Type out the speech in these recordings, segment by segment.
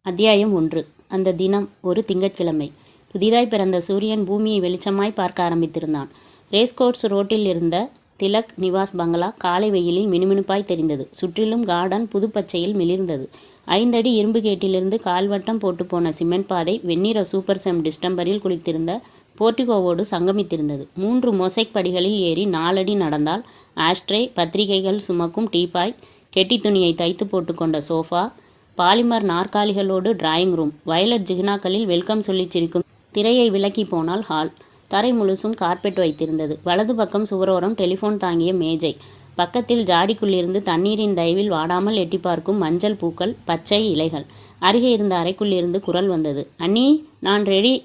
அத்தியாயம் 1. அந்த தினம் ஒரு திங்கட்கிழமை. புதிதாய் பிறந்த சூரியன் பூமியை வெளிச்சமாய் பார்க்க ஆரம்பித்திருந்தான். ரேஸ்கோர்ஸ் ரோட்டில் இருந்த திலக் நிவாஸ் பங்களா காலை வெயிலில் மினுமினுப்பாய் தெரிந்தது. சுற்றிலும் கார்டன் புதுப்பச்சையில் மிளிர்ந்தது. 5 அடி இரும்பு கேட்டிலிருந்து கால்வட்டம் போட்டு போன சிமெண்ட் பாதை வெண்ணிற சூப்பர் செம் டிஸ்டம்பரில் குளித்திருந்த போர்டிகோவோடு சங்கமித்திருந்தது. 3 மொசைக் படிகளில் ஏறி 4 அடி நடந்தால் ஆஷ்ட்ரே, பத்திரிகைகள் சுமக்கும் டீபாய், கெட்டி துணியை தைத்து போட்டுக்கொண்ட சோஃபா, பாலிமர் நாற்காலிகளோடு டிராயிங் ரூம், வயலட் ஜிகினாக்களில் வெல்கம் சொல்லி சிரிக்கும் திரையை விலக்கி போனால் ஹால். தரை முழுசும் கார்பெட் வைத்திருந்தது. வலது பக்கம் சுவரோரம் டெலிஃபோன் தாங்கிய மேஜை. பக்கத்தில் ஜாடிக்குள்ளிருந்து தண்ணீரின் தயவில் வாடாமல் எட்டி பார்க்கும் மஞ்சள் பூக்கள், பச்சை இலைகள். அருகே இருந்த அறைக்குள்ளிருந்து குரல் வந்தது. அண்ணி, நான் ரெடி.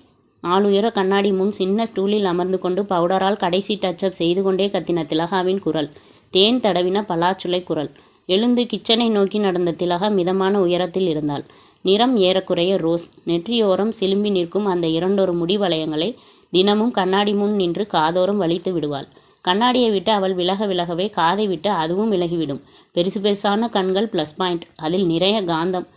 ஆளுயர கண்ணாடி முன் சின்ன ஸ்டூலில் அமர்ந்து கொண்டு பவுடரால் கடைசி டச்சப் செய்து கொண்டே கத்தின திலகாவின் குரல். தேன் தடவின பலாச்சுளை குரல். எழுந்து கிச்சனை நோக்கி நடந்த திலகா மிதமான உயரத்தில் இருந்தாள். நிறம் ஏறக்குறைய ரோஸ். நெற்றியோரம் சிலும்பி நிற்கும் அந்த 2 முடி வளையங்களை தினமும் கண்ணாடி முன் நின்று காதோரம் வலித்து விடுவாள். கண்ணாடியை விட்டு அவள் விலகவே காதை விட்டு அதுவும் விலகிவிடும். பெருசான கண்கள் ப்ளஸ் பாயிண்ட். அதில் நிறைய காந்தம்.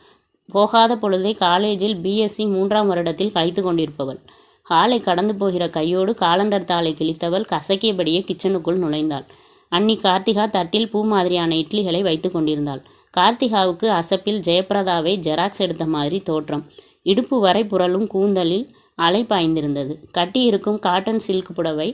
போகாத பொழுதை காலேஜில் பிஎஸ்சி 3ஆம் வருடத்தில் கழித்து கொண்டிருப்பவள். ஹாலை கடந்து போகிற கையோடு காலண்டர் தாளை கிழித்தவள் கசக்கியபடியே கிச்சனுக்குள் நுழைந்தாள். அன்னி கார்த்திகா தட்டில் பூ மாதிரியான இட்லிகளை வைத்து கொண்டிருந்தாள். கார்த்திகாவுக்கு அசப்பில் ஜெயபிரதாவை ஜெராக்ஸ் எடுத்த மாதிரி தோற்றம். இடுப்பு வரை புரளும் கூந்தலில் அலை பாய்ந்திருந்தது. கட்டியிருக்கும் காட்டன் சில்க் புடவை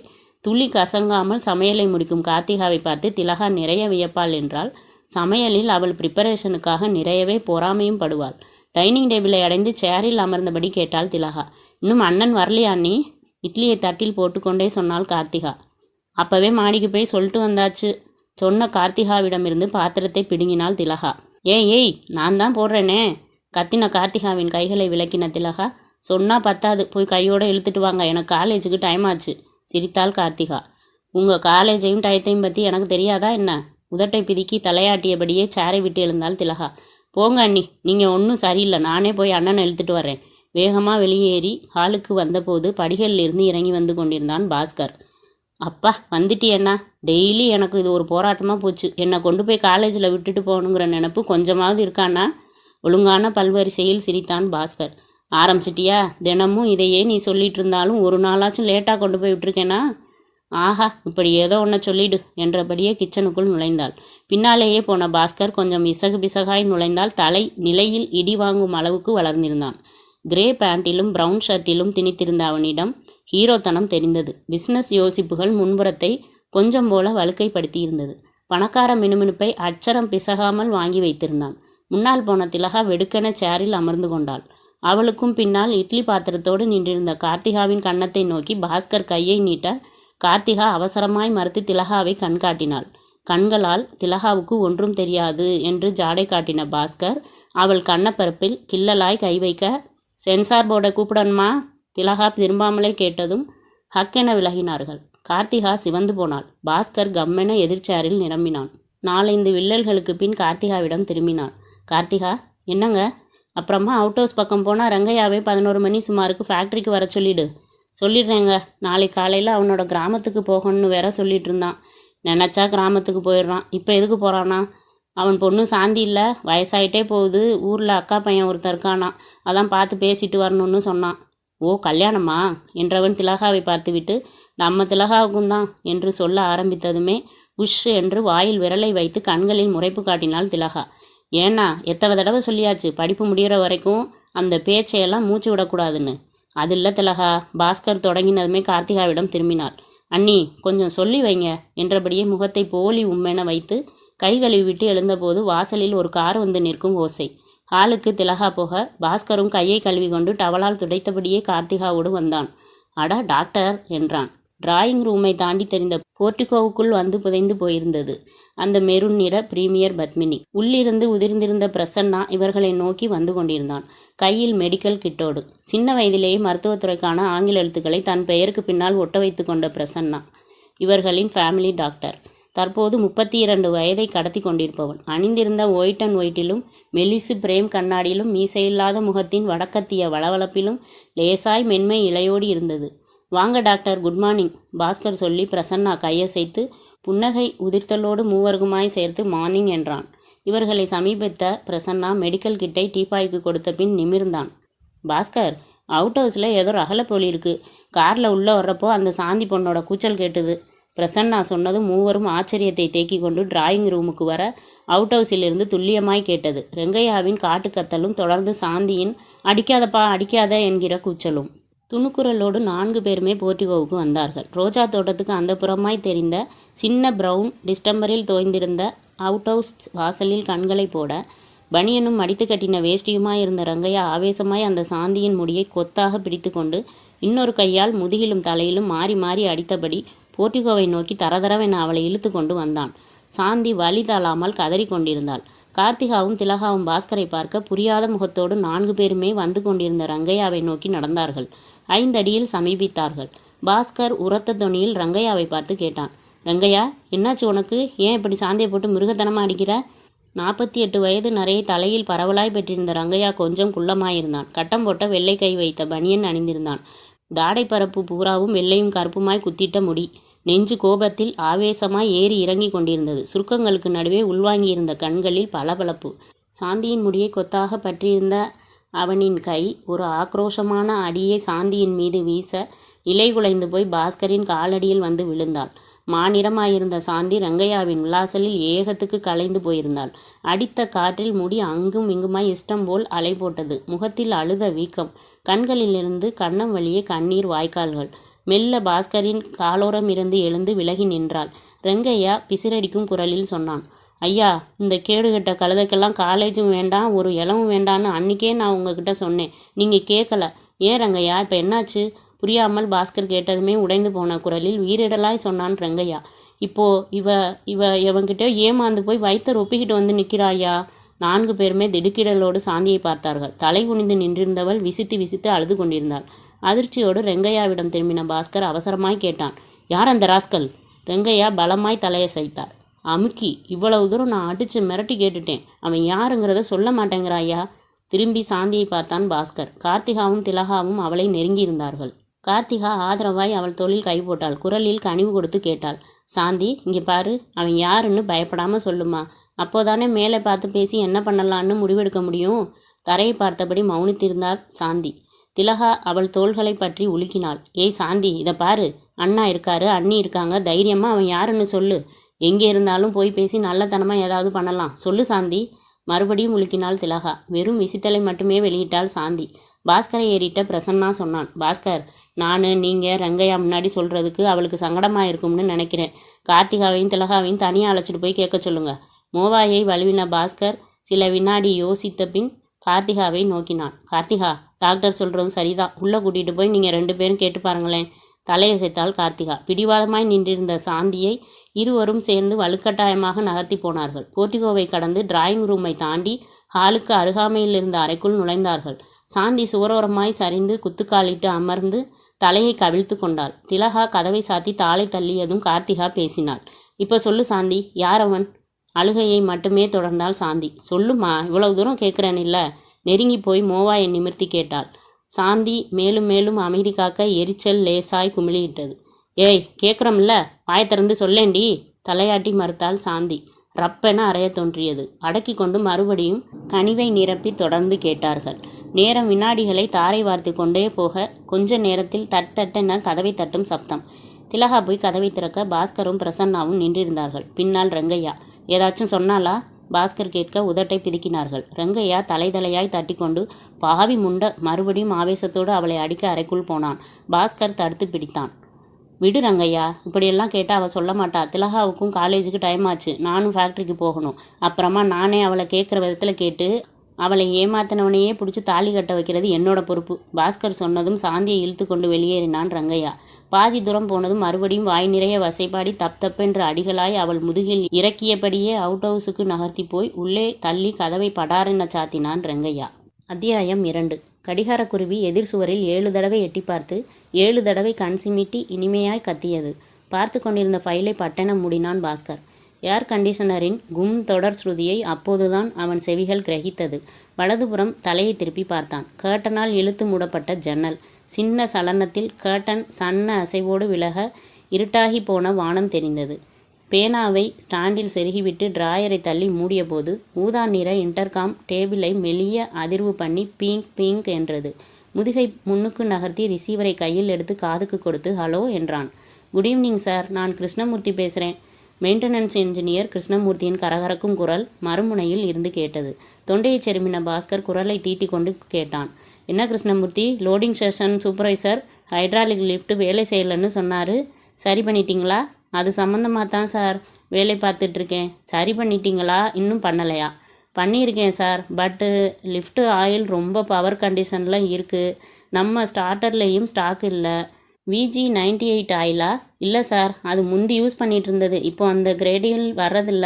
துளி கசங்காமல் சமையலை முடிக்கும் கார்த்திகாவை பார்த்து திலகா நிறைய வியப்பாள் என்றால், சமையலில் அவள் ப்ரிப்பரேஷனுக்காக நிறையவே பொறாமையும் படுவாள். டைனிங் டேபிளை அடைந்து சேரில் அமர்ந்தபடி கேட்டாள் திலகா. இன்னும் அண்ணன் வரலையா அண்ணி? இட்லியை தட்டில் போட்டுக்கொண்டே சொன்னாள் கார்த்திகா. அப்பவே மாடிக்கு போய் சொல்லிட்டு வந்தாச்சு. சொன்ன கார்த்திகாவிடமிருந்து பாத்திரத்தை பிடுங்கினாள் திலகா. ஏய், நான் தான் போடுறேனே. கத்தின கார்த்திகாவின் கைகளை விளக்கின திலகா. சொன்னா பத்தாது, போய் கையோடு இழுத்துட்டு வாங்க, எனக்கு காலேஜுக்கு டைம் ஆச்சு. சிரித்தாள் கார்த்திகா. உங்கள் காலேஜையும் டயத்தையும் பற்றி எனக்கு தெரியாதா என்ன? உதட்டை பிதுக்கி தலையாட்டியபடியே சேரை விட்டு எழுந்தாள் திலகா. போங்க அண்ணி, நீங்கள் ஒன்றும் சரியில்லை, நானே போய் அண்ணனை இழுத்துட்டு வரேன். வேகமாக வெளியேறி ஹாலுக்கு வந்தபோது படிகளில் இருந்து இறங்கி வந்து கொண்டிருந்தான் பாஸ்கர். அப்பா, வந்துட்டியண்ணா. டெய்லி எனக்கு இது ஒரு போராட்டமாக போச்சு. என்னை கொண்டு போய் காலேஜில் விட்டுட்டு போகணுங்கிற நினப்பு கொஞ்சமாவது இருக்காண்ணா? ஒழுங்கான பல்வரிசையில் சிரித்தான் பாஸ்கர். ஆரம்பிச்சிட்டியா? தினமும் இதையே நீ சொல்லிட்டு இருந்தாலும் ஒரு நாளாச்சும் லேட்டாக கொண்டு போய் விட்டுருக்கேனா? ஆஹா, இப்படி ஏதோ ஒன்றை சொல்லிடு என்றபடியே கிச்சனுக்குள் நுழைந்தாள். பின்னாலேயே போன பாஸ்கர் கொஞ்சம் பிசகாய் நுழைந்தால் தலை நிலையில் இடி வாங்கும் அளவுக்கு வளர்ந்திருந்தான். கிரே பேண்டிலும் பிரவுன் ஷர்ட்டிலும் திணித்திருந்த அவனிடம் ஹீரோத்தனம் தெரிந்தது. பிஸ்னஸ் யோசிப்புகள் முன்புறத்தை கொஞ்சம் போல வழுக்கைப்படுத்தி இருந்தது. பணக்கார மினுமினுப்பை அச்சரம் பிசகாமல் வாங்கி வைத்திருந்தான். முன்னால் போன திலகா வெடுக்கென சேரில் அமர்ந்து கொண்டாள். அவளுக்கும் பின்னால் இட்லி பாத்திரத்தோடு நின்றிருந்த கார்த்திகாவின் கன்னத்தை நோக்கி பாஸ்கர் கையை நீட்ட கார்த்திகா அவசரமாய் மறுத்து திலகாவை கண்காட்டினாள். கண்களால் திலகாவுக்கு ஒன்றும் தெரியாது என்று ஜாடை காட்டின பாஸ்கர் அவள் கன்னப்பரப்பில் கிள்ளலாய் கை வைக்க, சென்சார் போர்டை கூப்பிடணுமா? திலகா திரும்பாமலே கேட்டதும் ஹக்கென விலகினார்கள். கார்த்திகா சிவந்து போனாள். பாஸ்கர் கம்மென எதிர்ச்சேரில் நிரம்பினான். 4-5 வில்லல்களுக்கு பின் கார்த்திகாவிடம் திரும்பினான். கார்த்திகா, என்னங்க? அப்புறமா அவுட் ஹவுஸ் பக்கம் போனால் ரங்கையாவே 11 மணி சுமாருக்கு ஃபேக்ட்ரிக்கு வர சொல்லிடுறேங்க. நாளைக்கு காலையில் அவனோட கிராமத்துக்கு போகணும்னு வேற சொல்லிட்டு இருந்தான். நினச்சா கிராமத்துக்கு போயிடுறான். இப்போ எதுக்கு போகிறானா? அவன் பொண்ணு சாந்தி இல்லை, வயசாயிட்டே போகுது. ஊரில் அக்கா பையன் ஒருத்தர் இருக்கானா, அதான் பார்த்து பேசிட்டு வரணும்னு சொன்னான். ஓ, கல்யாணமா என்றவன் திலகாவை பார்த்துவிட்டு, நம்ம திலகாவுக்கும் தான் என்று சொல்ல ஆரம்பித்ததுமே உஷ் என்று வாயில் விரலை வைத்து கண்களில் முறைப்பு காட்டினாள் திலகா. ஏன்னா, எத்தனை தடவை சொல்லியாச்சு, படிப்பு முடிகிற வரைக்கும் அந்த பேச்சையெல்லாம் மூச்சு விடக்கூடாதுன்னு. அது இல்லை திலகா. பாஸ்கர் தொடங்கினதுமே கார்த்திகாவிடம் திரும்பினாள். அண்ணி, கொஞ்சம் சொல்லி வைங்க என்றபடியே முகத்தை போலி உம்மென வைத்து கை கழுவி விட்டு எழுந்தபோது வாசலில் ஒரு கார் வந்து நிற்கும் ஓசை. ஹாலுக்கு திலகா போக பாஸ்கரும் கையை கழுவி கொண்டு டவலால் துடைத்தபடியே கார்த்திகாவோடு வந்தான். அட டாக்டர் என்றான். டிராயிங் ரூமை தாண்டி தெரிந்த போர்டிகோவுக்குள் வந்து புதைந்து போயிருந்தது அந்த மெரூன் நிற பிரீமியர் பத்மினி. உள்ளிருந்து உதிர்ந்திருந்த பிரசன்னா இவர்களை நோக்கி வந்து கொண்டிருந்தான், கையில் மெடிக்கல் கிட்டோடு. சின்ன வயதிலேயே மருத்துவத்துறைக்கான ஆங்கில எழுத்துக்களை தன் பெயருக்கு பின்னால் ஒட்ட வைத்து கொண்ட பிரசன்னா இவர்களின் ஃபேமிலி டாக்டர். தற்போது 32 வயதை கடத்தி கொண்டிருப்பவன். அணிந்திருந்த ஒயிட் அண்ட் ஒயிட்டிலும் மெலிசு பிரேம் கண்ணாடியிலும் மீசையில்லாத முகத்தின் வடக்கத்திய வளவளப்பிலும் லேசாய் மென்மை இலையோடி இருந்தது. வாங்க டாக்டர், குட் மார்னிங் பாஸ்கர் சொல்லி பிரசன்னா கையசைத்து புன்னகை உதிர்த்தலோடு மூவருக்குமாய் சேர்த்து மார்னிங் என்றான். இவர்களை சமீபித்த பிரசன்னா மெடிக்கல் கிட்டை டீப்பாய்க்கு கொடுத்த பின் நிமிர்ந்தான். பாஸ்கர், அவுட் ஹவுஸில் ஏதோ ரகலப்போலி இருக்குது. காரில் உள்ளே வர்றப்போ அந்த சாந்தி பொண்ணோட கூச்சல் கேட்டுது. பிரசன்னா சொன்னதும் மூவரும் ஆச்சரியத்தை தேக்கி கொண்டு டிராயிங் ரூமுக்கு வர அவுட் ஹவுஸிலிருந்து துல்லியமாய் கேட்டது ரெங்கையாவின் காட்டு கத்தலும் தொடர்ந்து சாந்தியின் அடிக்காதப்பா அடிக்காத என்கிற கூச்சலும். துணுக்குரலோடு 4 பேருமே போர்டிகோவுக்கு வந்தார்கள். ரோஜா தோட்டத்துக்கு அந்த புறமாய் தெரிந்த சின்ன பிரவுன் டிஸ்டம்பரில் தோய்ந்திருந்த அவுட் ஹவுஸ் வாசலில் கண்களை போட பனியனும் மடித்து கட்டின வேஷ்டியுமாய் இருந்த ரங்கையா ஆவேசமாய் அந்த சாந்தியின் முடியை கொத்தாக பிடித்து கொண்டு இன்னொரு கையால் முதுகிலும் தலையிலும் மாறி மாறி அடித்தபடி போர்டிகோவை நோக்கி தரதரவென அவளை இழுத்து கொண்டு வந்தான். சாந்தி வலி தாழாமல் கதறி கொண்டிருந்தாள். கார்த்திகாவும் திலகாவும் பாஸ்கரை பார்க்க புரியாத முகத்தோடு 4 பேருமே வந்து கொண்டிருந்த ரங்கையாவை நோக்கி நடந்தார்கள். 5 அடியில் சமீபித்தார்கள். பாஸ்கர் உரத்த தொனியில் ரங்கையாவை பார்த்து கேட்டான். ரங்கையா, என்னாச்சு உனக்கு? ஏன் இப்படி சாந்தியை போட்டு மிருகத்தனமாக அடிக்கிற? 48 வயது நிறைய தலையில் பரவலாய் பெற்றிருந்த ரங்கையா கொஞ்சம் குள்ளமாயிருந்தான். கட்டம் போட்ட வெள்ளை கை வைத்த பனியன் அணிந்திருந்தான். தாடை பரப்பு பூராவும் வெள்ளையும் கருப்புமாய் குத்திட்ட முடி. நெஞ்சு கோபத்தில் ஆவேசமாய் ஏறி இறங்கி கொண்டிருந்தது. சுருக்கங்களுக்கு நடுவே உள்வாங்கியிருந்த கண்களில் பளபளப்பு. சாந்தியின் முடியை கொத்தாக பற்றியிருந்த அவனின் கை ஒரு ஆக்ரோஷமான அடியை சாந்தியின் மீது வீச இலைகுலைந்து போய் பாஸ்கரின் காலடியில் வந்து விழுந்தாள். மாநிறமாயிருந்த சாந்தி ரங்கையாவின் விளாசலில் ஏகத்துக்கு கலைந்து போயிருந்தாள். அடித்த காற்றில் முடி அங்கும் இங்குமாய் இஷ்டம் போல் அலை போட்டது. முகத்தில் அழுத வீக்கம். கண்களிலிருந்து கன்னம் வழியே கண்ணீர் வாய்க்கால்கள். மெல்ல பாஸ்கரின் காலோரமிருந்து எழுந்து விலகி நின்றாள். ரங்கையா பிசிறடிக்கும் குரலில் சொன்னான். ஐயா, இந்த கேடுகட்ட கழுதைக்கெல்லாம் காலேஜும் வேண்டாம், ஒரு இளவும் வேண்டான்னு அன்றைக்கே நான் உங்ககிட்ட சொன்னேன். நீங்கள் கேட்கல. ஏன் ரங்கையா, இப்போ என்னாச்சு? புரியாமல் பாஸ்கர் கேட்டதுமே உடைந்து போன குரலில் வீரிடலாய் சொன்னான் ரங்கையா. இப்போ இவன்கிட்ட ஏமாந்து போய் வயிற்ற ஒப்பிக்கிட்டு வந்து நிற்கிறாயா? 4 பேருமே திடுக்கிடலோடு சாந்தியை பார்த்தார்கள். தலை குனிந்து நின்றிருந்தவள் விசித்து விசித்து அழுது கொண்டிருந்தாள். அதிர்ச்சியோடு ரெங்கையாவிடம் திரும்பின பாஸ்கர் அவசரமாய் கேட்டான். யார் அந்த ராஸ்கல்? ரெங்கையா பலமாய் தலையசைத்தார். அமுக்கி, இவ்வளவு தூரம் நான் அடித்து மிரட்டி கேட்டுட்டேன். அவன் யாருங்கிறத சொல்ல மாட்டேங்கிறாயா? திரும்பி சாந்தியை பார்த்தான் பாஸ்கர். கார்த்திகாவும் திலகாவும் அவளை நெருங்கியிருந்தார்கள். கார்த்திகா ஆதரவாய் அவள் தோளில் கை போட்டாள். குரலில் கனிவு கொடுத்து கேட்டாள். சாந்தி, இங்கே பாரு, அவன் யாருன்னு பயப்படாமல் சொல்லுமா. அப்போதானே மேலே பார்த்து பேசி என்ன பண்ணலான்னு முடிவெடுக்க முடியும். தரையை பார்த்தபடி மௌனித்திருந்தாள் சாந்தி. திலகா அவள் தோள்களை பற்றி உலுக்கினாள். ஏய் சாந்தி, இதை பாரு, அண்ணா இருக்காரு, அண்ணி இருக்காங்க, தைரியமாக அவன் யாருன்னு சொல்லு. எங்கே இருந்தாலும் போய் பேசி நல்லத்தனமாக ஏதாவது பண்ணலாம், சொல்லு சாந்தி. மறுபடியும் உலுக்கினாள் திலகா. வெறும் விசித்தலை மட்டுமே வெளியிட்டாள் சாந்தி. பாஸ்கரை ஏறிட்ட பிரசன்னா சொன்னான். பாஸ்கர், நீங்கள் ரங்கையா முன்னாடி சொல்கிறதுக்கு அவளுக்கு சங்கடமாக இருக்கும்னு நினைக்கிறேன். கார்த்திகாவையும் திலகாவையும் தனியாக அழைச்சிட்டு போய் கேட்க சொல்லுங்க. மோவாயை வலுவின பாஸ்கர் சில வினாடி யோசித்த பின் கார்த்திகாவை நோக்கினான். கார்த்திகா, டாக்டர் சொல்கிறதும் சரிதான். உள்ளே கூட்டிகிட்டு போய் நீங்கள் 2 பேரும் கேட்டு பாருங்களேன். தலையசைத்தாள் கார்த்திகா. பிடிவாதமாய் நின்றிருந்த சாந்தியை இருவரும் சேர்ந்து வலுக்கட்டாயமாக நகர்த்தி போனார்கள். போர்டிகோவை கடந்து டிராயிங் ரூமை தாண்டி ஹாலுக்கு அருகாமையில் இருந்த அறைக்குள் நுழைந்தார்கள். சாந்தி சுவரோரமாய் சரிந்து குத்துக்காலிட்டு அமர்ந்து தலையை கவிழ்த்து கொண்டாள். திலகா கதவை சாத்தி தாளை தள்ளியதும் கார்த்திகா பேசினாள். இப்போ சொல்லு சாந்தி, யார் அவன்? அழுகையை மட்டுமே தொடர்ந்தாள் சாந்தி. சொல்லுமா, இவ்வளவு தூரம் கேட்குறேன் இல்லை? நெருங்கி போய் மோவாயை நிமிர்த்தி கேட்டாள். சாந்தி மேலும் மேலும் அமைதி காக்க எரிச்சல் லேசாய் குமிழியிட்டது. ஏய், கேட்குறோம்ல, வாய் திறந்து சொல்லேண்டி. தலையாட்டி மறுத்தாள் சாந்தி. ரப்பென அறைய தோன்றியது. அடக்கி கொண்டு மறுபடியும் கனிவை நிரப்பி தொடர்ந்து கேட்டார்கள். நேரம் வினாடிகளை தாரை வார்த்து கொண்டே போக கொஞ்ச நேரத்தில் தட்டென கதவை தட்டும் சப்தம். திலகா போய் கதவை திறக்க பாஸ்கரும் பிரசன்னாவும் நின்றிருந்தார்கள். பின்னால் ரங்கையா. ஏதாச்சும் சொன்னாலா? பாஸ்கர் கேட்க உதட்டை பிதுக்கினார்கள். ரங்கையா தலையாய் தட்டி கொண்டு பாவி முண்ட மறுபடியும் ஆவேசத்தோடு அவளை அடிக்க அறைக்குள் போனான். பாஸ்கர் தடுத்து பிடித்தான். விடு ரங்கையா, இப்படியெல்லாம் கேட்டால் அவள் சொல்ல மாட்டா. திலகாவுக்கும் காலேஜுக்கு டைம் ஆச்சு, நானும் ஃபேக்ட்ரிக்கு போகணும். அப்புறமா நானே அவளை கேட்குற விதத்தில் கேட்டு அவளை ஏமாத்தினவனையே பிடிச்சி தாலி கட்ட வைக்கிறது என்னோட பொறுப்பு. பாஸ்கர் சொன்னதும் சாந்தியை இழுத்து கொண்டு வெளியேறினான் ரங்கையா. பாதி தூரம் போனதும் மறுபடியும் வாய் நிறைய வசைப்பாடி தப்பென்ற அடிகளாய் அவள் முதுகில் இறக்கியபடியே அவுட் ஹவுஸுக்கு நகர்த்தி போய் உள்ளே தள்ளி கதவை படாரென சாத்தினான் ரங்கையா. அத்தியாயம் 2. கடிகாரக்குருவி எதிர் சுவரில் 7 தடவை எட்டி பார்த்து 7 தடவை கண் சிமிட்டி இனிமையாய் கத்தியது. பார்த்து கொண்டிருந்த ஃபைலை பட்டென மூடினான் பாஸ்கர். ஏர் கண்டிஷனரின் கும் தொடர் ஸ்ருதியை அப்போதுதான் அவன் செவிகள் கிரகித்தது. வலதுபுறம் தலையை திருப்பி பார்த்தான். கேர்டனால் இழுத்து மூடப்பட்ட ஜன்னல். சின்ன சலனத்தில் கேர்டன் சன்ன அசைவோடு விலக இருட்டாகி போன வானம் தெரிந்தது. பேனாவை ஸ்டாண்டில் செருகிவிட்டு டிராயரை தள்ளி மூடியபோது ஊதா நிற இன்டர்காம் டேபிளை மெல்லிய அதிர்வு பண்ணி பீங்க் பீங்க் என்றது. முதுகை முன்னுக்கு நகர்த்தி ரிசீவரை கையில் எடுத்து காதுக்கு கொடுத்து ஹலோ என்றான். குட் ஈவினிங் சார், நான் கிருஷ்ணமூர்த்தி பேசுகிறேன். மெயின்டெனன்ஸ் இன்ஜினியர் கிருஷ்ணமூர்த்தியின் கரகரக்கும் குரல் மறுமுனையில் இருந்து கேட்டது. தொண்டையை செருமின பாஸ்கர் குரலை தீட்டி கொண்டு கேட்டான். என்ன Krishnamurthy, loading session supervisor hydraulic lift வேலை செய்யலைன்னு சொன்னார், சரி பண்ணிட்டீங்களா? அது சம்மந்தமாக தான் சார் வேலை பார்த்துட்ருக்கேன். சரி பண்ணிட்டீங்களா? இன்னும் பண்ணலையா? பண்ணியிருக்கேன் சார், பட்டு லிஃப்ட் ஆயில் ரொம்ப பவர் கண்டிஷனில் இருக்குது. நம்ம ஸ்டார்டர்லேயும் ஸ்டாக் இல்லை. VG98 ஆயிலா? இல்லை சார், அது முந்தி யூஸ் பண்ணிகிட்டு இருந்தது. இப்போ அந்த கிரேடியில் வர்றதில்ல.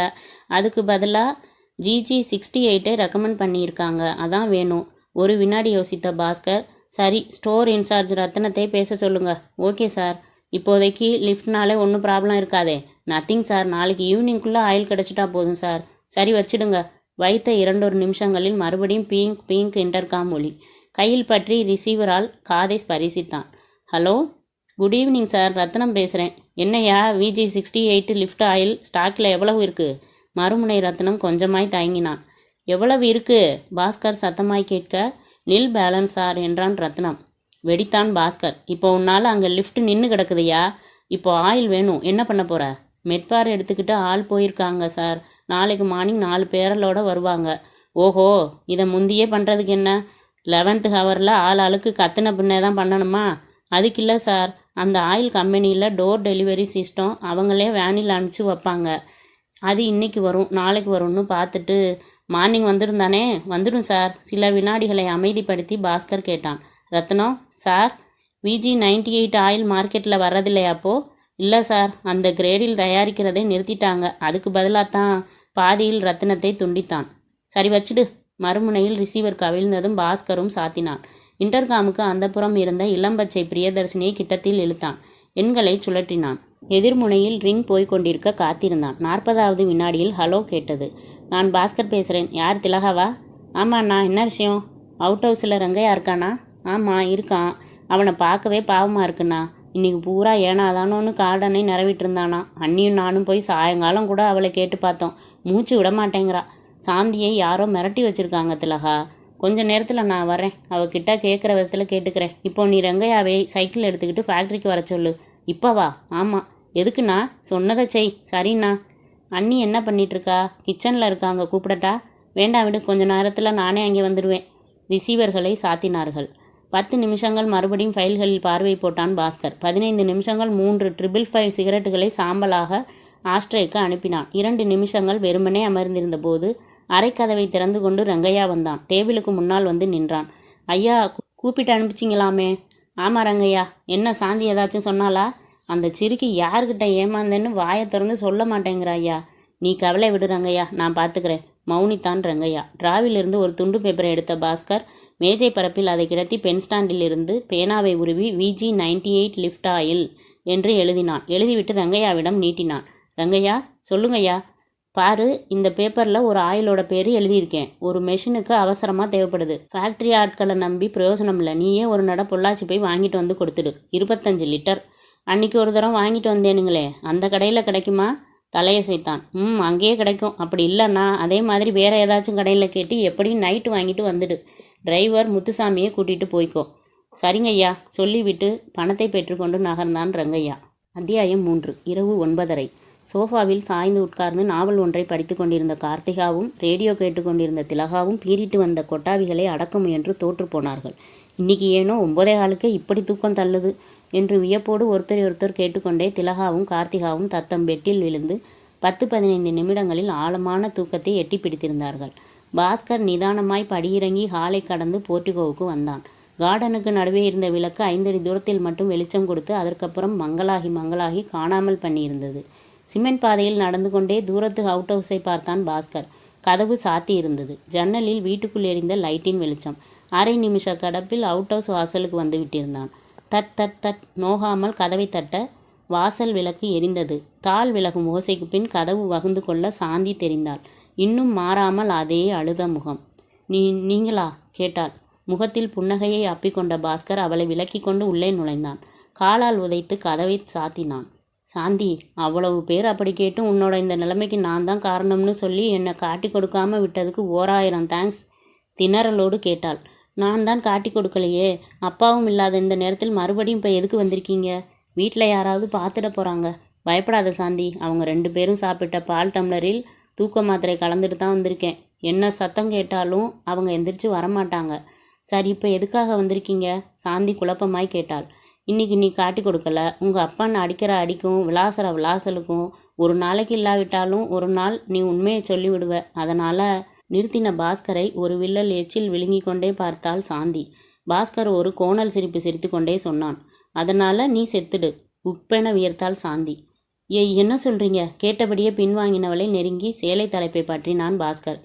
அதுக்கு பதிலாக GG68 ரெக்கமெண்ட் பண்ணியிருக்காங்க, அதான் வேணும். ஒரு வினாடி யோசித்த பாஸ்கர், சரி ஸ்டோர் இன்சார்ஜ் ரத்தனத்தை பேச சொல்லுங்கள். ஓகே சார், இப்போதைக்கு லிஃப்ட்னாலே ஒன்றும் ப்ராப்ளம் இருக்காதே. நத்திங் சார், நாளைக்கு ஈவினிங்குள்ளே ஆயில் கிடச்சிட்டா போதும் சார். சரி வச்சிடுங்க. வைத்த 2 நிமிஷங்களில் மறுபடியும் பீங்க் பீங்க் இன்டர்காம் ஒலி. கையில் பற்றி ரிசீவரால் காதை ஸ்பரிசித்தான். ஹலோ, குட் ஈவினிங் சார், ரத்னம் பேசுகிறேன். என்னையா VG68 லிஃப்ட் ஆயில் ஸ்டாக்கில் எவ்வளவு இருக்குது? மறுமுனை ரத்னம் கொஞ்சமாய் தயங்கினான். எவ்வளவு இருக்குது? பாஸ்கர் சத்தமாய் கேட்க, நில் பேலன்ஸ் சார் என்றான் ரத்னம். வெடித்தான் பாஸ்கர். இப்போ உன்னால் அங்கே லிஃப்ட் நின்று கிடக்குதையா? இப்போ ஆயில் வேணும், என்ன பண்ண போகிற? மெட்பார் எடுத்துக்கிட்டு ஆள் போயிருக்காங்க சார். நாளைக்கு மார்னிங் 4 பேரலோடு வருவாங்க. ஓஹோ, இதை முந்தியே பண்ணுறதுக்கு என்ன? 11th ஹவரில் ஆளுக்கு கத்தின பின்னே தான் பண்ணணுமா? அதுக்கு இல்லை சார், அந்த ஆயில் கம்பெனியில் டோர் டெலிவரி சிஸ்டம் அவங்களே வேனில் அனுப்பிச்சி வைப்பாங்க. அது இன்றைக்கி வரும் நாளைக்கு வரும்னு பார்த்துட்டு மார்னிங் வந்துடும் தானே? வந்துடும் சார். சில வினாடிகளை அமைதிப்படுத்தி பாஸ்கர் கேட்டான். ரத்னம் சார், VG98 ஆயில் மார்க்கெட்டில் வர்றதில்லையாப்போ? இல்லை சார், அந்த கிரேடில் தயாரிக்கிறதை நிறுத்திட்டாங்க. அதுக்கு பதிலாக தான். பாதியில் ரத்தினத்தை துண்டித்தான். சரி வச்சிடு. மறுமுனையில் ரிசீவர் கவிழ்ந்ததும் பாஸ்கரும் சாத்தினான். இன்டர்காமுக்கு அந்த புறம் இருந்த இளம்பச்சை பிரியதர்ஷினியை கிட்டத்தில் இழுத்தான். எண்களை சுழற்றினான். எதிர்முனையில் ரிங் போய்கொண்டிருக்க காத்திருந்தான். 40வது வினாடியில் ஹலோ கேட்டது. நான் பாஸ்கர் பேசுகிறேன். யார், திலகாவா? ஆமாண்ணா, என்ன விஷயம்? அவுட் ஹவுஸில் ரங்கையா இருக்கானா? ஆமாம் இருக்கான். அவனை பார்க்கவே பாவமாக இருக்குண்ணா. இன்றைக்கி பூரா ஏனாதானோன்னு கார்டனை நிறவிட்டு இருந்தானா. அண்ணியும் நானும் போய் சாயங்காலம் கூட அவளை கேட்டு பார்த்தோம். மூச்சு விட மாட்டேங்கிறா. சாந்தியை யாரோ மிரட்டி வச்சுருக்காங்க திலகா. கொஞ்ச நேரத்தில் நான் வரேன், அவகிட்ட கேட்குற விதத்தில் கேட்டுக்கிறேன். இப்போ நீ ரங்கையாவை சைக்கிள் எடுத்துக்கிட்டு ஃபேக்ட்ரிக்கு வர சொல்லு. இப்போ வா? ஆமாம். எதுக்குண்ணா? சொன்னதை செய். சரிண்ணா. அண்ணி என்ன பண்ணிகிட்ருக்கா? கிச்சனில் இருக்காங்க, கூப்பிடட்டா? வேண்டாம் விடு, கொஞ்ச நேரத்தில் நானே அங்கே வந்துடுவேன். ரிசீவர்களை சாத்தினார்கள். 10 நிமிஷங்கள் மறுபடியும் ஃபைல்களில் பார்வை போட்டான் பாஸ்கர். 15 நிமிஷங்கள் 3 555 சிகரெட்டுகளை சாம்பலாக ஆஸ்ட்ரேக்கு அனுப்பினான். 2 நிமிஷங்கள் வெறுமனே அமர்ந்திருந்த போது அரைக்கதவை திறந்து கொண்டு ரங்கையா வந்தான். டேபிளுக்கு முன்னால் வந்து நின்றான். ஐயா, கூப்பிட்டு அனுப்பிச்சிங்களாமே? ஆமாம் ரங்கையா. என்ன சாந்தி ஏதாச்சும் சொன்னாலா? அந்த சிறுக்கி யார்கிட்ட ஏமாந்தேன்னு வாயை திறந்து சொல்ல மாட்டேங்கிற ஐயா. நீ கவலை விடு ரங்கையா, நான் பார்த்துக்கிறேன். மௌனித்தான் ரங்கையா. டிராவிலிருந்து ஒரு துண்டு பேப்பரை எடுத்த பாஸ்கர் மேஜை பரப்பில் அதை கிடத்தி பென் ஸ்டாண்டில் இருந்து பேனாவை உருவி VG98 லிஃப்ட் ஆயில் என்று எழுதினான். எழுதிவிட்டு ரங்கையாவிடம் நீட்டினான். ரங்கையா, சொல்லுங்கய்யா. பாரு, இந்த பேப்பரில் ஒரு ஆயிலோட பேர் எழுதியிருக்கேன். ஒரு மெஷினுக்கு அவசரமாக தேவைப்படுது. ஃபேக்ட்ரி ஆட்களை நம்பி பிரயோஜனம் இல்லை. நீயே ஒரு நட பொள்ளாச்சி போய் வாங்கிட்டு வந்து கொடுத்துடு. 25 லிட்டர். அன்றைக்கி ஒரு தரம் வாங்கிட்டு வந்தேனுங்களே, அந்த கடையில் கிடைக்குமா? தலையசைத்தான். அங்கேயே கிடைக்கும். அப்படி இல்லைன்னா அதே மாதிரி வேறு ஏதாச்சும் கடையில் கேட்டு எப்படியும் நைட்டு வாங்கிட்டு வந்துடு. டிரைவர் முத்துசாமியை கூட்டிகிட்டு போய்க்கோ. சரிங்கய்யா சொல்லிவிட்டு பணத்தை பெற்றுக்கொண்டு நகர்ந்தான் ரங்கையா. அத்தியாயம் 3. இரவு 9:30. சோஃபாவில் சாய்ந்து உட்கார்ந்து நாவல் ஒன்றை படித்து கொண்டிருந்த கார்த்திகாவும் ரேடியோ கேட்டுக்கொண்டிருந்த திலகாவும் பீறிட்டு வந்த கொட்டாவிகளை அடக்க முயன்று தோற்று போனார்கள். இன்னைக்கு ஏனோ 9:15 இப்படி தூக்கம் தள்ளுது என்று வியப்போடு ஒருத்தர் கேட்டுக்கொண்டே திலகாவும் கார்த்திகாவும் தத்தம் பெட்டில் விழுந்து 10-15 நிமிடங்களில் ஆழமான தூக்கத்தை எட்டி பிடித்திருந்தார்கள். பாஸ்கர் நிதானமாய் படியிறங்கி ஹாலை கடந்து போர்ட்டிகோவுக்கு வந்தான். கார்டனுக்கு நடுவே இருந்த விளக்கு 5 அடி தூரத்தில் மட்டும் வெளிச்சம் கொடுத்து அதற்கப்புறம் மங்களாகி காணாமல் பண்ணியிருந்தது. சிமெண்ட் பாதையில் நடந்து கொண்டே தூரத்து அவுட் ஹவுஸை பார்த்தான் பாஸ்கர். கதவு சாத்தி இருந்தது. ஜன்னலில் வீட்டுக்குள் எரிந்த லைட்டின் வெளிச்சம். அரை நிமிஷ கடப்பில் அவுட் ஹவுஸ் வாசலுக்கு வந்து விட்டிருந்தான். தட் தட் தட் நோகாமல் கதவை தட்ட வாசல் விளக்கு எரிந்தது. தாள் விலகும் ஓசைக்கு பின் கதவு வகுந்து கொள்ள சாந்தி தெரிந்தாள். இன்னும் மாறாமல் அதே அழுத முகம். நீங்களா கேட்டாள். முகத்தில் புன்னகையை அப்பிக்கொண்ட பாஸ்கர் அவளை விலக்கி கொண்டு உள்ளே நுழைந்தான். காலால் உதைத்து கதவை சாத்தினான். சாந்தி, அவ்வளவு பேர் அப்படி கேட்டும் உன்னோட இந்த நிலைமைக்கு நான் தான் காரணம்னு சொல்லி என்னை காட்டி கொடுக்காம விட்டதுக்கு 1000 தேங்க்ஸ் திணறலோடு கேட்டாள். நான் தான் காட்டி கொடுக்கலையே. அப்பாவும் இல்லாத இந்த நேரத்தில் மறுபடியும் இப்போ எதுக்கு வந்திருக்கீங்க? வீட்டில் யாராவது பார்த்துட போகிறாங்க. பயப்படாத சாந்தி. அவங்க 2 பேரும் சாப்பிட்ட பால் டம்ளரில் தூக்க மாத்திரை கலந்துட்டு தான் வந்திருக்கேன். என்ன சத்தம் கேட்டாலும் அவங்க எந்திரிச்சு வரமாட்டாங்க. சரி, இப்போ எதுக்காக வந்திருக்கீங்க? சாந்தி குழப்பமாய் கேட்டாள். இன்னைக்கு நீ காட்டி கொடுக்கல. உங்கள் அப்பான்னு அடிக்கிற அடிக்கும் விளாசற விளாசலுக்கும் ஒரு நாளைக்கு இல்லாவிட்டாலும் ஒரு நாள் நீ உண்மையை சொல்லி விடுவ. அதனால் நிறுத்தின பாஸ்கரை ஒரு வில்லல் எச்சில் விழுங்கி கொண்டே பார்த்தாள் சாந்தி. பாஸ்கர் ஒரு கோணல் சிரிப்பு சிரித்து கொண்டே சொன்னான். அதனால் நீ செத்துடு. உப்பென வியர்த்தாள் சாந்தி. என்ன சொல்கிறீங்க? கேட்டபடியே பின்வாங்கினவளை நெருங்கி சேலை தலைப்பை பற்றினான் பாஸ்கர்.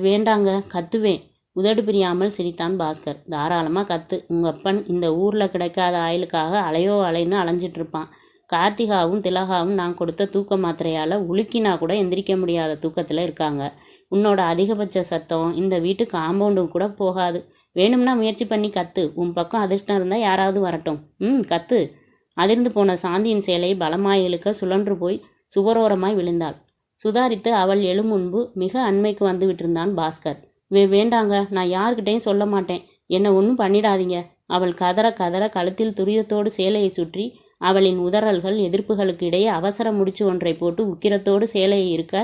வேண்டாங்க, கத்துவேன். உதடு பிரியாமல் சிரித்தான் பாஸ்கர். தாராளமாக கத்து. உங்கள் அப்பன் இந்த ஊரில் கிடைக்காத ஆயிலுக்காக அலையோ அலைன்னு அலைஞ்சிட்ருப்பான். கார்த்திகாவும் திலகாவும் நான் கொடுத்த தூக்க மாத்திரையால் உலுக்கினா கூட எந்திரிக்க முடியாத தூக்கத்தில் இருக்காங்க. உன்னோட அதிகபட்ச சத்தம் இந்த வீட்டு காம்பவுண்டும் கூட போகாது. வேணும்னா முயற்சி பண்ணி கத்து. உன் பக்கம் அதிர்ஷ்டம் இருந்தால் யாராவது வரட்டும். கத்து. அதிர்ந்து போன சாந்தியின் சேலை பலமாய் இழுக்க சுழன்று போய் சுவரோரமாய் விழுந்தாள். சுதாரித்து அவள் எழும் முன்பு மிக அண்மைக்கு வந்து விட்டிருந்தான் பாஸ்கர். வேண்டாங்க, நான் யார்கிட்டையும் சொல்ல மாட்டேன். என்னை ஒன்றும் பண்ணிடாதீங்க. அவள் கதற கதற கழுத்தில் துரியத்தோடு சேலையை சுற்றி அவளின் உதறல்கள் எதிர்ப்புகளுக்கு இடையே அவசர முடிச்சு ஒன்றை போட்டு உக்கிரத்தோடு சேலையை இருக்க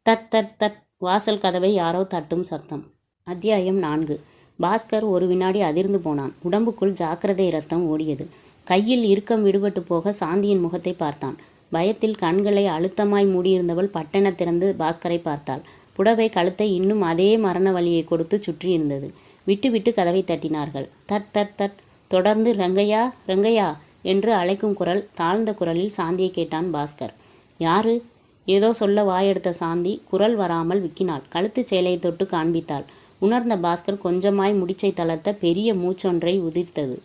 தட் தட் தட் வாசல் கதவை யாரோ தட்டும் சத்தம். அத்தியாயம் 4. பாஸ்கர் ஒரு வினாடி அதிர்ந்து போனான். உடம்புக்குள் ஜாக்கிரதை ரத்தம் ஓடியது. கையில் இறுக்கம் விடுபட்டு போக சாந்தியின் முகத்தை பார்த்தான். பயத்தில் கண்களை அழுத்தமாய் மூடியிருந்தவள் பட்டென திறந்து பாஸ்கரை பார்த்தாள். புடவை கழுத்தை இன்னும் அதே மரண வலியை கொடுத்து சுற்றி இருந்தது. விட்டு விட்டு கதவை தட்டினார்கள். That that that. தொடர்ந்து ரங்கையா ரங்கையா என்று அழைக்கும் குரல். தாழ்ந்த குரலில் சாந்தியை கேட்டான் பாஸ்கர். யாரு? ஏதோ சொல்ல வாயெடுத்த சாந்தி குரல் வராமல் விக்கினாள். கழுத்து சேலையை தொட்டு காண்பித்தாள். உணர்ந்த பாஸ்கர் கொஞ்சமாய் முடிச்சை தளர்த்த பெரிய மூச்சொன்றை உதிர்த்தது.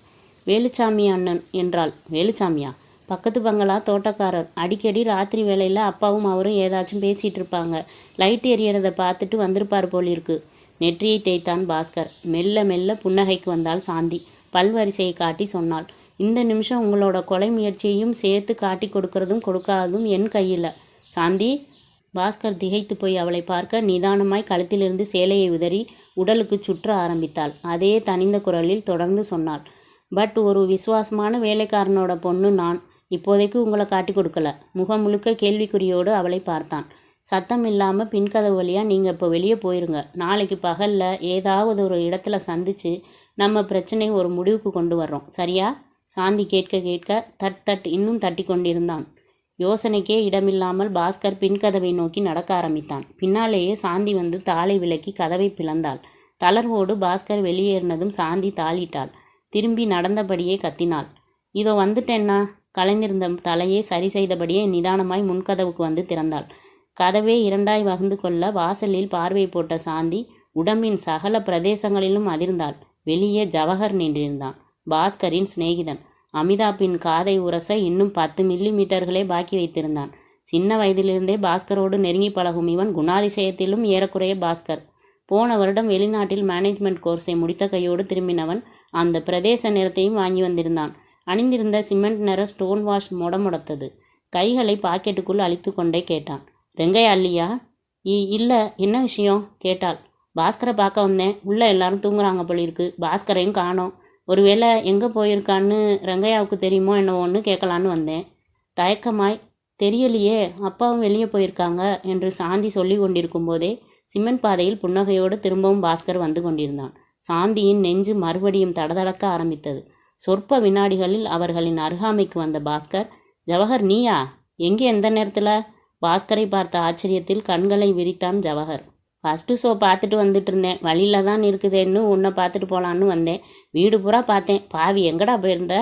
வேலுச்சாமி அண்ணன் என்றாள். வேலுச்சாமியா? பக்கத்து பங்களா தோட்டக்காரர். அடிக்கடி ராத்திரி வேளையில் அப்பாவும் அவரும் ஏதாச்சும் பேசிகிட்டு இருப்பாங்க. லைட் எரியறதை பார்த்துட்டு வந்திருப்பார் போலிருக்கு. நெற்றியை தேய்த்தான் பாஸ்கர். மெல்ல மெல்ல புன்னகைக்கு வந்தாள் சாந்தி. பல்வரிசையை காட்டி சொன்னாள். இந்த நிமிஷம் உங்களோட கொலை முயற்சியையும் சேர்த்து காட்டி கொடுக்கறதும் கொடுக்காததும் என் கையில். சாந்தி. பாஸ்கர் திகைத்து போய் அவளை பார்க்க நிதானமாய் கழுத்திலிருந்து சேலையை உதறி உடலுக்கு சுற்ற ஆரம்பித்தாள். அதே தனிந்த குரலில் தொடர்ந்து சொன்னாள். பட் ஒரு விசுவாசமான வேலைக்காரனோட பொண்ணு நான். இப்போதைக்கு உங்களை காட்டி கொடுக்கல. முகம் முழுக்க கேள்விக்குறியோடு அவளை பார்த்தான். சத்தம் இல்லாமல் பின்கதவு வழியாக நீங்கள் இப்போ வெளியே போயிருங்க. நாளைக்கு பகலில் ஏதாவது ஒரு இடத்துல சந்தித்து நம்ம பிரச்சனை ஒரு முடிவுக்கு கொண்டு வர்றோம். சரியா? சாந்தி கேட்க கேட்க தட் தட் இன்னும் தட்டி கொண்டிருந்தான். யோசனைக்கே இடமில்லாமல் பாஸ்கர் பின்கதவை நோக்கி நடக்க ஆரம்பித்தான். பின்னாலேயே சாந்தி வந்து தாளை விலக்கி கதவை பிளந்தாள். தளர்வோடு பாஸ்கர் வெளியேறினதும் சாந்தி தாளிட்டாள். திரும்பி நடந்தபடியே கத்தினாள். இதோ வந்துட்டேன்னா. கலைந்திருந்த தலையை சரி செய்தபடியே நிதானமாய் முன்கதவுக்கு வந்து திறந்தாள். கதவே 2ஆய் வகுந்து கொள்ள வாசலில் பார்வை போட்ட சாந்தி உடம்பின் சகல பிரதேசங்களிலும் அதிர்ந்தாள். வெளியே ஜவஹர் நின்றிருந்தான். பாஸ்கரின் சிநேகிதன். அமிதாப்பின் காதை உரச இன்னும் 10 மில்லிமீட்டர்களே பாக்கி வைத்திருந்தான். சின்ன வயதிலிருந்தே பாஸ்கரோடு நெருங்கி பழகும் இவன் குணாதிசயத்திலும் ஏறக்குறைய பாஸ்கர். போன வருடம் வெளிநாட்டில் மேனேஜ்மெண்ட் கோர்ஸை முடித்த கையோடு திரும்பினவன் அந்த பிரதேச நிறத்தையும் வாங்கி வந்திருந்தான். அணிந்திருந்த சிமெண்ட் நிற ஸ்டோன் வாஷ் முடத்தது. கைகளை பாக்கெட்டுக்குள் அழித்து கொண்டே கேட்டான். ரெங்கையா இல்லையா? இல்லை. என்ன விஷயம்? கேட்டாள். பாஸ்கரை பார்க்க வந்தேன். உள்ளே எல்லாரும் தூங்குறாங்க போலிருக்கு. பாஸ்கரையும் காணோம். ஒருவேளை எங்கே போயிருக்கான்னு ரெங்கையாவுக்கு தெரியுமோ என்னவோன்னு கேட்கலான்னு வந்தேன். தயக்கமாய், தெரியலையே, அப்பாவும் வெளியே போயிருக்காங்க என்று சாந்தி சொல்லி கொண்டிருக்கும் போதே சிமெண்ட் பாதையில் புன்னகையோடு திரும்பவும் பாஸ்கர் வந்து கொண்டிருந்தான். சாந்தியின் நெஞ்சு மறுபடியும் தடதடக்க ஆரம்பித்தது. சொற்ப வினாடிகளில் அவர்களின் அருகாமைக்கு வந்த பாஸ்கர், ஜவஹர் நீயா? எங்கே? எந்த நேரத்தில்? பாஸ்கரை பார்த்த ஆச்சரியத்தில் கண்களை விரித்தான் ஜவஹர். ஃபஸ்ட்டு ஷோ பார்த்துட்டு வந்துட்டு இருந்தேன். வழியில் தான் இருக்குதேன்னு உன்னை பார்த்துட்டு போகலான்னு வந்தேன். வீடு பூரா பார்த்தேன். பாவி, எங்கடா போயிருந்த?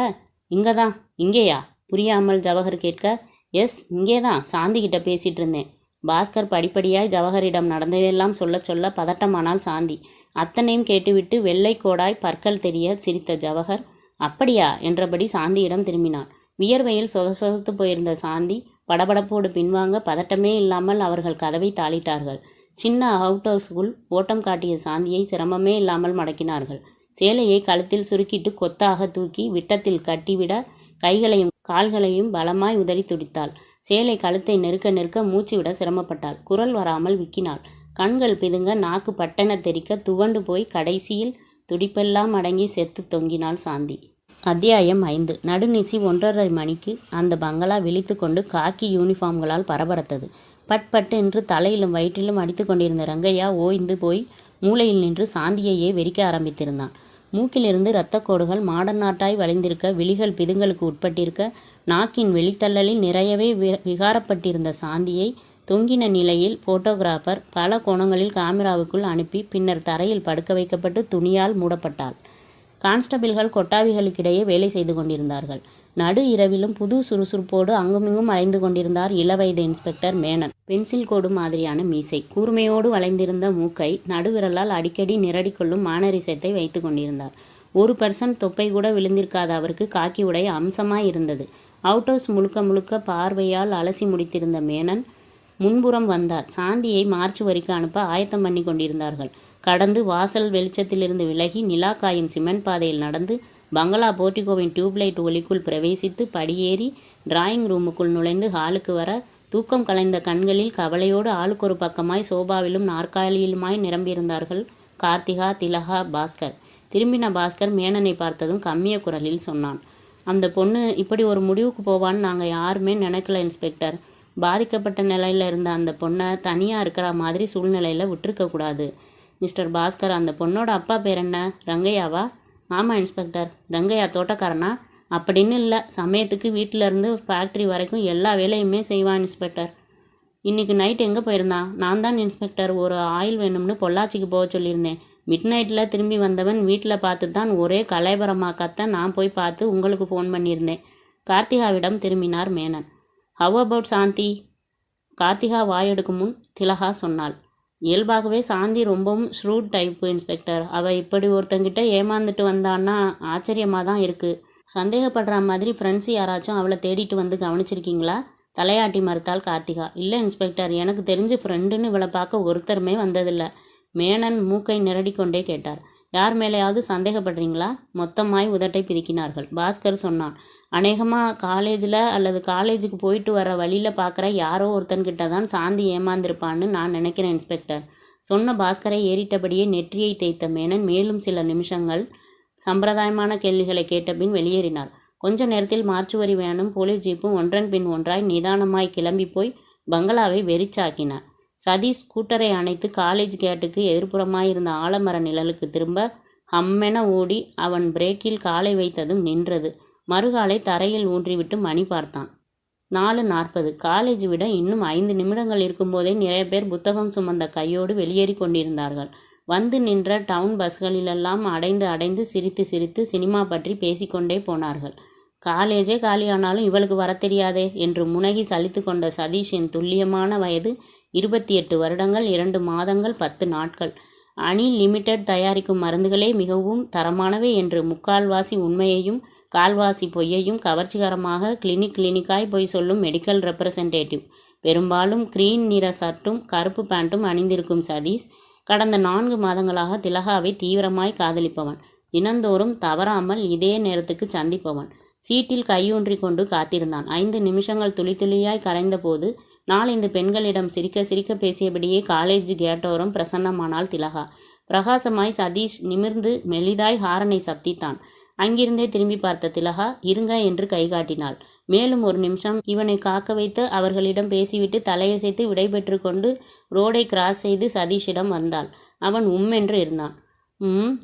இங்கே தான். இங்கேயா? புரியாமல் ஜவஹர் கேட்க, எஸ் இங்கே தான், சாந்திக்கிட்ட பேசிகிட்டு இருந்தேன். பாஸ்கர் படிப்படியாய் ஜவஹரிடம் நடந்ததெல்லாம் சொல்ல சொல்ல பதட்டமானால் சாந்தி. அத்தனையும் கேட்டுவிட்டு வெள்ளை கோடாய் பற்கள் தெரிய சிரித்த ஜவஹர், அப்படியா என்றபடி சாந்தியிடம் திரும்பினான். வியர்வையில் சொதசொதத்து போயிருந்த சாந்தி படபடப்போடு பின்வாங்க பதட்டமே இல்லாமல் அவர்கள் கதவை தாளிட்டார்கள். சின்ன அவுட் ஹவுஸுக்குள் ஓட்டம் காட்டிய சாந்தியை சிரமமே இல்லாமல் மடக்கினார்கள். சேலையை கழுத்தில் சுருக்கிட்டு கொத்தாக தூக்கி விட்டத்தில் கட்டிவிட கைகளையும் கால்களையும் பலமாய் உதறி துடித்தாள். சேலை கழுத்தை நெருக்க நெருக்க மூச்சு விட சிரமப்பட்டாள். குரல் வராமல் விக்கினாள். கண்கள் பிதுங்க, நாக்கு பட்டென தெறிக்க, துவண்டு போய் கடைசியில் துடிப்பெல்லாம் அடங்கி செத்து தொங்கினாள் சாந்தி. அத்தியாயம் 5. நடுநிசி 1:30 மணிக்கு அந்த பங்களா விழித்து கொண்டு காக்கி யூனிஃபார்ம்களால் பரபரத்தது. பட் பட் என்று தலையிலும் வயிற்றிலும் அடித்து கொண்டிருந்த ரங்கையா ஓய்ந்து போய் மூலையில் நின்று சாந்தியையே வெறிக்க ஆரம்பித்திருந்தான். மூக்கிலிருந்து இரத்தக்கோடுகள் மாடர்ன் நாட்டாய் வளைந்திருக்க, விழிகள் பிதுங்களுக்கு உட்பட்டிருக்க, நாக்கின் வெளித்தள்ளலில் நிறையவே விகாரப்பட்டிருந்த சாந்தியை தொங்கின நிலையில் போட்டோகிராஃபர் பல கோணங்களில் காமிராவுக்குள் அனுப்பி பின்னர் தரையில் படுக்க வைக்கப்பட்டு துணியால் மூடப்பட்டாள். கான்ஸ்டபிள்கள் கொட்டாவிகளுக்கிடையே வேலை செய்து கொண்டிருந்தார்கள். நடு இரவிலும் புது சுறுசுறுப்போடு அங்குமிங்கும் அலைந்து கொண்டிருந்தார் இளவயது இன்ஸ்பெக்டர் மேனன். பென்சில் கோடு மாதிரியான மீசை, கூர்மையோடு வளைந்திருந்த மூக்கை நடுவிரலால் அடிக்கடி நிரடிக்கொள்ளும் மானரிசத்தை வைத்து கொண்டிருந்தார். 1% தொப்பை கூட விழுந்திருக்காத அவருக்கு காக்கி உடை அம்சமாய் இருந்தது. அவுட் ஹவுஸ் முழுக்க முழுக்க பார்வையால் அலசி முடித்திருந்த மேனன் முன்புறம் வந்தார். சாந்தியை மார்ச்சுவரிக்கு அனுப்ப ஆயத்தம் பண்ணி கொண்டிருந்தார்கள். கடந்து வாசல் வெளிச்சத்திலிருந்து விலகி நிலா காயும் சிமெண்ட் பாதையில் நடந்து பங்களா போர்டிகோவின் டியூப்லைட் ஒளிக்குள் பிரவேசித்து படியேறி டிராயிங் ரூமுக்குள் நுழைந்து ஹாலுக்கு வர தூக்கம் கலைந்த கண்களில் கவலையோடு ஆளுக்கொரு பக்கமாய் சோபாவிலும் நாற்காலியிலுமாய் நிரம்பியிருந்தார்கள் கார்த்திகா, திலகா, பாஸ்கர். திரும்பின பாஸ்கர் மேனனை பார்த்ததும் கம்மிய குரலில் சொன்னான், அந்த பொண்ணு இப்படி ஒரு முடிவுக்கு போவான்னு நாங்கள் யாருமே நினைக்கல இன்ஸ்பெக்டர். பாதிக்கப்பட்ட நிலையில் இருந்த அந்த பொண்ணை தனியாக இருக்கிற மாதிரி சூழ்நிலையில் விட்டுருக்கக்கூடாது. மிஸ்டர் பாஸ்கர், அந்த பொண்ணோட அப்பா பேர் என்ன? ரங்கையாவா? ஆமாம் இன்ஸ்பெக்டர். ரங்கையா தோட்டக்காரனா? அப்படின்னு இல்லை, சமயத்துக்கு வீட்டிலேருந்து ஃபேக்ட்ரி வரைக்கும் எல்லா வேலையுமே செய்வான் இன்ஸ்பெக்டர். இன்றைக்கி நைட் எங்கே போயிருந்தான்? நான் தான் இன்ஸ்பெக்டர். ஒரு ஆயில் வேணும்னு பொள்ளாச்சிக்கு போக சொல்லியிருந்தேன். மிட் நைட்டில் திரும்பி வந்தவன் வீட்டில் பார்த்து தான் ஒரே கலைபரமாக்கத்த நான் போய் பார்த்து உங்களுக்கு ஃபோன் பண்ணியிருந்தேன். கார்த்திகாவிடம் திரும்பினார் மேனன். ஹவ் அபவுட் சாந்தி? கார்த்திகா வாயெடுக்கும் முன் திலகா சொன்னாள், இயல்பாகவே சாந்தி ரொம்பவும் ஷ்ரூட் டைப்பு இன்ஸ்பெக்டர். அவள் இப்படி ஒருத்தங்கிட்ட ஏமாந்துட்டு வந்தான்னா ஆச்சரியமாக தான் இருக்குது. சந்தேகப்படுற மாதிரி ஃப்ரெண்ட்ஸ் யாராச்சும் அவளை தேடிட்டு வந்து கவனிச்சிருக்கீங்களா? தலையாட்டி மறுத்தாள் கார்த்திகா. இல்லை இன்ஸ்பெக்டர், எனக்கு தெரிஞ்சு ஃப்ரெண்டுன்னு இவளை பார்க்க ஒருத்தருமே வந்ததில்லை. மேனன் மூக்கை நிரடிக்கொண்டே கேட்டார். யார் மேலேயாவது சந்தேகப்படுறீங்களா? மொத்தமாய் உதட்டை பிதுக்கினார்கள். பாஸ்கர் சொன்னான், அநேகமாக காலேஜில் அல்லது காலேஜுக்கு போயிட்டு வர வழியில் பார்க்குற யாரோ ஒருத்தன்கிட்ட தான் சாந்தி ஏமாந்திருப்பான்னு நான் நினைக்கிறேன் இன்ஸ்பெக்டர். சொன்ன பாஸ்கரை ஏறிட்டபடியே நெற்றியை தேய்த்த மேனன் மேலும் சில நிமிஷங்கள் சம்பிரதாயமான கேள்விகளை கேட்டபின் வெளியேறினார். கொஞ்ச நேரத்தில் மார்ச்சுவரி வேனும் போலீஸ் ஜீப்பும் ஒன்றன் பின் ஒன்றாய் நிதானமாய் கிளம்பி போய் பங்களாவை வெறிச்சாக்கின. சதீஷ் ஸ்கூட்டரை அணைத்து காலேஜ் கேட்டுக்கு எதிர்ப்புறமாயிருந்த ஆலமர நிழலுக்கு திரும்ப ஹம்மென ஓடி அவன் பிரேக்கில் காலை வைத்ததும் நின்றது. மறுகாலை தரையில் ஊன்றிவிட்டு மணி பார்த்தான். 4:40. காலேஜ் விட இன்னும் 5 நிமிடங்கள் இருக்கும்போதே நிறைய பேர் புத்தகம் சுமந்த கையோடு வெளியேறி கொண்டிருந்தார்கள். வந்து நின்ற டவுன் பஸ்களிலெல்லாம் அடைந்து அடைந்து சிரித்து சிரித்து சினிமா பற்றி பேசிக்கொண்டே போனார்கள். காலேஜே காலியானாலும் இவளுக்கு வர தெரியாதே என்று முனகி சலித்து கொண்ட சதீஷின் துல்லியமான வயது 28 வருடங்கள் 2 மாதங்கள் 10 நாட்கள். அணி லிமிடெட் தயாரிக்கும் மருந்துகளே மிகவும் தரமானவை என்று முக்கால்வாசி உண்மையையும் கால்வாசி பொய்யையும் கவர்ச்சிகரமாக கிளினிக்காய் போய் சொல்லும் மெடிக்கல் ரெப்ரசன்டேட்டிவ். பெரும்பாலும் கிரீன் நிற சர்ட்டும் கருப்பு பேண்ட்டும் அணிந்திருக்கும் சதீஷ் கடந்த 4 மாதங்களாக திலகாவை தீவிரமாய் காதலிப்பவன். தினந்தோறும் தவறாமல் இதே நேரத்துக்கு சந்திப்பவன். சீட்டில் கையூன்றி கொண்டு காத்திருந்தான். 5 நிமிஷங்கள் துளி துளியாய் கரைந்த போது 4-5 பெண்களிடம் சிரிக்க சிரிக்க பேசியபடியே காலேஜ் கேட்டோரம் பிரசன்னமானாள் திலகா. பிரகாசமாய் சதீஷ் நிமிர்ந்து மெலிதாய் ஹாரனை சப்தித்தான். அங்கிருந்தே திரும்பி பார்த்த திலகா இருங்க என்று கை காட்டினாள். மேலும் 1 நிமிஷம் இவனை காக்க வைத்து அவர்களிடம் பேசிவிட்டு தலையசைத்து விடைபெற்று கொண்டு ரோடை கிராஸ் செய்து சதீஷிடம் வந்தாள். அவன் என்று இருந்தான்.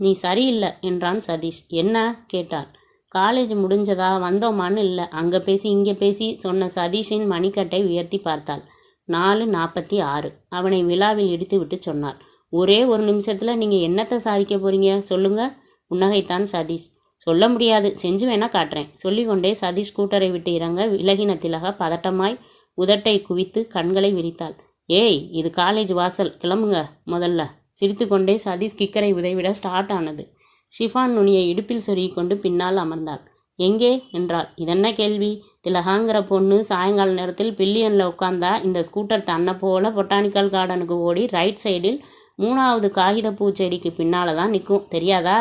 நீ சரியில்லை என்றான் சதீஷ். என்ன கேட்டாள். காலேஜ் முடிஞ்சதா வந்தோமான்னு இல்லை, அங்கே பேசி இங்கே பேசி சொன்ன சதீஷின் மணிக்கட்டை உயர்த்தி பார்த்தாள். 4:46. அவனை விழாவில் இடித்து விட்டு சொன்னாள். ஒரே 1 நிமிஷத்தில் நீங்கள் என்னத்தை சாதிக்க போறீங்க சொல்லுங்க? புன்னகைத்தான் சதீஷ். சொல்ல முடியாது, செஞ்சு வேணா காட்டுறேன். சொல்லிக்கொண்டே சதீஷ் ஸ்கூட்டரை விட்டு இறங்க விலகின திலகா பதட்டமாய் உதட்டை குவித்து கண்களை விரித்தாள். ஏய், இது காலேஜ் வாசல், கிளம்புங்க முதல்ல. சிரித்து கொண்டே சதீஷ் கிக்கரை உதைவிட ஸ்டார்ட் ஆனது. ஷிஃபான் நுனியை இடுப்பில் சொருகி கொண்டு பின்னால் அமர்ந்தாள். எங்கே என்றாள். இதென்ன கேள்வி? திலகாங்கிற பொண்ணு சாயங்கால நேரத்தில் பில்லியனில் உட்காந்தா இந்த ஸ்கூட்டர் தன்னை போல பொட்டானிக்கல் கார்டனுக்கு ஓடி ரைட் சைடில் 3வது காகித பூச்செடிக்கு பின்னால் தான் நிற்கும், தெரியாதா?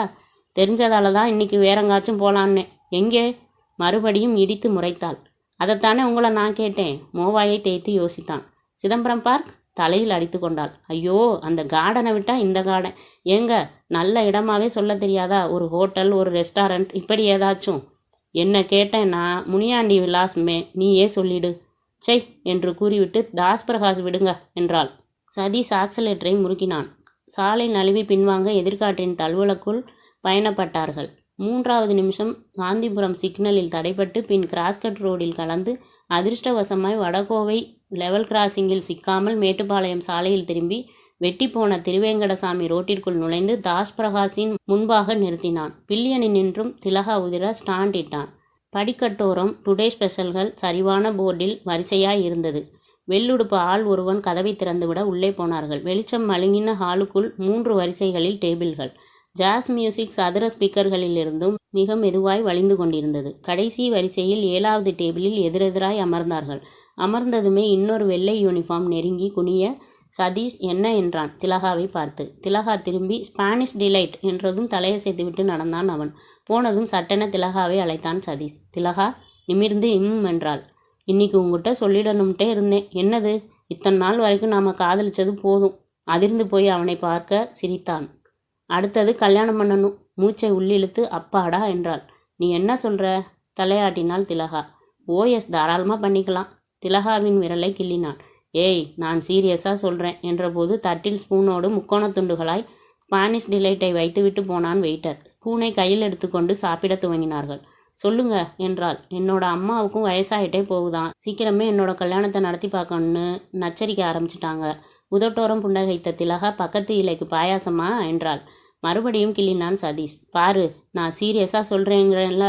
தெரிஞ்சதால தான் இன்றைக்கி வேறங்காச்சும் போகலான்னே. எங்கே? மறுபடியும் இடித்து முறைத்தாள். அதைத்தானே உங்களை நான் கேட்டேன். மோவாயை தேய்த்து யோசித்தான். சிதம்பரம் பார்க் தலையில் அடித்து கொண்டாள். ஐயோ, அந்த கார்டனை விட்டால் இந்த கார்டன் ஏங்க, நல்ல இடமாவே சொல்ல தெரியாதா? ஒரு ஹோட்டல், ஒரு ரெஸ்டாரண்ட், இப்படி ஏதாச்சும். என்ன கேட்டேன்னா முனியாண்டி விலாஸ் நீயே சொல்லிடு. சை என்று கூறிவிட்டு தாஸ் பிரகாஷ் விடுங்க என்றாள். சதீஷ் ஆக்சலேட்டரை முறுக்கினான். சாலை நழுவி பின்வாங்க எதிர்காற்றின் தழுவலுக்குள் பயணப்பட்டார்கள். 3வது நிமிஷம் காந்திபுரம் சிக்னலில் தடைப்பட்டு பின் கிராஸ்கட் ரோடில் கலந்து அதிர்ஷ்டவசமாய் வடகோவை லெவல் கிராசிங்கில் சிக்காமல் மேட்டுப்பாளையம் சாலையில் திரும்பி வெட்டிப்போன திருவேங்கடசாமி ரோட்டிற்குள் நுழைந்து தாஸ் பிரகாஷின் முன்பாக நிறுத்தினான். பில்லியனில் நின்றும் திலகா உதிர ஸ்டாண்ட் இட்டான். படிக்கட்டோரம் டுடே ஸ்பெஷல்கள் சரிவான போர்டில் வரிசையாய் இருந்தது. வெள்ளுடுப்பு ஆள் ஒருவன் கதவை திறந்துவிட உள்ளே போனார்கள். வெளிச்சம் மழுங்கின ஹாலுக்குள் 3 வரிசைகளில் டேபிள்கள். ஜாஸ் மியூசிக் சதுர ஸ்பீக்கர்களிலிருந்தும் மிக மெதுவாய் வழிந்து கொண்டிருந்தது. கடைசி வரிசையில் 7வது டேபிளில் எதிரெதிராய் அமர்ந்தார்கள். அமர்ந்ததுமே இன்னொரு வெள்ளை யூனிஃபார்ம் நெருங்கி குனிய சதீஷ் என்ன என்றான் திலகாவை பார்த்து. திலகா திரும்பி ஸ்பானிஷ் டிலைட் என்றதும் தலையசைத்துவிட்டு நடந்தான் அவன். போனதும் சட்டென திலகாவை அழைத்தான் சதீஷ். திலகா நிமிர்ந்து என்றாள். இன்னைக்கு உங்ககிட்ட சொல்லிடணும்ட்டே இருந்தேன். என்னது? இத்தனை நாள் வரைக்கும் நாம் காதலிச்சது போதும். அதிர்ந்து போய் அவனை பார்க்க சிரித்தான். அடுத்தது கல்யாணம் பண்ணணும். மூச்சை உள்ளிழுத்து அப்பாடா என்றாள். நீ என்ன சொல்கிற? தலையாட்டினாள் திலகா. ஓஎஸ் தாராளமாக பண்ணிக்கலாம். திலகாவின் விரலை கிள்ளினான். ஏய், நான் சீரியஸாக சொல்கிறேன் என்றபோது தட்டில் ஸ்பூனோடு முக்கோணத்துண்டுகளாய் ஸ்பானிஷ் டிலைட்டை வைத்துவிட்டு போனான் வெயிட்டர். ஸ்பூனை கையில் எடுத்துக்கொண்டு சாப்பிட துவங்கினார்கள். சொல்லுங்க என்றாள். என்னோட அம்மாவுக்கும் வயசாகிட்டே போகுதான். சீக்கிரமே என்னோட கல்யாணத்தை நடத்தி பார்க்கணுன்னு நச்சரிக்க ஆரம்பிச்சிட்டாங்க. உதட்டோரம் புன்னகைத்த திலகா பக்கத்து இலைக்கு பாயாசமா என்றாள். மறுபடியும் கிள்ளினான் சதீஷ். பாரு, நான் சீரியஸாக சொல்கிறேங்கிறேன்ல.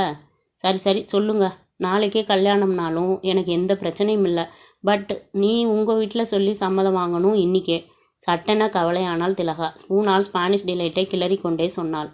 சரி சொல்லுங்க. நாளைக்கே கல்யாணம்னாலும் எனக்கு எந்த பிரச்சனையும் இல்லை. பட் நீ உங்கள் வீட்டில் சொல்லி சம்மதம் வாங்கணும் இன்றைக்கே. சட்டென கவலையானால் திலகா. ஸ்பூனால் ஸ்பானிஷ் டிலைட்டை கிளறி கொண்டே சொன்னாள்.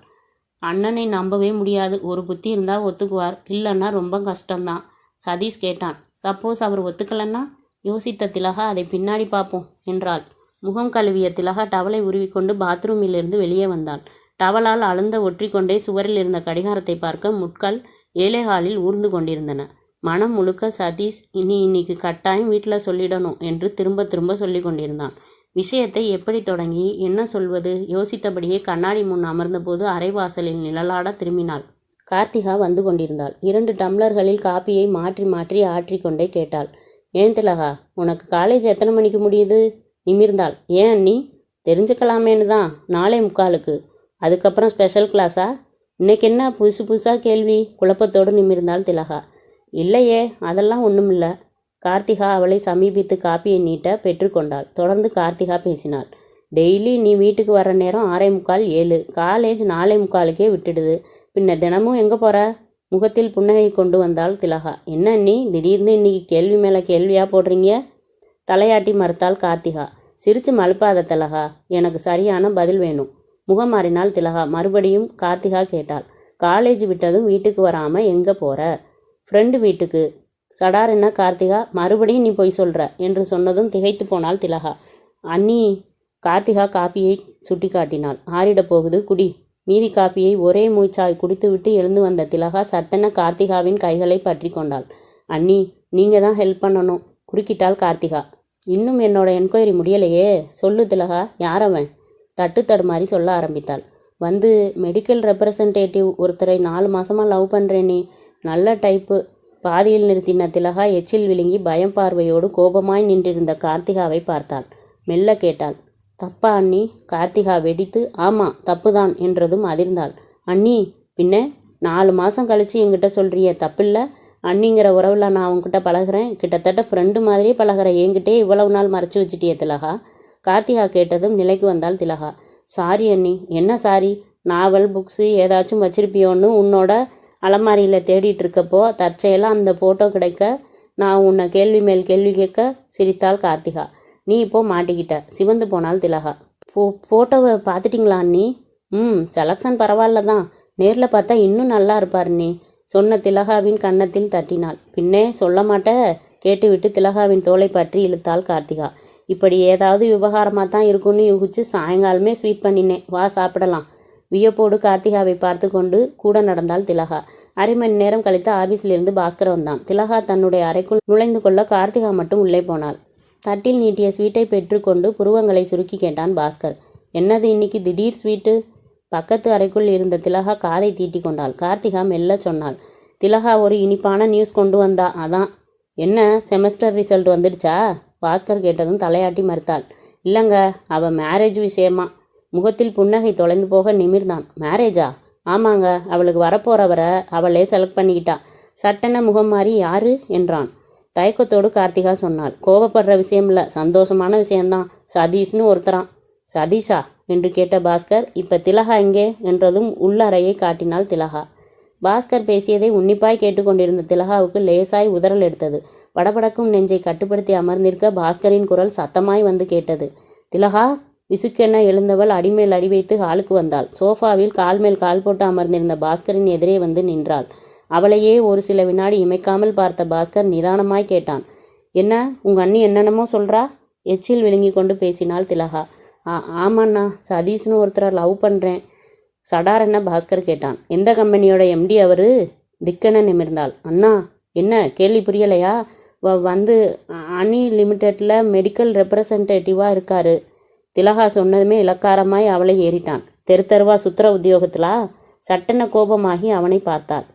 அண்ணனை நம்பவே முடியாது. ஒரு புத்தி இருந்தால் ஒத்துக்குவார், இல்லைன்னா ரொம்ப கஷ்டம்தான். சதீஷ் கேட்டான். சப்போஸ் அவர் ஒத்துக்கலன்னா? யோசித்த திலகா அதை பின்னாடி பார்ப்போம் என்றாள். முகம் கழுவிய திலகா டவலை உருவிக்கொண்டு பாத்ரூமிலிருந்து வெளியே வந்தாள். டவலால் அழுந்த ஒற்றிக்கொண்டே சுவரில் இருந்த கடிகாரத்தை பார்க்க முட்கள் 7 ஹாலில் ஊர்ந்து கொண்டிருந்தன. மனம் முழுக்க சதீஷ் இன்னைக்கு கட்டாயம் வீட்டில் சொல்லிடணும் என்று திரும்ப சொல்லி கொண்டிருந்தான். விஷயத்தை எப்படி தொடங்கி என்ன சொல்வது யோசித்தபடியே கண்ணாடி முன் அமர்ந்தபோது அரைவாசலில் நிழலாட திரும்பினாள். கார்த்திகா வந்து கொண்டிருந்தாள். 2 டம்ளர்களில் காப்பியை மாற்றி ஆற்றிக்கொண்டே கேட்டாள். ஏன் திலகா, உனக்கு காலேஜ் எத்தனை மணிக்கு முடியுது? நிமிர்ந்தாள். ஏன் அண்ணி? தெரிஞ்சுக்கலாமேன்னு தான். 4:45. அதுக்கப்புறம் ஸ்பெஷல் கிளாஸா? இன்னைக்கு என்ன புதுசாக கேள்வி? குழப்பத்தோடு நிமிர்ந்தாள் திலகா. இல்லையே, அதெல்லாம் ஒன்றும் இல்லை. கார்த்திகா அவளை சமீபித்து காப்பியை நீட்ட பெற்றுக்கொண்டாள். தொடர்ந்து கார்த்திகா பேசினாள். டெய்லி நீ வீட்டுக்கு வர நேரம் 6:45 7. காலேஜ் 4:45 விட்டுடுது. பின்ன தினமும் எங்கே போகிற? முகத்தில் புன்னகை கொண்டு வந்தாள் திலகா. என்ன நீ திடீர்னு இன்னைக்கு கேள்வி மேலே கேள்வியாக போடுறீங்க? தலையாட்டி மறுத்தாள் கார்த்திகா. சிரிச்சு மழுப்பாத திலகா, எனக்கு சரியான பதில் வேணும். முகம் மாறினாள் திலகா. மறுபடியும் கார்த்திகா கேட்டாள். காலேஜ் விட்டதும் வீட்டுக்கு வராமல் எங்கே போகிற? ஃப்ரெண்டு வீட்டுக்கு. சடார் என்ன கார்த்திகா, மறுபடியும் நீ போய் சொல்கிற என்று சொன்னதும் திகைத்து போனாள் திலகா. அண்ணி. கார்த்திகா காப்பியை சுட்டி காட்டினாள். ஆறிட போகுது, குடி. மீதி காப்பியை ஒரே மூச்சாய் குடித்துவிட்டு எழுந்து வந்த திலகா சட்டென கார்த்திகாவின் கைகளை பற்றி கொண்டாள். அண்ணி, நீங்கள் தான் ஹெல்ப் பண்ணணும் குறுக்கிட்டாள் கார்த்திகா. இன்னும் என்னோட என்கொயரி முடியலையே. சொல்லு திலகா, யாரவன்? தட்டுத்தடுமாறி சொல்ல ஆரம்பித்தாள். வந்து மெடிக்கல் ரெப்ரசன்டேட்டிவ் ஒருத்தரை 4 மாதமாக லவ் பண்ணுறேனே. நல்ல டைப்பு. பாதியில் நிறுத்தின திலகா எச்சில் விழுங்கி பயம் பார்வையோடு கோபமாய் நின்றிருந்த கார்த்திகாவை பார்த்தாள். மெல்ல கேட்டாள். தப்பா அண்ணி? கார்த்திகா வெடித்து ஆமாம் தப்புதான் என்றதும் அதிர்ந்தாள். அண்ணி, பின்ன 4 மாதம் கழித்து என்கிட்ட சொல்கிறிய தப்பில்லை? அண்ணிங்கிற உறவில் நான் உங்ககிட்ட பழகிறேன். கிட்டத்தட்ட ஃப்ரெண்டு மாதிரியே பழகிற என்கிட்டே இவ்வளவு நாள் மறைச்சி வச்சுட்டிய திலகா. கார்த்திகா கேட்டதும் நிலைக்கு வந்தாள் திலகா. சாரி அண்ணி. என்ன சாரி? நாவல் புக்ஸு ஏதாச்சும் வச்சிருப்பியோன்னு உன்னோட அலமாரியில் தேடிட்டு இருக்கப்போ தற்செயலாக அந்த ஃபோட்டோ கிடைக்க நான் உன்னை கேள்வி மேல் கேள்வி கேட்க சிரித்தாள் கார்த்திகா. நீ இப்போ மாட்டிக்கிட்ட. சிவந்து போனாள் திலகா. ஃபோட்டோவை பார்த்துட்டிங்களா அண்ணி? செலக்ஷன் பரவாயில்ல தான். நேரில் பார்த்தா இன்னும் நல்லா இருப்பார் நீ சொன்ன திலகாவின் கன்னத்தில் தட்டினாள். பின்னே சொல்ல மாட்ட? கேட்டுவிட்டு திலகாவின் தோலை பற்றி இழுத்தாள் கார்த்திகா. இப்படி ஏதாவது விவகாரமாக தான் இருக்குன்னு யூகிச்சு சாயங்காலமே ஸ்வீட் பண்ணினேன். வா சாப்பிடலாம். வியப்போடு கார்த்திகாவை பார்த்து கொண்டு கூட நடந்தாள் திலகா. அரை மணி நேரம் கழித்து ஆபீஸிலிருந்து பாஸ்கர் வந்தான். திலகா தன்னுடைய அறைக்குள் நுழைந்து கொள்ள கார்த்திகா மட்டும் உள்ளே போனாள். தட்டில் நீட்டிய ஸ்வீட்டை பெற்றுக்கொண்டு புருவங்களை சுருக்கி கேட்டான் பாஸ்கர். என்னது இன்னைக்கு திடீர் ஸ்வீட்டு? பக்கத்து அறைக்குள் இருந்த திலகா காதை தீட்டி கொண்டாள். கார்த்திகா மெல்ல சொன்னாள். திலகா ஒரு இனிப்பான நியூஸ் கொண்டு வந்தா, அதான். என்ன, செமஸ்டர் ரிசல்ட் வந்துடுச்சா? பாஸ்கர் கேட்டதும் தலையாட்டி மறுத்தாள். இல்லைங்க, அவள் மேரேஜ் விஷயமா. முகத்தில் புன்னகை தொலைந்து போக நிமிர்ந்தான். மேரேஜா? ஆமாங்க, அவளுக்கு வரப்போறவரை அவளே செலக்ட் பண்ணிக்கிட்டா. சட்டென முகம் மாறி யாரு என்றான். தயக்கத்தோடு கார்த்திகா சொன்னாள். கோபப்படுற விஷயம் இல்லை, சந்தோஷமான விஷயந்தான். சதீஷ்னு ஒருத்தரான். சதீஷா என்று கேட்ட பாஸ்கர், இப்போ திலகா எங்கே என்றதும் உள்ளறையை காட்டினாள் திலகா. பாஸ்கர் பேசியதை உன்னிப்பாய் கேட்டுக்கொண்டிருந்த திலகாவுக்கு லேசாய் உதறல் எடுத்தது. படபடக்கும் நெஞ்சை கட்டுப்படுத்தி அமர்ந்திருக்க பாஸ்கரின் குரல் சத்தமாய் வந்து கேட்டது. திலகா! விசுக்கென எழுந்தவள் அடிமேல் அடி வைத்து ஹாலுக்கு வந்தாள். சோஃபாவில் கால் மேல் கால் போட்டு அமர்ந்திருந்த பாஸ்கரின் எதிரே வந்து நின்றாள். அவளையே ஒரு சில வினாடி இமைக்காமல் பார்த்த பாஸ்கர் நிதானமாய் கேட்டான். என்ன, உங்கள் அண்ணி என்னென்னமோ சொல்கிறா? எச்சில் விழுங்கி கொண்டு பேசினாள் திலகா. ஆமாண்ணா, சதீஷ்னு ஒருத்தரை லவ் பண்ணுறேன். சடாரென்ன பாஸ்கர் கேட்டான். எந்த கம்பெனியோட எம்டி அவரு? திக்கென நிமிர்ந்தாள். அண்ணா, என்ன கேள்வி புரியலையா? வந்து அனி லிமிட்டெடில் மெடிக்கல் ரெப்ரசன்டேட்டிவாக இருக்காரு. திலகா சொன்னதுமே இலக்காரமாய் அவளை ஏறிட்டான். தெருத்தருவா சுத்திர உத்தியோகத்திலா? சட்டென கோபமாகி அவனை பார்த்தாள்.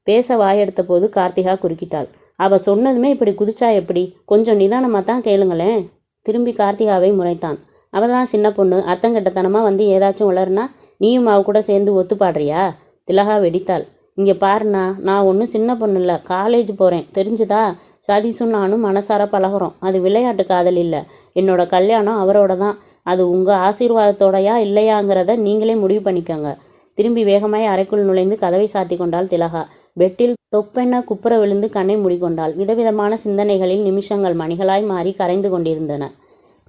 பேச வாயெடுத்த போது கார்த்திகா குறுக்கிட்டாள். அவள் சொன்னதுமே இப்படி குதிச்சா எப்படி? கொஞ்சம் நிதானமாக தான் கேளுங்களேன். திரும்பி கார்த்திகாவை முறைத்தான். அவள் தான் சின்ன பொண்ணு, அர்த்தங்கட்டத்தனமாக வந்து ஏதாச்சும் உளர்னா நீயும் அவ கூட சேர்ந்து ஒத்துப்பாடுறியா? திலகா வெடித்தாள். இங்கே பாருண்ணா, நான் ஒன்றும் சின்ன பொண்ணு இல்லை, காலேஜ் போகிறேன், தெரிஞ்சுதா? சதீஷும் நானும் மனசார பழகிறோம். அது விளையாட்டு காதல் இல்லை. என்னோட கல்யாணம் அவரோட தான். அது உங்கள் ஆசீர்வாதத்தோடையா இல்லையாங்கிறத நீங்களே முடிவு பண்ணிக்கோங்க. திரும்பி வேகமாய் அறைக்குள் நுழைந்து கதவை சாத்தி கொண்டாள் திலகா. பெட்டில் தொப்பென குப்புற விழுந்து கண்ணை மூடிக்கொண்டாள். விதவிதமான சிந்தனைகளில் நிமிஷங்கள் மணிகளாய் மாறி கரைந்து கொண்டிருந்தன.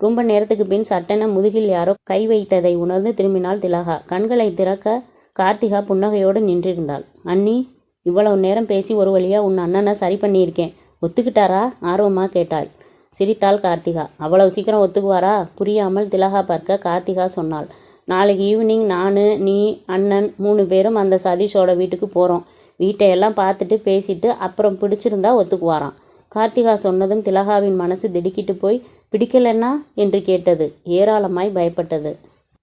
ரொம்ப நேரத்துக்கு பின் சட்டென முதுகில் யாரோ கை வைத்ததை உணர்ந்து திரும்பினாள் திலகா. கண்களை திறக்க கார்த்திகா புன்னகையோடு நின்றிருந்தாள். அண்ணி, இவ்வளவு நேரம் பேசி ஒரு வழியாக உன் அண்ணனை சரி பண்ணியிருக்கேன், ஒத்துக்கிட்டாரா? ஆர்வமாக கேட்டாள். சிரித்தாள் கார்த்திகா. அவ்வளவு சீக்கிரம் ஒத்துக்குவாரா? புரியாமல் திலகா பார்க்க கார்த்திகா சொன்னாள். நாளைக்கு ஈவினிங் நான், நீ, அண்ணன் 3 பேரும் அந்த சதீஷோட வீட்டுக்கு போகிறோம். வீட்டையெல்லாம் பார்த்துட்டு பேசிட்டு அப்புறம் பிடிச்சிருந்தா ஒத்துக்குவாராம். கார்த்திகா சொன்னதும் திலகாவின் மனசு திடுக்கிட்டு போய் பிடிக்கலன்னா என்று கேட்டது. ஏராளமாய் பயப்பட்டது.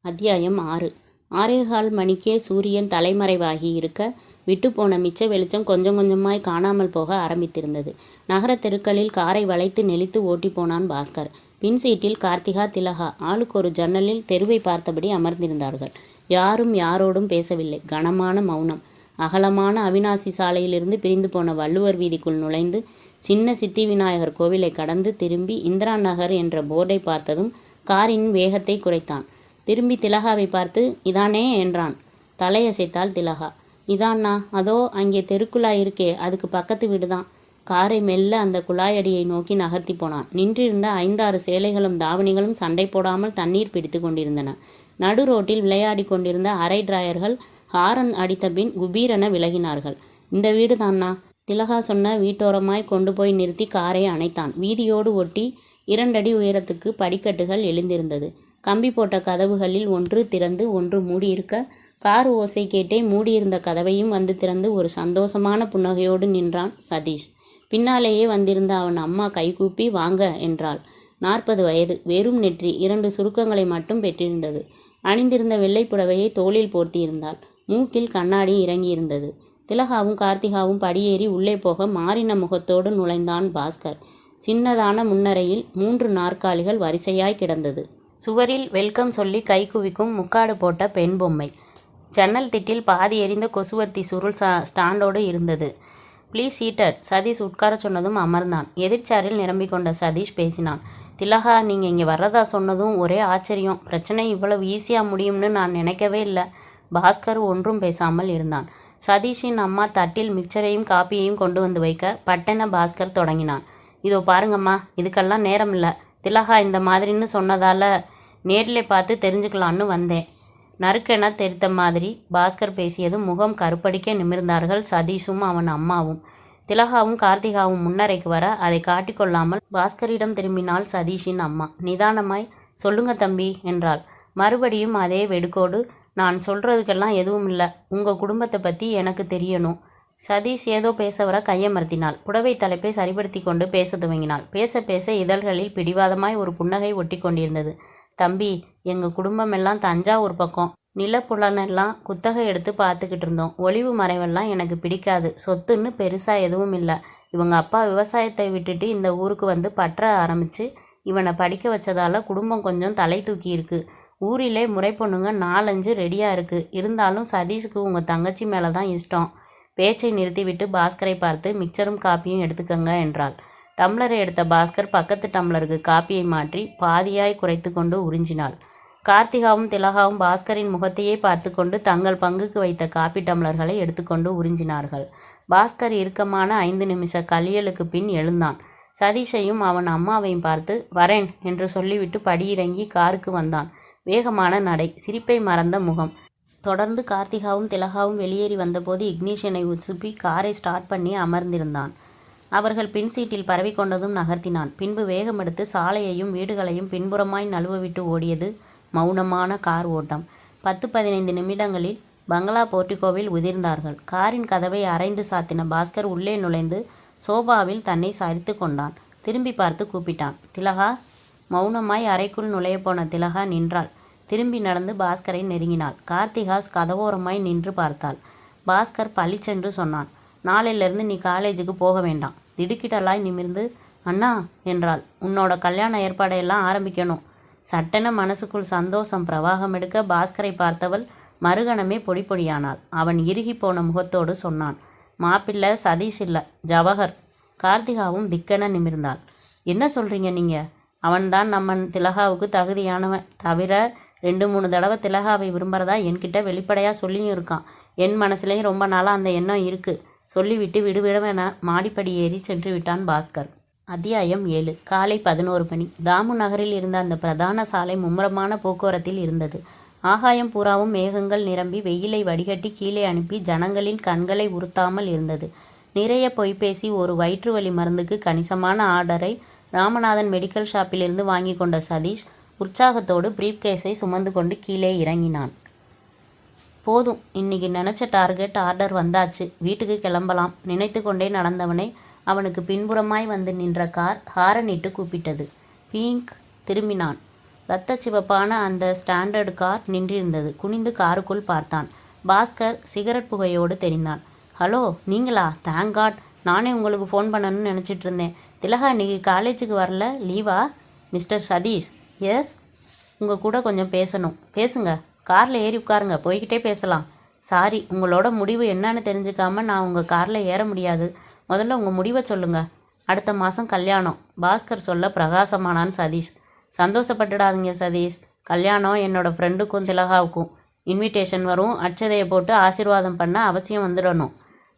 அத்தியாயம் 6. 6:15 மணிக்கே சூரியன் தலைமறைவாகி இருக்க விட்டுப்போன மிச்ச வெளிச்சம் கொஞ்சம் கொஞ்சமாய் காணாமல் போக ஆரம்பித்திருந்தது. நகர தெருக்களில் காரை வளைத்து நெளித்து ஓட்டி போனான் பாஸ்கர். பின் சீட்டில் கார்த்திகா, திலகா ஆளுக்கு ஒரு ஜன்னலில் தெருவை பார்த்தபடி அமர்ந்திருந்தார்கள். யாரும் யாரோடும் பேசவில்லை. கனமான மௌனம். அகலமான அவினாசி சாலையிலிருந்து பிரிந்து போன வள்ளுவர் வீதிக்குள் நுழைந்து சின்ன சித்தி விநாயகர் கோவிலை கடந்து திரும்பி இந்திரா நகர் என்ற போர்டை பார்த்ததும் காரின் வேகத்தை குறைத்தான். திரும்பி திலகாவை பார்த்து இதானே என்றான். தலையசைத்தாள் திலகா. இதான்னா? அதோ அங்கே தெருக்குழாய் இருக்கே, அதுக்கு பக்கத்து வீடுதான். காரை மெல்ல அந்த குழாயடியை நோக்கி நகர்த்தி போனான். நின்றிருந்த 5-6 சேலைகளும் தாவணிகளும் சண்டை போடாமல் தண்ணீர் பிடித்து கொண்டிருந்தன. நடு ரோட்டில் விளையாடி கொண்டிருந்த அரை டிராயர்கள் ஹாரன் அடித்த பின் குபீரென விலகினார்கள். இந்த வீடு தான்னா? திலகா சொன்ன வீட்டோரமாய் கொண்டு போய் நிறுத்தி காரை அணைத்தான். வீதியோடு ஒட்டி 2 அடி உயரத்துக்கு படிக்கட்டுகள் எழுந்திருந்தது. கம்பி போட்ட கதவுகளில் ஒன்று திறந்து ஒன்று மூடியிருக்க கார் ஓசை கேட்டே மூடியிருந்த கதவையும் வந்து திறந்து ஒரு சந்தோஷமான புன்னகையோடு நின்றான் சதீஷ். பின்னாலேயே வந்திருந்த அவன் அம்மா கைகூப்பி வாங்க என்றாள். 40 வயது, வெறும் நெற்றி, 2 சுருக்கங்களை மட்டும் பெற்றிருந்தது. அணிந்திருந்த வெள்ளை புடவையை தோளில் போர்த்தியிருந்தாள். மூக்கில் கண்ணாடி இறங்கியிருந்தது. திலகாவும் கார்த்திகாவும் படியேறி உள்ளே போக மாறின முகத்தோடு நுழைந்தான் பாஸ்கர். சின்னதான முன்னரையில் 3 நாற்காலிகள் வரிசையாய் கிடந்தது. சுவரில் வெல்கம் சொல்லி கை குவிக்கும் முக்காடு போட்ட பெண் பொம்மை. ஜன்னல் திட்டில் பாதி எரிந்த கொசுவர்த்தி சுருள் ஸ்டாண்டோடு இருந்தது. Please seated. சதீஷ் உட்கார சொன்னதும் அமர்ந்தான். எதிர்ச்சாரில் நிரம்பிக் கொண்ட சதீஷ் பேசினான். திலகா, நீங்கள் இங்கே வர்றதா சொன்னதும் ஒரே ஆச்சரியம். பிரச்சனை இவ்வளவு ஈஸியாக முடியும்னு நான் நினைக்கவே இல்லை. பாஸ்கர் ஒன்றும் பேசாமல் இருந்தான். சதீஷின் அம்மா தட்டில் மிக்சரையும் காப்பியையும் கொண்டு வந்து வைக்க பட்டென பாஸ்கர் தொடங்கினான். இதோ பாருங்கம்மா, இதுக்கெல்லாம் நேரம் இல்லை. திலகா இந்த மாதிரின்னு சொன்னதால் நேரில் பார்த்து தெரிஞ்சுக்கலான்னு வந்தேன். நறுக்கென தெரித்த மாதிரி பாஸ்கர் பேசியதும் முகம் கருப்படிக்க நிமிர்ந்தார்கள் சதீஷும் அவன் அம்மாவும். திலகாவும் கார்த்திகாவும் முன்னரைக்கு வர அதை காட்டிக்கொள்ளாமல் பாஸ்கரிடம் திரும்பினாள் சதீஷின் அம்மா. நிதானமாய் சொல்லுங்க தம்பி என்றாள். மறுபடியும் அதே வெடுக்கோடு நான் சொல்கிறதுக்கெல்லாம் எதுவும் இல்லை. உங்கள் குடும்பத்தை பற்றி எனக்கு தெரியணும். சதீஷ் ஏதோ பேச வர கையை மறுத்தினாள். புடவை தலைப்பை சரிப்படுத்தி கொண்டு பேச துவங்கினாள். பேச பேச இதழ்களில் பிடிவாதமாய் ஒரு புன்னகை ஒட்டி கொண்டிருந்தது. தம்பி, எங்கள் குடும்பமெல்லாம் தஞ்சாவூர் பக்கம். நிலப்புலனெல்லாம் குத்தகை எடுத்து பார்த்துக்கிட்டு இருந்தோம். ஒளிவு மறைவெல்லாம் எனக்கு பிடிக்காது. சொத்துன்னு பெருசாக எதுவும் இல்லை. இவங்க அப்பா விவசாயத்தை விட்டுட்டு இந்த ஊருக்கு வந்து பற்ற ஆரம்பித்து இவனை படிக்க வச்சதால் குடும்பம் கொஞ்சம் தலை தூக்கி இருக்கு. ஊரிலே முறை பொண்ணுங்க 4-5 ரெடியாக இருக்குது. இருந்தாலும் சதீஷுக்கு உங்கள் தங்கச்சி மேலே தான் இஷ்டம். பேச்சை நிறுத்திவிட்டு பாஸ்கரை பார்த்து மிக்சரும் காப்பியும் எடுத்துக்கங்க என்றாள். டம்ளரை எடுத்த பாஸ்கர் பக்கத்து டம்ளருக்கு காப்பியை மாற்றி பாதியாய் குறைத்து கொண்டு உறிஞ்சினாள். கார்த்திகாவும் திலகாவும் பாஸ்கரின் முகத்தையே பார்த்து கொண்டு தங்கள் பங்குக்கு வைத்த காப்பி டம்ளர்களை எடுத்துக்கொண்டு உறிஞ்சினார்கள். பாஸ்கர் இறுக்கமான 5 நிமிஷ கலியலுக்கு பின் எழுந்தான். சதீஷையும் அவன் அம்மாவையும் பார்த்து வரேன் என்று சொல்லிவிட்டு படியிறங்கி காருக்கு வந்தான். வேகமான நடை, சிரிப்பை மறந்த முகம். தொடர்ந்து கார்த்திகாவும் திலகாவும் வெளியேறி வந்தபோது இக்னிஷனை உசுப்பி காரை ஸ்டார்ட் பண்ணி அமர்ந்திருந்தான். அவர்கள் பின் சீட்டில் பரவி கொண்டதும் நகர்த்தினான். பின்பு வேகமெடுத்து சாலையையும் வீடுகளையும் பின்புறமாய் நழுவவிட்டு ஓடியது மௌனமான கார் ஓட்டம். 10-15 நிமிடங்களில் பங்களா போர்ட்டிகோவில் உதிர்ந்தார்கள். காரின் கதவை அரைந்து சாத்தின பாஸ்கர் உள்ளே நுழைந்து சோபாவில் தன்னை சரித்து கொண்டான். திரும்பி பார்த்து கூப்பிட்டான், திலகா. மௌனமாய் அறைக்குள் நுழையப்போன திலகா நின்றாள். திரும்பி நடந்து பாஸ்கரை நெருங்கினாள். கார்த்திகா கதவோரமாய் நின்று பார்த்தாள். பாஸ்கர் பளிச்சென்று சொன்னான், நாளையிலிருந்து நீ காலேஜுக்கு போக வேண்டாம். திடுக்கிடலாய் நிமிர்ந்து அண்ணா என்றாள். உன்னோட கல்யாண ஏற்பாடையெல்லாம் ஆரம்பிக்கணும். சட்டென மனசுக்குள் சந்தோஷம் பிரவாகம் எடுக்க பாஸ்கரை பார்த்தவள் மறுகணமே பொடி பொடியானாள். அவன் இறுகி போன முகத்தோடு சொன்னான், மாப்பிள்ளை சதீஷ் இல்லை, ஜவஹர். கார்த்திகாவும் திக்கென நிமிர்ந்தாள். என்ன சொல்கிறீங்க நீங்கள்? அவன்தான் நம்ம திலகாவுக்கு தகுதியானவன். தவிர 2-3 தடவை திலகாவை விரும்புகிறதா என்கிட்ட வெளிப்படையாக சொல்லியும் இருக்கான். என் மனசுலேயும் ரொம்ப நாளாக அந்த எண்ணம் இருக்குது. சொல்லிவிட்டு விடுவிடவென மாடிப்படி ஏறி சென்று விட்டான் பாஸ்கர். அத்தியாயம் 7. காலை 11 மணி. தாமு நகரில் இருந்த அந்த பிரதான சாலை மும்முரமான போக்குவரத்தில் இருந்தது. ஆகாயம் பூராவும் மேகங்கள் நிரம்பி வெயிலை வடிகட்டி கீழே அனுப்பி ஜனங்களின் கண்களை உறுத்தாமல் இருந்தது. நிறைய பொய்பேசி ஒரு வயிற்று வலி மருந்துக்கு கணிசமான ஆர்டரை ராமநாதன் மெடிக்கல் ஷாப்பிலிருந்து வாங்கி கொண்ட சதீஷ் உற்சாகத்தோடு பிரீஃப்கேஸை சுமந்து கொண்டு கீழே இறங்கினான். போதும், இன்னைக்கு நினச்ச டார்கெட் ஆர்டர் வந்தாச்சு, வீட்டுக்கு கிளம்பலாம் நினைத்து கொண்டே நடந்தவனை அவனுக்கு பின்புறமாய் வந்து நின்ற கார் ஹாரனிட்டு கூப்பிட்டது. பீங்க். திரும்பினான். இரத்த சிவப்பான அந்த ஸ்டாண்டர்டு கார் நின்றிருந்தது. குனிந்து காருக்குள் பார்த்தான். பாஸ்கர் சிகரெட் புகையோடு தெரிந்தான். ஹலோ, நீங்களா? Thank God. நானே உங்களுக்கு ஃபோன் பண்ணணும்னு நினச்சிட்டு இருந்தேன். திலகா இன்னைக்கு காலேஜுக்கு வரல, லீவா? மிஸ்டர் சதீஷ். எஸ். உங்கள் கூட கொஞ்சம் பேசணும். பேசுங்க. காரில் ஏறி உட்காருங்க, போய்கிட்டே பேசலாம். சாரி, உங்களோட முடிவு என்னன்னு தெரிஞ்சுக்காமல் நான் உங்கள் காரில் ஏற முடியாது. முதல்ல உங்கள் முடிவை சொல்லுங்கள். அடுத்த மாதம் கல்யாணம். பாஸ்கர் சொல்ல பிரகாசமானான் சதீஷ். சந்தோஷப்பட்டுடாதீங்க சதீஷ். கல்யாணம் என்னோட ஃப்ரெண்டுக்கும் திலகாவுக்கும். இன்விடேஷன் வரும். அட்சதையை போட்டு ஆசீர்வாதம் பண்ண அவசியம் வந்துடணும்.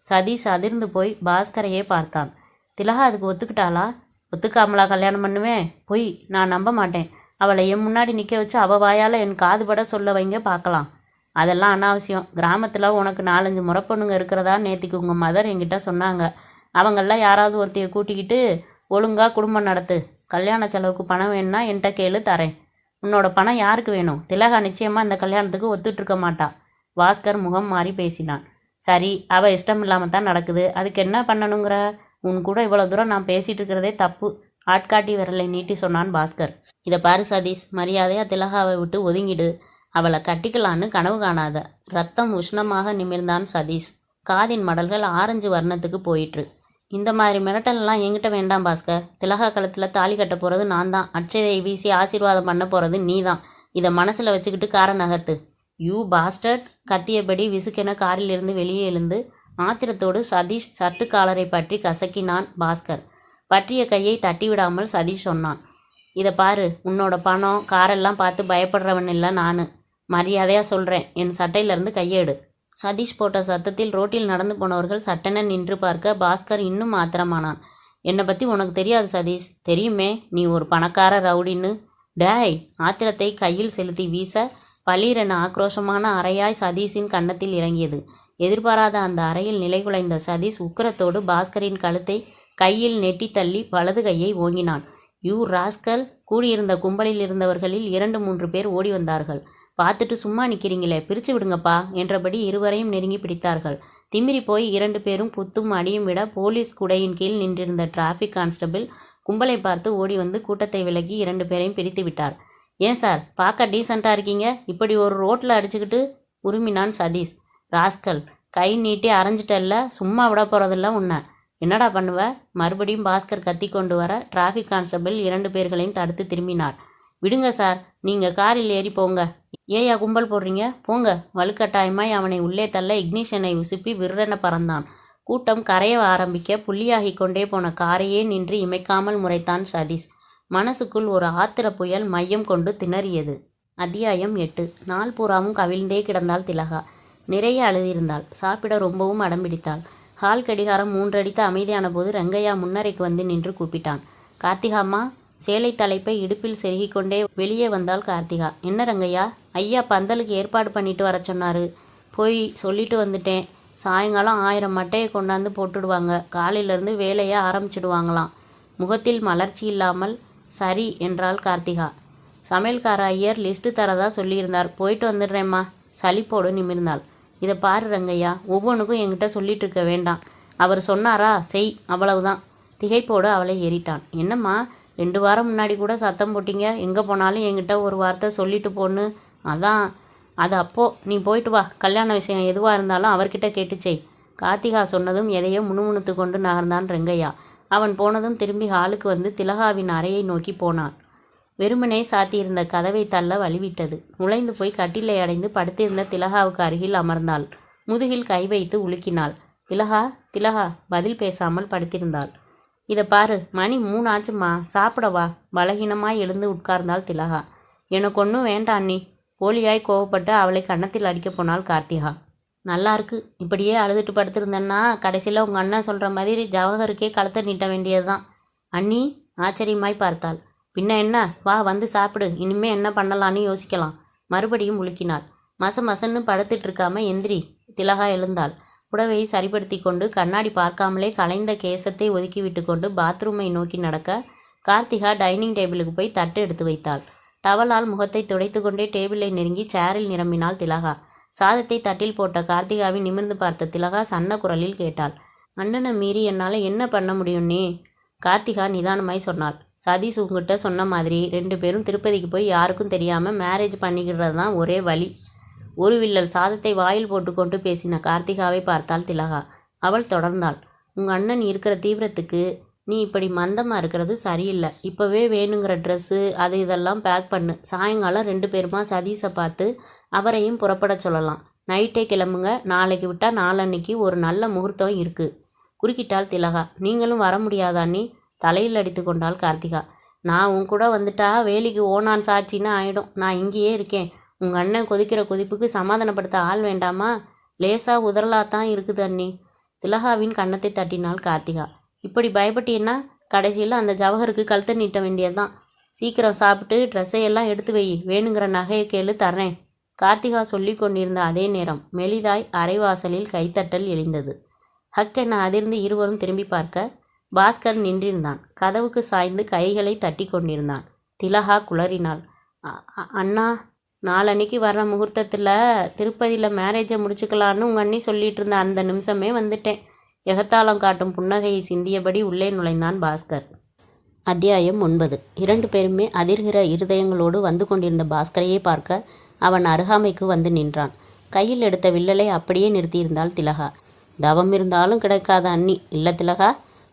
சதீஷ் அதிர்ந்து போய் பாஸ்கரையே பார்த்தான். திலகா அதுக்கு ஒத்துக்கிட்டாளா? ஒத்துக்காமலா கல்யாணம் பண்ணுவேன்? பொய், நான் நம்ப மாட்டேன். அவளை என் முன்னாடி நிற்க வச்சு அவள் வாயால் என் காதுபட சொல்ல வைங்க பார்க்கலாம். அதெல்லாம் அனாவசியம். கிராமத்தில் உனக்கு 4-5 முறப்பொண்ணுங்க இருக்கிறதா நேற்றுக்கு உங்கள் மதர் என்கிட்ட சொன்னாங்க. அவங்களாம் யாராவது ஒருத்தையை கூட்டிக்கிட்டு ஒழுங்காக குடும்பம் நடத்து. கல்யாண செலவுக்கு பணம் வேணும்னா என்கிட்ட கேளு, தரேன். உன்னோட பணம் யாருக்கு வேணும்? திலகா நிச்சயமாக இந்த கல்யாணத்துக்கு ஒத்துட்ருக்க மாட்டா. பாஸ்கர் முகம் மாறி பேசினான். சரி, அவள் இஷ்டம் இல்லாமல் தான் நடக்குது. அதுக்கு என்ன பண்ணணுங்கிற? உன் கூட இவ்வளோ தூரம் நான் பேசிகிட்டு இருக்கிறதே தப்பு. ஆட்காட்டி விரலை நீட்டி சொன்னான் பாஸ்கர். இதை பாரு சதீஷ், மரியாதையாக திலகாவை விட்டு ஒதுங்கிடு. அவளை கட்டிக்கலான்னு கனவு காணாத. ரத்தம் உஷ்ணமாக நிமிர்ந்தான் சதீஷ். காதின் மடல்கள் ஆரஞ்சு வர்ணத்துக்கு போயிற்று. இந்த மாதிரி மிரட்டல்லாம் என்கிட்ட வேண்டாம் பாஸ்கர். திலகா கழுத்தில் தாலி கட்ட போகிறது நான் தான். அட்சதையை வீசி ஆசீர்வாதம் பண்ண போகிறது நீ தான். இதை மனசில் வச்சுக்கிட்டு காரை நகர்த்து. You bastard. கத்தியபடி விசுக்கென காரிலிருந்து வெளியே எழுந்து ஆத்திரத்தோடு சதீஷ் சட்டு காலரை பற்றி கசக்கினான் பாஸ்கர். பற்றிய கையை தட்டிவிடாமல் சதீஷ் சொன்னான், இதை பாரு, உன்னோட பணம் காரெல்லாம் பார்த்து பயப்படுறவன் இல்லை நான். மரியாதையாக சொல்கிறேன், என் சட்டையிலேருந்து கையெடு. சதீஷ் போட்ட சத்தத்தில் ரோட்டில் நடந்து போனவர்கள் சட்டென நின்று பார்க்க பாஸ்கர் இன்னும் ஆத்திரமானான். என்னை பற்றி உனக்கு தெரியாது சதீஷ். தெரியுமே, நீ ஒரு பணக்கார ரவுடின்னு. டேய். ஆத்திரத்தை கையில் செலுத்தி வீச பளீரென ஆக்ரோஷமான அறையாய் சதீஷின் கன்னத்தில் இறங்கியது. எதிர்பாராத அந்த அறையில் நிலைகுலைந்த சதீஷ் உக்கிரத்தோடு பாஸ்கரின் கழுத்தை கையில் நெட்டி தள்ளி வலது கையை ஓங்கினான். You rascal. கூடியிருந்த கும்பலில் இருந்தவர்களில் 2-3 பேர் ஓடி வந்தார்கள். பார்த்துட்டு சும்மா நிற்கிறீங்களே, பிரித்து விடுங்கப்பா என்றபடி இருவரையும் நெருங்கி பிடித்தார்கள். திமிரி போய் 2 பேரும் குத்தும் அடியும் விட போலீஸ் குடையின் கீழ் நின்றிருந்த டிராஃபிக் கான்ஸ்டபிள் கும்பலை பார்த்து ஓடி வந்து கூட்டத்தை விலக்கி 2 பேரையும் பிடித்து விட்டார். ஏன் சார், பார்க்க டீசெண்டாக இருக்கீங்க, இப்படி ஒரு ரோட்டில் அடிச்சுக்கிட்டு உருமினான் சதீஷ். ராஸ்கல், கை நீட்டி அரைஞ்சிட்டல்ல, சும்மா விட போகிறதில்ல உன்னை. என்னடா பண்ணுவ? மறுபடியும் பாஸ்கர் கத்தி கொண்டு வர டிராஃபிக் கான்ஸ்டபிள் 2 பேர்களையும் தடுத்து திரும்பினார். விடுங்க சார், நீங்கள் காரில் ஏறி போங்க. ஏயா கும்பல் போடுறீங்க? போங்க. வலுக்கட்டாயமாய் அவனை உள்ளே தள்ள இக்னிஷனை உசுப்பி விற்றென பறந்தான். கூட்டம் கரைய ஆரம்பிக்க புள்ளியாகி கொண்டே போன காரையே நின்று இமைக்காமல் முறைத்தான் சதீஷ். மனசுக்குள் ஒரு ஆத்திர புயல் மையம் கொண்டு திணறியது. அத்தியாயம் 8. நாள் பூராவும் கவிழ்ந்தே கிடந்தாள் திலகா. நிறைய அழுதிருந்தாள். சாப்பிட ரொம்பவும் அடம்பிடித்தாள். ஹால் கடிகாரம் 3 அடித்து அமைதியான போது ரங்கையா முன்னரைக்கு வந்து நின்று கூப்பிட்டான். கார்த்திகாம்மா. சேலை தலைப்பை இடுப்பில் செருகிக்கொண்டே வெளியே வந்தாள் கார்த்திகா. என்ன ரங்கையா? ஐயா பந்தலுக்கு ஏற்பாடு பண்ணிட்டு வர சொன்னார். போய் சொல்லிட்டு வந்துட்டேன். சாயங்காலம் 1000 மட்டையை கொண்டாந்து போட்டுடுவாங்க. காலையிலேருந்து வேலையை ஆரம்பிச்சிடுவாங்களாம். முகத்தில் மலர்ச்சி இல்லாமல் சரி என்றாள் கார்த்திகா. சமையல்கார ஐயர் லிஸ்ட்டு தரதா சொல்லியிருந்தார். போயிட்டு வந்துடுறேம்மா. சலிப்போடு நிமிர்ந்தாள். இதை பாரு ரங்கையா, ஒவ்வொன்றுக்கும் என்கிட்ட சொல்லிட்டு இருக்க வேண்டாம். அவர் சொன்னாரா, செய், அவ்வளவுதான். திகைப்போடு அவளை ஏறிட்டான். என்னம்மா, 2 வாரம் முன்னாடி கூட சத்தம் போட்டீங்க, எங்கே போனாலும் என்கிட்ட ஒரு வார்த்தை சொல்லிட்டு போன்னு. அதான் அது அப்போது. நீ போயிட்டு வா. கல்யாண விஷயம் எதுவாக இருந்தாலும் அவர்கிட்ட கேட்டு செய். கார்த்திகா சொன்னதும் எதையோ முணுமுணுத்து கொண்டு நகர்ந்தான் ரங்கையா. அவன் போனதும் திரும்பி ஹாலுக்கு வந்து திலகாவின் அறையை நோக்கி போனான். வெறுமனே சாத்தியிருந்த கதவை தள்ள வழிவிட்டது. நுழைந்து போய் கட்டிலை அடைந்து படுத்திருந்த திலகாவுக்கு அருகில் அமர்ந்தாள். முதுகில் கை வைத்து உலுக்கினாள். திலகா, திலகா பதில் பேசாமல் படுத்திருந்தாள். இதை பாரு, மணி 3 ஆச்சுமா, சாப்பிடவா. பலகீனமாய் எழுந்து உட்கார்ந்தாள் திலகா. எனக்கு ஒன்றும் வேண்டாம் அண்ணி. போலியாய் கோவப்பட்டு அவளை கன்னத்தில் அடிக்க போனாள் கார்த்திகா. நல்லா இருக்கு, இப்படியே அழுதுட்டு படுத்திருந்தேன்னா கடைசியில் உங்கள் அண்ணன் சொல்கிற மாதிரி ஜவஹருக்கே கழுத்தை நீட்ட வேண்டியது தான். அண்ணி ஆச்சரியமாய் பார்த்தாள். பின்ன என்ன, வா வந்து சாப்பிடு, இனிமே என்ன பண்ணலான்னு யோசிக்கலாம். மறுபடியும் உலுக்கினாள். மசன்னு படுத்துட்டு இருக்காம எந்திரி. திலகா எழுந்தாள். புடவையை சரிப்படுத்தி கொண்டு கண்ணாடி பார்க்காமலே கலைந்த கேசத்தை ஒதுக்கி விட்டு கொண்டு பாத்ரூமை நோக்கி நடக்க கார்த்திகா டைனிங் டேபிளுக்கு போய் தட்டு எடுத்து வைத்தாள். டவலால் முகத்தை துடைத்து கொண்டே டேபிளை நெருங்கி சேரில் நிரம்பினாள் திலகா. சாதத்தை தட்டில் போட்ட கார்த்திகாவை நிமிர்ந்து பார்த்த திலகா சன்ன குரலில் கேட்டாள். அண்ணனை மீறி என்னால் என்ன பண்ண முடியும்னே? கார்த்திகா நிதானமாய் சொன்னாள். சதீஷ் உங்ககிட்ட சொன்ன மாதிரி 2 பேரும் திருப்பதிக்கு போய் யாருக்கும் தெரியாமல் மேரேஜ் பண்ணிக்கிறது தான் ஒரே வழி. ஒரு வில்லல் சாதத்தை வாயில் போட்டுக்கொண்டு பேசின கார்த்திகாவை பார்த்தாள் திலகா. அவள் தொடர்ந்தாள். உங்கள் அண்ணன் இருக்கிற தீவிரத்துக்கு நீ இப்படி மந்தமாக இருக்கிறது சரியில்லை. இப்போவே வேணுங்கிற ட்ரெஸ்ஸு அது இதெல்லாம் பேக் பண்ணு. சாயங்காலம் 2 பேருமா சதீஷை பார்த்து அவரையும் புறப்பட சொல்லலாம். நைட்டே கிளம்புங்க. நாளைக்கு விட்டால் நாளன்னைக்கு ஒரு நல்ல முகூர்த்தம் இருக்குது. குறுக்கிட்டாள் திலகா. நீங்களும் வர முடியாதா அண்ணி? தலையில் அடித்து கொண்டாள் கார்த்திகா. நான் உன் கூட வந்துட்டா வேலிக்கு ஓனான் சாட்சின்னு ஆகிடும். நான் இங்கேயே இருக்கேன். உங்கள் அண்ணன் கொதிக்கிற கொதிப்புக்கு சமாதானப்படுத்த ஆள் வேண்டாமா? லேசாக உதறலாத்தான் இருக்குது அண்ணி. திலகாவின் கன்னத்தை தட்டினாள் கார்த்திகா. இப்படி பயப்பட்டீன்னா கடைசியில் அந்த ஜவஹருக்கு கழுத்தை நீட்ட வேண்டியதுதான். சீக்கிரம் சாப்பிட்டு ட்ரெஸ்ஸையெல்லாம் எடுத்து வை. வேணுங்கிற நகையை கேளு, தர்றேன். கார்த்திகா சொல்லி கொண்டிருந்த அதே நேரம் மெலிதாய் அரைவாசலில் கைத்தட்டல் எழுந்தது. ஹக் என அதிர்ந்து இருவரும் திரும்பி பார்க்க பாஸ்கர் நின்றிருந்தான். கதவுக்கு சாய்ந்து கைகளை தட்டி கொண்டிருந்தான். திலகா குளறினாள். அண்ணா, நாளன்னைக்கு வர்ற முகூர்த்தத்தில் திருப்பதியில் மேரேஜை முடிச்சுக்கலான்னு உங்கள் அண்ணி சொல்லிட்டு இருந்த அந்த நிமிஷமே வந்துட்டேன். எகத்தாளம் காட்டும் புன்னகையை சிந்தியபடி உள்ளே நுழைந்தான் பாஸ்கர். அத்தியாயம் 9. 2 பேருமே அதிர்கிற இருதயங்களோடு வந்து கொண்டிருந்த பாஸ்கரையே பார்க்க அவன் அருகாமைக்கு வந்து நின்றான். கையில் எடுத்த வில்லலை அப்படியே நிறுத்தியிருந்தாள் திலகா. தவம் இருந்தாலும் கிடைக்காத அண்ணி இல்லை திலகா.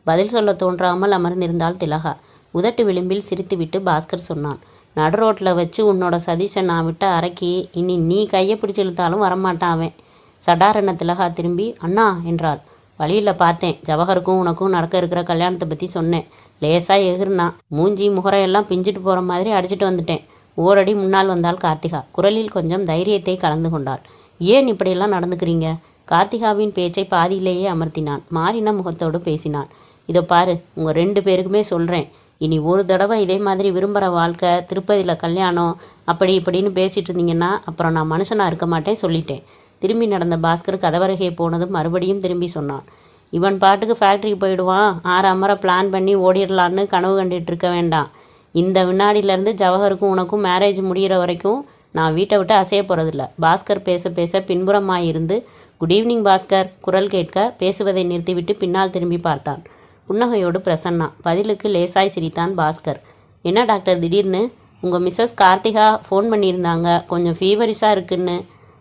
பதில் சொல்ல தோன்றாமல் அமர்ந்திருந்தாள் திலகா. உதட்டு விளிம்பில் சிரித்துவிட்டு பாஸ்கர் சொன்னான். நடுரோட்டில் வச்சு உன்னோட சதீஷை நான் விட்ட அறைக்கி இனி நீ கையை பிடிச்சி இழுத்தாலும் வரமாட்டான் அவன். சடாரென திலகா திரும்பி அண்ணா என்றாள். வழியில் பார்த்தேன். ஜவஹருக்கும் உனக்கும் நடக்க இருக்கிற கல்யாணத்தை பற்றி சொன்னேன். லேசாக எகிர்னா. மூஞ்சி முகரையெல்லாம் பிஞ்சிட்டு போகிற மாதிரி அடிச்சிட்டு வந்துட்டேன். ஓரடி முன்னால் வந்தாள் கார்த்திகா. குரலில் கொஞ்சம் தைரியத்தை கலந்து கொண்டாள். ஏன் இப்படியெல்லாம் நடந்துக்கிறீங்க? கார்த்திகாவின் பேச்சை பாதியிலேயே அமர்த்தினான். மாறின முகத்தோடு பேசினான். இதோ பாரு, உங்கள் 2 பேருக்குமே சொல்கிறேன். இனி ஒரு தடவை இதே மாதிரி விரும்புகிற வாழ்க்கை, திருப்பதியில் கல்யாணம், அப்படி இப்படின்னு பேசிகிட்டு இருந்தீங்கன்னா அப்புறம் நான் மனுஷனாக இருக்க மாட்டேன் சொல்லிட்டேன். திரும்பி நடந்த பாஸ்கர் கதவருகே போனதும் மறுபடியும் திரும்பி சொன்னான். இவன் பாட்டுக்கு ஃபேக்ட்ரிக்கு போயிடுவான். 6 அமரை பிளான் பண்ணி ஓடிடலான்னு கனவு கண்டுட்டு இருக்க வேண்டாம். இந்த வினாடியிலேருந்து ஜவஹருக்கும் உனக்கும் மேரேஜ் முடிகிற வரைக்கும் நான் வீட்டை விட்டு அசைய போகிறதில்ல. பாஸ்கர் பேச பேச பின்புறமாயிருந்து குட் ஈவினிங் பாஸ்கர் குரல் கேட்க பேசுவதை நிறுத்திவிட்டு பின்னால் திரும்பி பார்த்தான். புன்னகையோடு பிரசன்னா. பதிலுக்கு லேசாய் சிரித்தான் பாஸ்கர். என்ன டாக்டர் திடீர்னு? உங்கள் மிஸ்ஸஸ் கார்த்திகா ஃபோன் பண்ணியிருந்தாங்க, கொஞ்சம் ஃபீவரிஸாக இருக்குன்னு.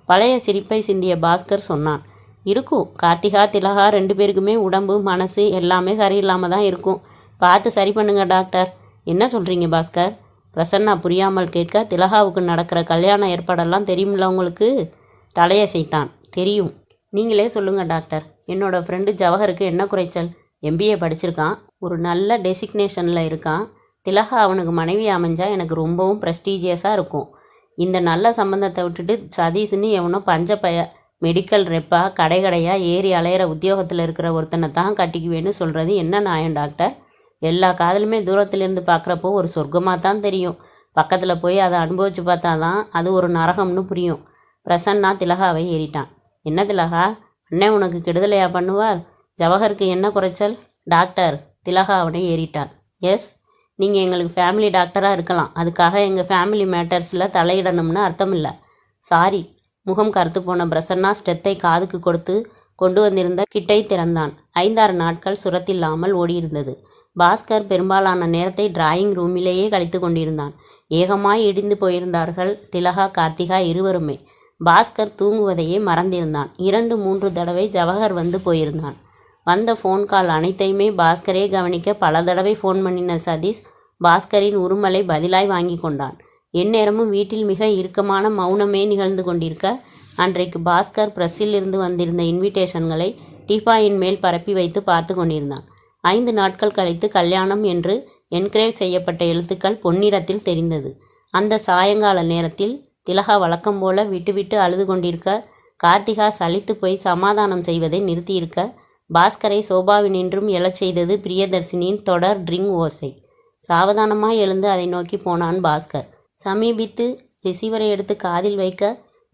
பழைய சிரிப்பை சிந்திய பாஸ்கர் சொன்னான். இருக்கும், கார்த்திகா திலகா 2 பேருக்குமே உடம்பு மனசு எல்லாமே சரியில்லாமல் தான் இருக்கும். பார்த்து சரி பண்ணுங்க டாக்டர். என்ன சொல்கிறீங்க பாஸ்கர்? பிரசன்னா புரியாமல் கேட்க, திலகாவுக்கு நடக்கிற கல்யாண ஏற்பாடெல்லாம் தெரியுமில்ல உங்களுக்கு? தலையசைத்தான். தெரியும். நீங்களே சொல்லுங்கள் டாக்டர். என்னோட ஃப்ரெண்டு ஜவஹருக்கு என்ன குறைச்சல்? MBA படிச்சிருக்கான், ஒரு நல்ல டெசிக்னேஷனில் இருக்கான். திலகா அவனுக்கு மனைவி அமைஞ்சா எனக்கு ரொம்பவும் ப்ரெஸ்டீஜியஸாக இருக்கும். இந்த நல்ல சம்பந்தத்தை விட்டுட்டு சதீஷ்னு எவனோ பஞ்சப்பைய மெடிக்கல் ரெப்பாக கடையாக ஏறி அலையிற உத்தியோகத்தில் இருக்கிற ஒருத்தனை தான் கட்டிக்குவேன்னு சொல்கிறது என்ன நியாயம் டாக்டர்? எல்லா காதலுமே தூரத்திலிருந்து பார்க்குறப்போ ஒரு சொர்க்கமாக தான் தெரியும். பக்கத்தில் போய் அதை அனுபவித்து பார்த்தா தான் அது ஒரு நரகம்னு புரியும். பிரசன்னா திலகாவை ஏறிட்டான். என்ன திலகா, அண்ணன் உனக்கு கெடுதலையா பண்ணுவார்? ஜவஹருக்கு என்ன குறைச்சல்? டாக்டர். திலகா அவனை ஏறிட்டான். எஸ், நீங்கள் எங்களுக்கு ஃபேமிலி டாக்டராக இருக்கலாம், அதுக்காக எங்கள் ஃபேமிலி மேட்டர்ஸில் தலையிடணும்னு அர்த்தம் இல்லை. சாரி. முகம் கருத்து போன பிரசன்னா ஸ்டெத்தை காதுக்கு கொடுத்து கொண்டு வந்திருந்த கிட்டை திறந்தான். 5-6 நாட்கள் சுரத்தில்லாமல் ஓடியிருந்தது. பாஸ்கர் பெரும்பாலான நேரத்தை டிராயிங் ரூமிலேயே கழித்து கொண்டிருந்தான். ஏகமாய் இடிந்து போயிருந்தார்கள் திலகா கார்த்திகா இருவருமே. பாஸ்கர் தூங்குவதையே மறந்திருந்தான். 2-3 தடவை ஜவஹர் வந்து போயிருந்தான். வந்த ஃபோன் கால் அனைத்தையுமே பாஸ்கரே கவனிக்க பல தடவை ஃபோன் பண்ணின சதீஷ் பாஸ்கரின் உருமலை பதிலாய் வாங்கி கொண்டான். எந்நேரமும் வீட்டில் மிக இறுக்கமான மௌனமே நிகழ்ந்து கொண்டிருக்க, அன்றைக்கு பாஸ்கர் பிரஸ்ஸில் இருந்து வந்திருந்த இன்விடேஷன்களை டீபாயின் மேல் பரப்பி வைத்து பார்த்து கொண்டிருந்தான். 5 நாட்கள் கழித்து கல்யாணம் என்று என்கிரேவ் செய்யப்பட்ட எழுத்துக்கள் பொன்னிறத்தில் தெரிந்தது. அந்த சாயங்கால நேரத்தில் திலகா வழக்கம் போல விட்டு அழுது கொண்டிருக்க, கார்த்திகா சலித்து போய் சமாதானம் செய்வதை நிறுத்தியிருக்க, பாஸ்கரை சோபாவினின்றும் எழச் செய்தது பிரியதர்சினியின் தொடர் ட்ரிங் ஓசை. சாவதானமாய் எழுந்து அதை நோக்கி போனான் பாஸ்கர். சமீபித்து ரிசீவரை எடுத்து காதில் வைக்க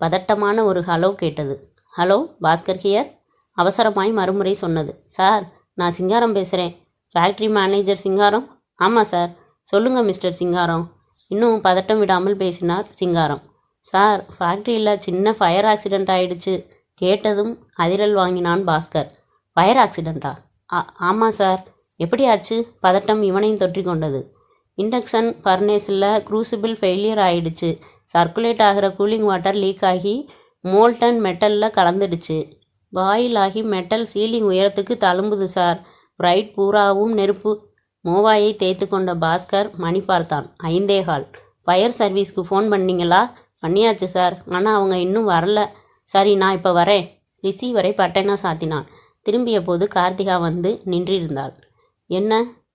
பதட்டமான ஒரு ஹலோ கேட்டது. Hello, Bhaskar here. அவசரமாய் மறுமுறை சொன்னது. சார், நான் சிங்காரம் பேசுகிறேன். Factory manager Singaram? ஆமாம் சார். சொல்லுங்கள் மிஸ்டர் சிங்காரம். இன்னும் பதட்டம் விடாமல் பேசினார் சிங்காரம். சார், ஃபேக்ட்ரியில் சின்ன ஃபயர் ஆக்சிடெண்ட் ஆயிடுச்சு. கேட்டதும் அதிரல் வாங்கினான் பாஸ்கர். ஃபயர் ஆக்சிடெண்ட்டா? ஆமாம் சார். எப்படி ஆச்சு? பதட்டம் இவனையும் தொற்றி கொண்டது. இண்டக்ஷன் ஃபர்னேஸில் க்ரூசிபிள் ஃபெயிலியர் ஆகிடுச்சு. சர்க்குலேட் ஆகிற கூலிங் வாட்டர் லீக் ஆகி மோல்டன் மெட்டலில் கலந்துடுச்சு. பாயில் ஆகி மெட்டல் சீலிங் உயரத்துக்கு தழும்புது சார். பிரைட் பூராவும் நெருப்பு. மோவாயை தேய்த்து கொண்ட பாஸ்கர் மணி பார்த்தான். 5:15. ஃபயர் சர்வீஸ்க்கு ஃபோன் பண்ணிங்களா? பண்ணியாச்சு சார், ஆனால் அவங்க இன்னும் வரல. சரி, நான் இப்போ வரேன். ரிசீவரை பட்டனா சாத்தினான். திரும்பிய போது கார்த்திகா வந்து நின்றிருந்தாள். என்ன?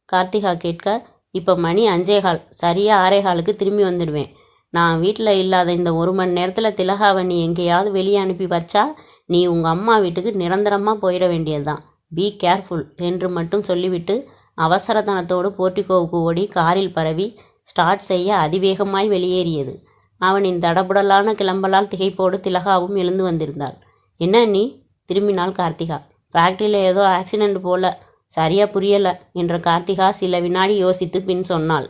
கார்த்திகா கேட்க, இப்போ மணி 5:15. சரியாக 6:15க்கு திரும்பி வந்துடுவேன். நான் வீட்டில் இல்லாத இந்த 1 மணி நேரத்தில் திலகாவை நீ எங்கேயாவது வெளியே அனுப்பி வச்சா நீ உங்கள் அம்மா வீட்டுக்கு நிரந்தரமாக போயிட வேண்டியது தான். பி கேர்ஃபுல் என்று மட்டும் சொல்லிவிட்டு அவசரத்தனத்தோடு போர்ட்டிகோவுக்கு ஓடி காரில் பரவி ஸ்டார்ட் செய்ய அதிவேகமாய் வெளியேறியது. அவனின் தடபுடலான கிளம்பலால் திகைப்போடு திலகாவும் எழுந்து வந்திருந்தாள். என்ன நீ? திரும்பினாள் கார்த்திகா. ஃபேக்ட்ரியில் ஏதோ ஆக்சிடெண்ட் போல. சரியாக புரியலை என்ற கார்த்திகா சில வினாடி யோசித்து பின் சொன்னாள்.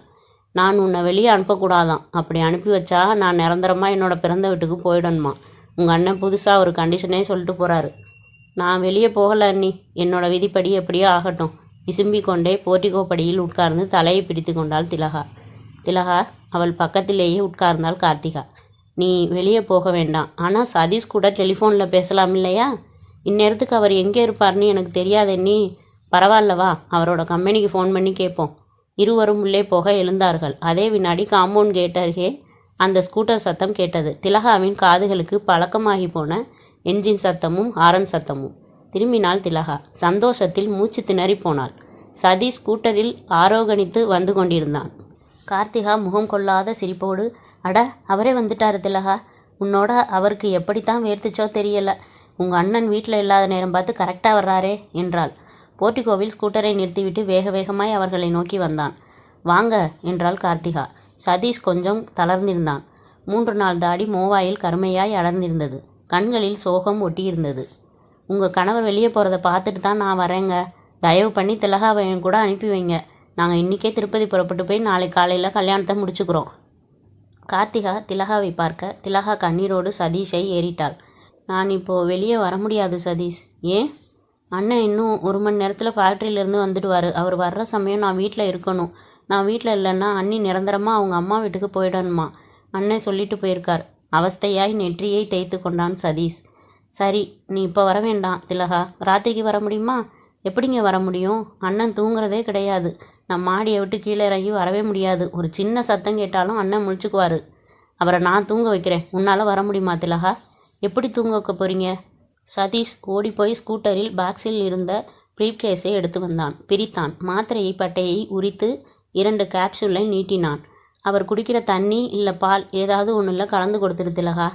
நான் உன்னை வெளியே அனுப்பக்கூடாதான். அப்படி அனுப்பி வச்சா நான் நிரந்தரமாக என்னோடய பிறந்த வீட்டுக்கு போயிடணுமா? உங்கள் அண்ணன் புதுசாக ஒரு கண்டிஷனே சொல்லிட்டு போகிறாரு. நான் வெளியே போகலை அண்ணி. என்னோட விதிப்படி எப்படியோ ஆகட்டும். விசும்பிக் கொண்டே போர்ட்டிகோ படியில் உட்கார்ந்து தலையை பிடித்து கொண்டாள் திலகா. அவள் பக்கத்திலேயே உட்கார்ந்தாள் கார்த்திகா. நீ வெளியே போக வேண்டாம். ஆனால் சதீஷ் கூட டெலிஃபோனில் பேசலாம் இல்லையா? இந்நேரத்துக்கு அவர் எங்கே இருப்பார்னு எனக்கு தெரியாதண்ணி. பரவாயில்லவா, அவரோட கம்பெனிக்கு ஃபோன் பண்ணி கேட்போம். இருவரும் உள்ளே போக எழுந்தார்கள். அதே வினாடி காம்பவுண்ட் கேட் அருகே அந்த ஸ்கூட்டர் சத்தம் கேட்டது. திலகாவின் காதுகளுக்கு பழக்கமாகி போன என்ஜின் சத்தமும் ஹாரன் சத்தமும். திரும்பினாள் திலகா. சந்தோஷத்தில் மூச்சு திணறி போனாள். சதீஷ் ஸ்கூட்டரில் ஆரோகணித்து வந்து கொண்டிருந்தான். கார்த்திகா முகம் கொள்ளாத சிரிப்போடு, அட அவரே வந்துட்டாரு திலகா. உன்னோட அவருக்கு எப்படித்தான் வேர்த்துச்சோ தெரியல. உங்கள் அண்ணன் வீட்டில் இல்லாத நேரம் பார்த்து கரெக்டாக வர்றாரே என்றாள். போர்ட்டிகோவில் ஸ்கூட்டரை நிறுத்திவிட்டு வேக வேகமாய் அவர்களை நோக்கி வந்தான். வாங்க என்றாள் கார்த்திகா. சதீஷ் கொஞ்சம் தளர்ந்திருந்தான். 3 நாள் தாடி மோவாயில் கருமையாய் அடர்ந்திருந்தது. கண்களில் சோகம் ஒட்டியிருந்தது. உங்கள் கணவர் வெளியே போகிறத பார்த்துட்டு தான் நான் வரேங்க. தயவு பண்ணி திலகாவை என் கூட அனுப்பி வைங்க. நாங்கள் இன்றைக்கே திருப்பதி புறப்பட்டு போய் நாளை காலையில் கல்யாணத்தை முடிச்சுக்கிறோம். கார்த்திகா திலகாவை பார்க்க திலகா கண்ணீரோடு சதீஷை ஏறிட்டாள். நான் இப்போது வெளியே வர முடியாது சதீஷ். ஏன்? அண்ணன் இன்னும் 1 மணி நேரத்தில் ஃபேக்ட்ரியிலேருந்து வந்துடுவார். அவர் வர்ற சமயம் நான் வீட்டில் இருக்கணும். நான் வீட்டில் இல்லைன்னா அண்ணி நிரந்தரமாக அவங்க அம்மா வீட்டுக்கு போயிடணுமா. அண்ணன் சொல்லிட்டு போயிருக்கார். அவஸ்தையாய் நெற்றியை தேய்த்து கொண்டான் சதீஷ். சரி, நீ இப்போ வர வேண்டாம் திலகா. ராத்திரிக்கு வர முடியுமா? எப்படிங்க வர முடியும்? அண்ணன் தூங்குறதே கிடையாது. நான் மாடியை விட்டு கீழே இறங்கி வரவே முடியாது. ஒரு சின்ன சத்தம் கேட்டாலும் அண்ணன் முழிச்சுக்குவார். அவரை நான் தூங்க வைக்கிறேன். உன்னால் வர முடியுமா திலகா? எப்படி தூங்க வைக்க போகிறீங்க? சதீஷ் ஓடிப்போய் ஸ்கூட்டரில் பாக்ஸில் இருந்த ப்ரீஃப்கேஸை எடுத்து வந்தான். பிரித்தான். மாத்திரையை பட்டையை உரித்து 2 கேப்சூலை நீட்டினான். அவர் குடிக்கிற தண்ணி இல்லை பால் ஏதாவது ஒன்றில் கலந்து கொடுத்துரு திலகா.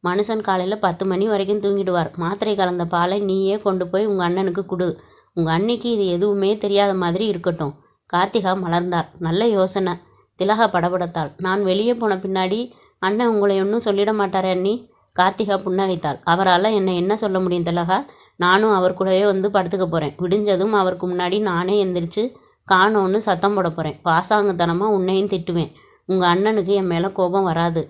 மனுஷன் காலையில் 10 மணி வரைக்கும் தூங்கிடுவார். மாத்திரை கலந்த பாலை நீயே கொண்டு போய் உங்கள் அண்ணனுக்கு கொடு. உங்கள் அன்னிக்கு இது எதுவுமே தெரியாத மாதிரி இருக்கட்டும். கார்த்திகா மலர்ந்தாள். நல்ல யோசனை. திலகா படபடத்தாள். நான் வெளியே போன பின்னாடி அண்ணன் உங்களை ஒன்றும் சொல்லிட மாட்டாரே அண்ணி? கார்த்திகா புன்னகைத்தாள். அவரால் என்னை என்ன சொல்ல முடியும் திலகா? நானும் அவர் கூடவே வந்து படுத்துக்க போகிறேன். விடிஞ்சதும் அவருக்கு முன்னாடி நானே எந்திரிச்சு காணோன்னு சத்தம் போட போகிறேன். பாசாங்கத்தனமாக உன்னையும் திட்டுவேன். உங்கள் அண்ணனுக்கு என் மேலே கோபம் வராது.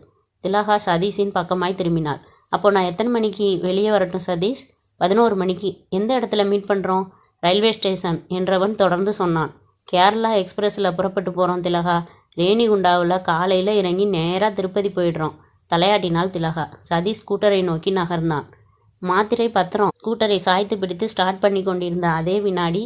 திலகா சதீஷின் பக்கமாய் திரும்பினாள். அப்போ நான் எத்தனை மணிக்கு வெளியே வரட்டும் சதீஷ்? 11 மணிக்கு. எந்த இடத்துல மீட் பண்ணுறோம்? ரயில்வே ஸ்டேஷன் என்றவன் தொடர்ந்து சொன்னான். கேரளா எக்ஸ்பிரஸில் புறப்பட்டு போகிறோம் திலகா. ரேணிகுண்டாவில் காலையில் இறங்கி நேராக திருப்பதி போயிடுறோம். தலையாட்டினாள் திலகா. சதீஷ் ஸ்கூட்டரை நோக்கி நகர்ந்தான். மாத்திரை பத்திரம். ஸ்கூட்டரை சாய்த்து பிடித்து ஸ்டார்ட் பண்ணி கொண்டிருந்த அதே வினாடி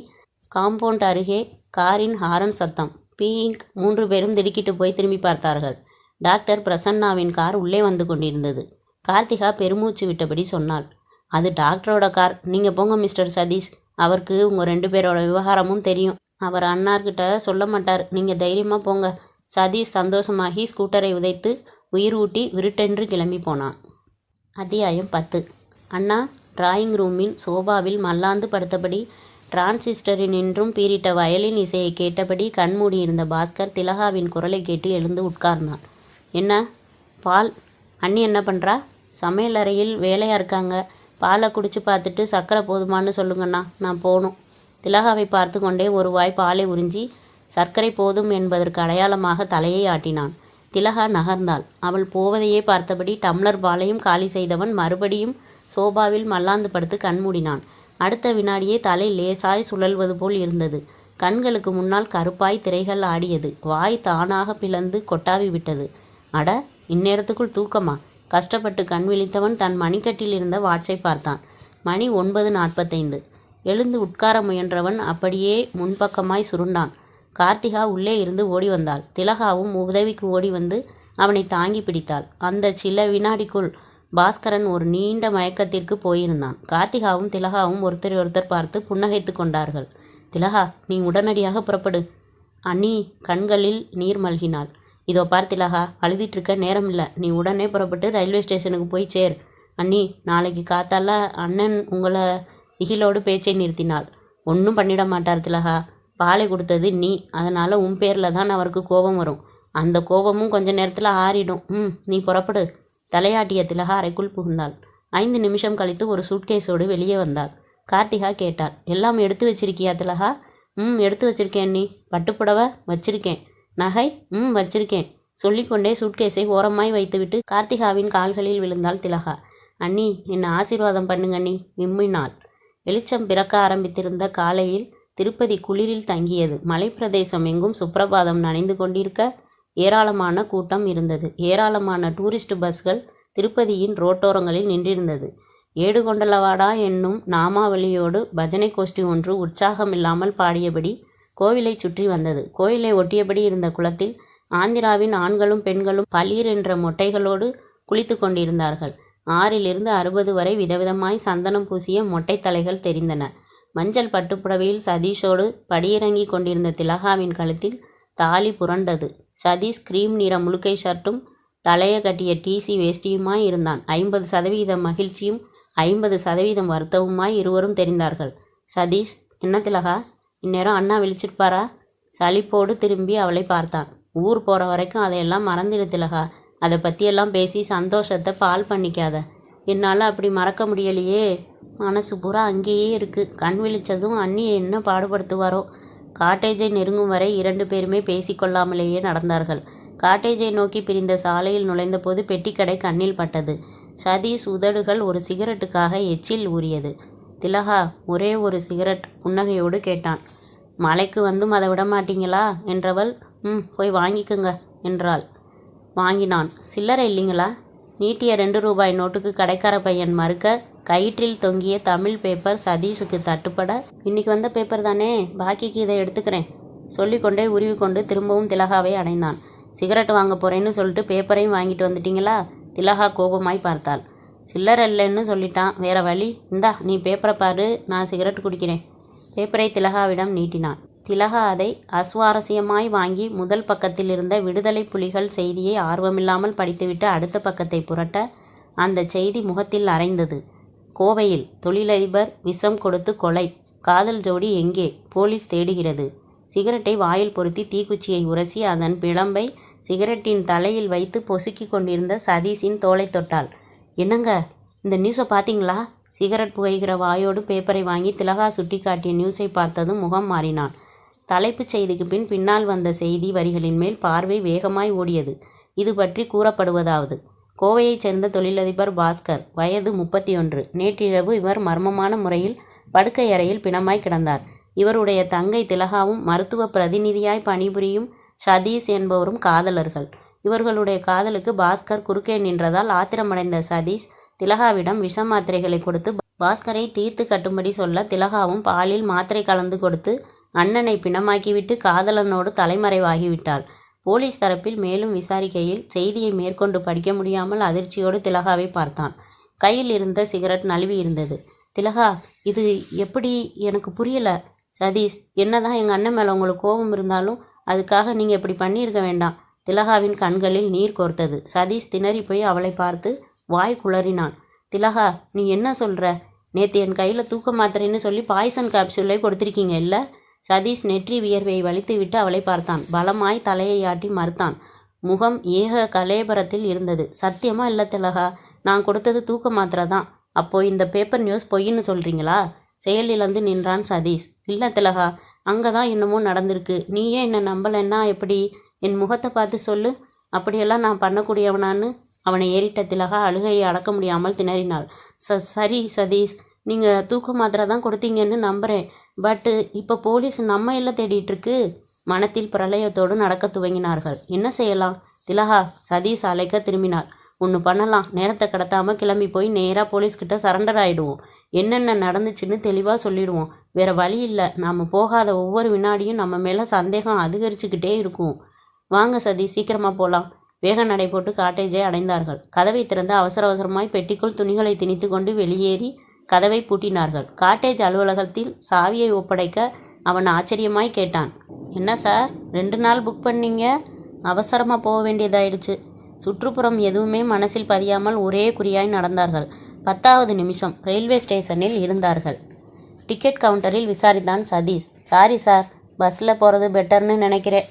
காம்பவுண்ட் அருகே காரின் ஹாரன் சத்தம். பீயிங்க். 3 பேரும் திடுக்கிட்டு போய் திரும்பி பார்த்தார்கள். டாக்டர் பிரசன்னாவின் கார் உள்ளே வந்து கொண்டிருந்தது. கார்த்திகா பெருமூச்சு விட்டபடி சொன்னாள். அது டாக்டரோட கார். நீங்கள் போங்க மிஸ்டர் சதீஷ். அவருக்கு உங்கள் 2 பேரோட விவகாரமும் தெரியும். அவர் அண்ணார்கிட்ட சொல்ல மாட்டார். நீங்கள் தைரியமாக போங்க. சதீஷ் சந்தோஷமாகி ஸ்கூட்டரை உதைத்து உயிர் ஊட்டி விருட்டென்று கிளம்பி போனான். அத்தியாயம் 10. அண்ணா. டிராயிங் ரூமின் சோபாவில் மல்லாந்து படுத்தபடி டிரான்சிஸ்டரினின்றும் பீரிட்ட வயலின் இசையை கேட்டபடி கண்மூடி இருந்த பாஸ்கர் திலகாவின் குரலை கேட்டு எழுந்து உட்கார்ந்தான். என்ன? பால். அண்ணி என்ன பண்ணுறா? சமையலறையில் வேலையாக இருக்காங்க. பாலை குடிச்சு பார்த்துட்டு சர்க்கரை போதுமான்னு சொல்லுங்கண்ணா, நான் போகணும். திலகாவை பார்த்து கொண்டே ஒரு வாய் பாலை உறிஞ்சி சர்க்கரை போதும் என்பதற்கு அடையாளமாக தலையை ஆட்டினான். திலகா நகர்ந்தாள். அவள் போவதையே பார்த்தபடி டம்ளர் பாலையும் காலி செய்தவன் மறுபடியும் சோபாவில் மல்லாந்து படுத்து கண்மூடினான். அடுத்த வினாடியே தலை லேசாய் சுழல்வது போல் இருந்தது. கண்களுக்கு முன்னால் கருப்பாய் திரைகள் ஆடியது. வாய் தானாக பிளந்து கொட்டாவி விட்டது. அட, இந்நேரத்துக்குள் தூக்கமா? கஷ்டப்பட்டு கண் விழித்தவன் தன் மணிக்கட்டில் இருந்த வாட்சை பார்த்தான். மணி 9:45. எழுந்து உட்கார முயன்றவன் அப்படியே முன்பக்கமாய் சுருண்டான். கார்த்திகா உள்ளே இருந்து ஓடி வந்தாள். திலகாவும் உதவிக்கு ஓடி வந்து அவனை தாங்கி பிடித்தாள். அந்த சில வினாடிக்குள் பாஸ்கரன் ஒரு நீண்ட மயக்கத்திற்கு போயிருந்தான். கார்த்திகாவும் திலகாவும் ஒருத்தரை ஒருத்தர் பார்த்து புன்னகைத்து கொண்டார்கள். திலகா, நீ உடனடியாக புறப்படு. அண்ணி கண்களில் நீர் மல்கினாள். இதோ பார் திலகா, அழுதிட்டுருக்க நேரம் இல்லை. நீ உடனே புறப்பட்டு ரயில்வே ஸ்டேஷனுக்கு போய் சேர். அண்ணி, நாளைக்கு காத்தால அண்ணன் உங்களை திகிலோடு பேச்சை நிறுத்தினாள். ஒன்றும் பண்ணிட மாட்டார் திலகா. பாலை கொடுத்தது நீ. அதனால் உன் பேரில் தான் அவருக்கு கோபம் வரும். அந்த கோபமும் கொஞ்ச நேரத்தில் ஆறிடும். நீ புறப்படு. தலையாட்டிய திலகா அறைக்குள் புகுந்தாள். 5 நிமிஷம் கழித்து ஒரு சூட்கேஸோடு வெளியே வந்தாள். கார்த்திகா கேட்டாள். எல்லாம் எடுத்து வச்சிருக்கியா திலகா? எடுத்து வச்சிருக்கேன் அண்ணி. பட்டுப்புடவை வச்சிருக்கேன். நகை? வச்சிருக்கேன். சொல்லிக்கொண்டே சூட்கேஸை ஓரமாய் வைத்துவிட்டு கார்த்திகாவின் கால்களில் விழுந்தாள் திலகா. அண்ணி, என்னை ஆசீர்வாதம் பண்ணுங்க அண்ணி, விம்மினாள். வெளிச்சம் பிறக்க ஆரம்பித்திருந்த காலையில் திருப்பதி குளிரில் தங்கியது. மலைப்பிரதேசம் எங்கும் சுப்பிரபாதம் நனைந்து கொண்டிருக்க ஏராளமான கூட்டம் இருந்தது. ஏராளமான டூரிஸ்ட் பஸ்கள் திருப்பதியின் ரோட்டோரங்களில் நின்றிருந்தது. ஏடுகொண்டலவாடா என்னும் நாமாவளியோடு பஜனை கோஷ்டி ஒன்று உற்சாகமில்லாமல் பாடியபடி கோவிலை சுற்றி வந்தது. கோயிலை ஒட்டியபடி இருந்த குளத்தில் ஆந்திராவின் ஆண்களும் பெண்களும் பளீர் என்ற மொட்டைகளோடு குளித்து கொண்டிருந்தார்கள். 6 to 60 வரை விதவிதமாய் சந்தனம் பூசிய மொட்டை தலைகள் தெரிந்தன. மஞ்சள் பட்டுப்புடவையில் சதீஷோடு படியிறங்கி கொண்டிருந்த திலகாவின் கழுத்தில் தாலி புரண்டது. சதீஷ் கிரீம் நிற முழுக்கை ஷர்ட்டும் தலைய கட்டிய டிசி வேஷ்டியுமாய் இருந்தான். 50% மகிழ்ச்சியும் 50% வருத்தவுமாய் இருவரும் தெரிந்தார்கள். சதீஷ், என்ன திலகா, இந்நேரம் அண்ணா விழிச்சிருப்பாரா? சலிப்போடு திரும்பி அவளை பார்த்தான். ஊர் போகிற வரைக்கும் அதையெல்லாம் மறந்துடு திலகா. அதை பற்றியெல்லாம் பேசி சந்தோஷத்தை பால் பண்ணிக்காத. என்னால் அப்படி மறக்க முடியலையே. மனசு பூரா அங்கேயே இருக்குது. கண் விழிச்சதும் அண்ணியை என்ன பாடுபடுத்துவாரோ. காட்டேஜை நெருங்கும் வரை 2 பேருமே பேசிக்கொள்ளாமலேயே நடந்தார்கள். காட்டேஜை நோக்கி பிரிந்த சாலையில் நுழைந்தபோது பெட்டிக்கடை கண்ணில் பட்டது. சதீஷ் உதடுகள் ஒரு சிகரெட்டுக்காக எச்சில் ஊறியது. திலகா ஒரே ஒரு சிகரெட் புன்னகையோடு கேட்டான். மலைக்கு வந்தும் அதை விட மாட்டீங்களா என்றவள் போய் வாங்கிக்குங்க என்றாள். வாங்கினான். சில்லறை இல்லைங்களா? நீட்டிய 2 ரூபாய் நோட்டுக்கு கடைக்கார பையன் மறுக்க கயிற்றில் தொங்கிய தமிழ் பேப்பர் சதீஷுக்கு தட்டுப்பட, இன்னைக்கு வந்த பேப்பர் தானே, பாக்கிக்கு இதை எடுத்துக்கிறேன் சொல்லிக்கொண்டே உருவிக்கொண்டு திரும்பவும் திலகாவை அடைந்தான். சிகரெட் வாங்க போகிறேன்னு சொல்லிட்டு பேப்பரையும் வாங்கிட்டு வந்துட்டீங்களா? திலகா கோபமாய் பார்த்தாள். சில்லறை இல்லைன்னு சொல்லிட்டான், வேற வழி. இந்தா நீ பேப்பரை பாரு, நான் சிகரெட் குடிக்கிறேன். பேப்பரை திலகாவிடம் நீட்டினான். திலகா அதை அசுவாரஸ்யமாய் வாங்கி முதல் பக்கத்தில் இருந்த விடுதலை புலிகள் செய்தியை ஆர்வமில்லாமல் படித்துவிட்டு அடுத்த பக்கத்தை புரட்ட அந்த செய்தி முகத்தில் அரைந்தது. கோவையில் தொழிலதிபர் விஷம் கொடுத்து கொலை. காதல் ஜோடி எங்கே? போலீஸ் தேடுகிறது. சிகரெட்டை வாயில் பொருத்தி தீக்குச்சியை உரசி அதன் பிழம்பை சிகரெட்டின் தலையில் வைத்து பொசுக்கி கொண்டிருந்த சதீஷின் தோளை தொட்டாள். என்னங்க, இந்த நியூஸை பார்த்தீங்களா? சிகரெட் புகைகிற வாயோடு பேப்பரை வாங்கி திலகா சுட்டி காட்டிய நியூஸை பார்த்ததும் முகம் மாறினான். தலைப்புச் செய்திக்கு பின்னால் வந்த செய்தி வரிகளின் மேல் பார்வை வேகமாய் ஓடியது. இது பற்றி கூறப்படுவதாவது: கோவையைச் சேர்ந்த தொழிலதிபர் பாஸ்கர், வயது 31. நேற்றிரவு இவர் மர்மமான முறையில் படுக்கை அறையில் பிணமாய் கிடந்தார். இவருடைய தங்கை திலகாவும் மருத்துவ பிரதிநிதியாய் பணிபுரியும் சதீஷ் என்பவரும் காதலர்கள். இவர்களுடைய காதலுக்கு பாஸ்கர் குறுக்கே நின்றதால் ஆத்திரமடைந்த சதீஷ் திலகாவிடம் விஷ மாத்திரைகளை கொடுத்து பாஸ்கரை தீர்த்து கட்டும்படி சொல்ல, திலகாவும் பாலில் மாத்திரை கலந்து கொடுத்து அண்ணனை பிணமாக்கிவிட்டு காதலனோடு தலைமறைவாகிவிட்டாள். போலீஸ் தரப்பில் மேலும் விசாரிக்கையில் செய்தியை மேற்கொண்டு படிக்க முடியாமல் அதிர்ச்சியோடு திலகாவை பார்த்தான். கையில் இருந்த சிகரெட் நழுவி இருந்தது. திலகா, இது எப்படி? எனக்கு புரியல. சதீஷ், என்னதான் எங்கள் அண்ணன் மேலே உங்களுக்கு கோபம் இருந்தாலும் அதுக்காக நீங்கள் இப்படி பண்ணியிருக்க வேண்டாம். திலகாவின் கண்களில் நீர் கோர்த்தது. சதீஷ் திணறி போய் அவளை பார்த்து வாய் குளறினான். திலகா, நீ என்ன சொல்கிற? நேற்று என் கையில் தூக்க மாத்திரைன்னு சொல்லி பாய்சன் கேப்சூலை கொடுத்துருக்கீங்க இல்லை? சதீஷ் நெற்றி வியர்வையை வலித்து விட்டு அவளை பார்த்தான். பலமாய் தலையை ஆட்டி மறுத்தான். முகம் ஏக கலேபரத்தில் இருந்தது. சத்தியமா இல்லை திலகா, நான் கொடுத்தது தூக்க மாத்திரை தான். அப்போ இந்த பேப்பர் நியூஸ் பொய்ன்னு சொல்கிறீங்களா? செயலிழந்து நின்றான் சதீஷ். இல்லை திலகா, அங்கே தான் என்னமோ நடந்திருக்கு. நீயே என்னை நம்பலைன்னா எப்படி? என் முகத்தை பார்த்து சொல்லு. அப்படியெல்லாம் நான் பண்ணக்கூடியவனான்னு அவனை ஏறிட்ட திலகா அழுகையை அடக்க முடியாமல் திணறினாள். சரி சதீஷ், நீங்கள் தூக்க மாத்திரை தான் கொடுத்தீங்கன்னு நம்புகிறேன். பட்டு இப்போ போலீஸ் நம்ம எல்லாம் தேடிட்டுருக்கு. மனத்தில் பிரளயத்தோடு நடக்க துவங்கினார்கள். என்ன செய்யலாம்? திலகா சதீஷ் அழைக்க திரும்பினார். ஒன்று பண்ணலாம், நேரத்தை கடத்தாமல் கிளம்பி போய் நேராக போலீஸ்கிட்ட சரண்டர் ஆகிடுவோம். என்னென்ன நடந்துச்சுன்னு தெளிவாக சொல்லிடுவோம். வேறு வழி இல்லை. நாம் போகாத ஒவ்வொரு வினாடியும் நம்ம மேலே சந்தேகம் அதிகரிச்சுக்கிட்டே இருக்கும். வாங்க சதீஷ், சீக்கிரமாக போகலாம். வேக நடை போட்டு காட்டேஜை அடைந்தார்கள். கதவை திறந்து அவசர அவசரமாய் பெட்டிக்குள் துணிகளை திணித்து கொண்டு வெளியேறி கதவை பூட்டினார்கள். காட்டேஜ் அலுவலகத்தில் சாவியை ஒப்படைக்க அவன் ஆச்சரியமாய் கேட்டான். என்ன சார், 2 நாள் புக் பண்ணீங்க? அவசரமாக போக வேண்டியதாயிடுச்சு. சுற்றுப்புறம் எதுவுமே மனசில் பதியாமல் ஒரே குறியாய் நடந்தார்கள். 10வது நிமிஷம் ரயில்வே ஸ்டேஷனில் இருந்தார்கள். டிக்கெட் கவுண்டரில் விசாரித்தான் சதீஷ். சாரி சார், பஸ்ஸில் போகிறது பெட்டர்னு நினைக்கிறேன்.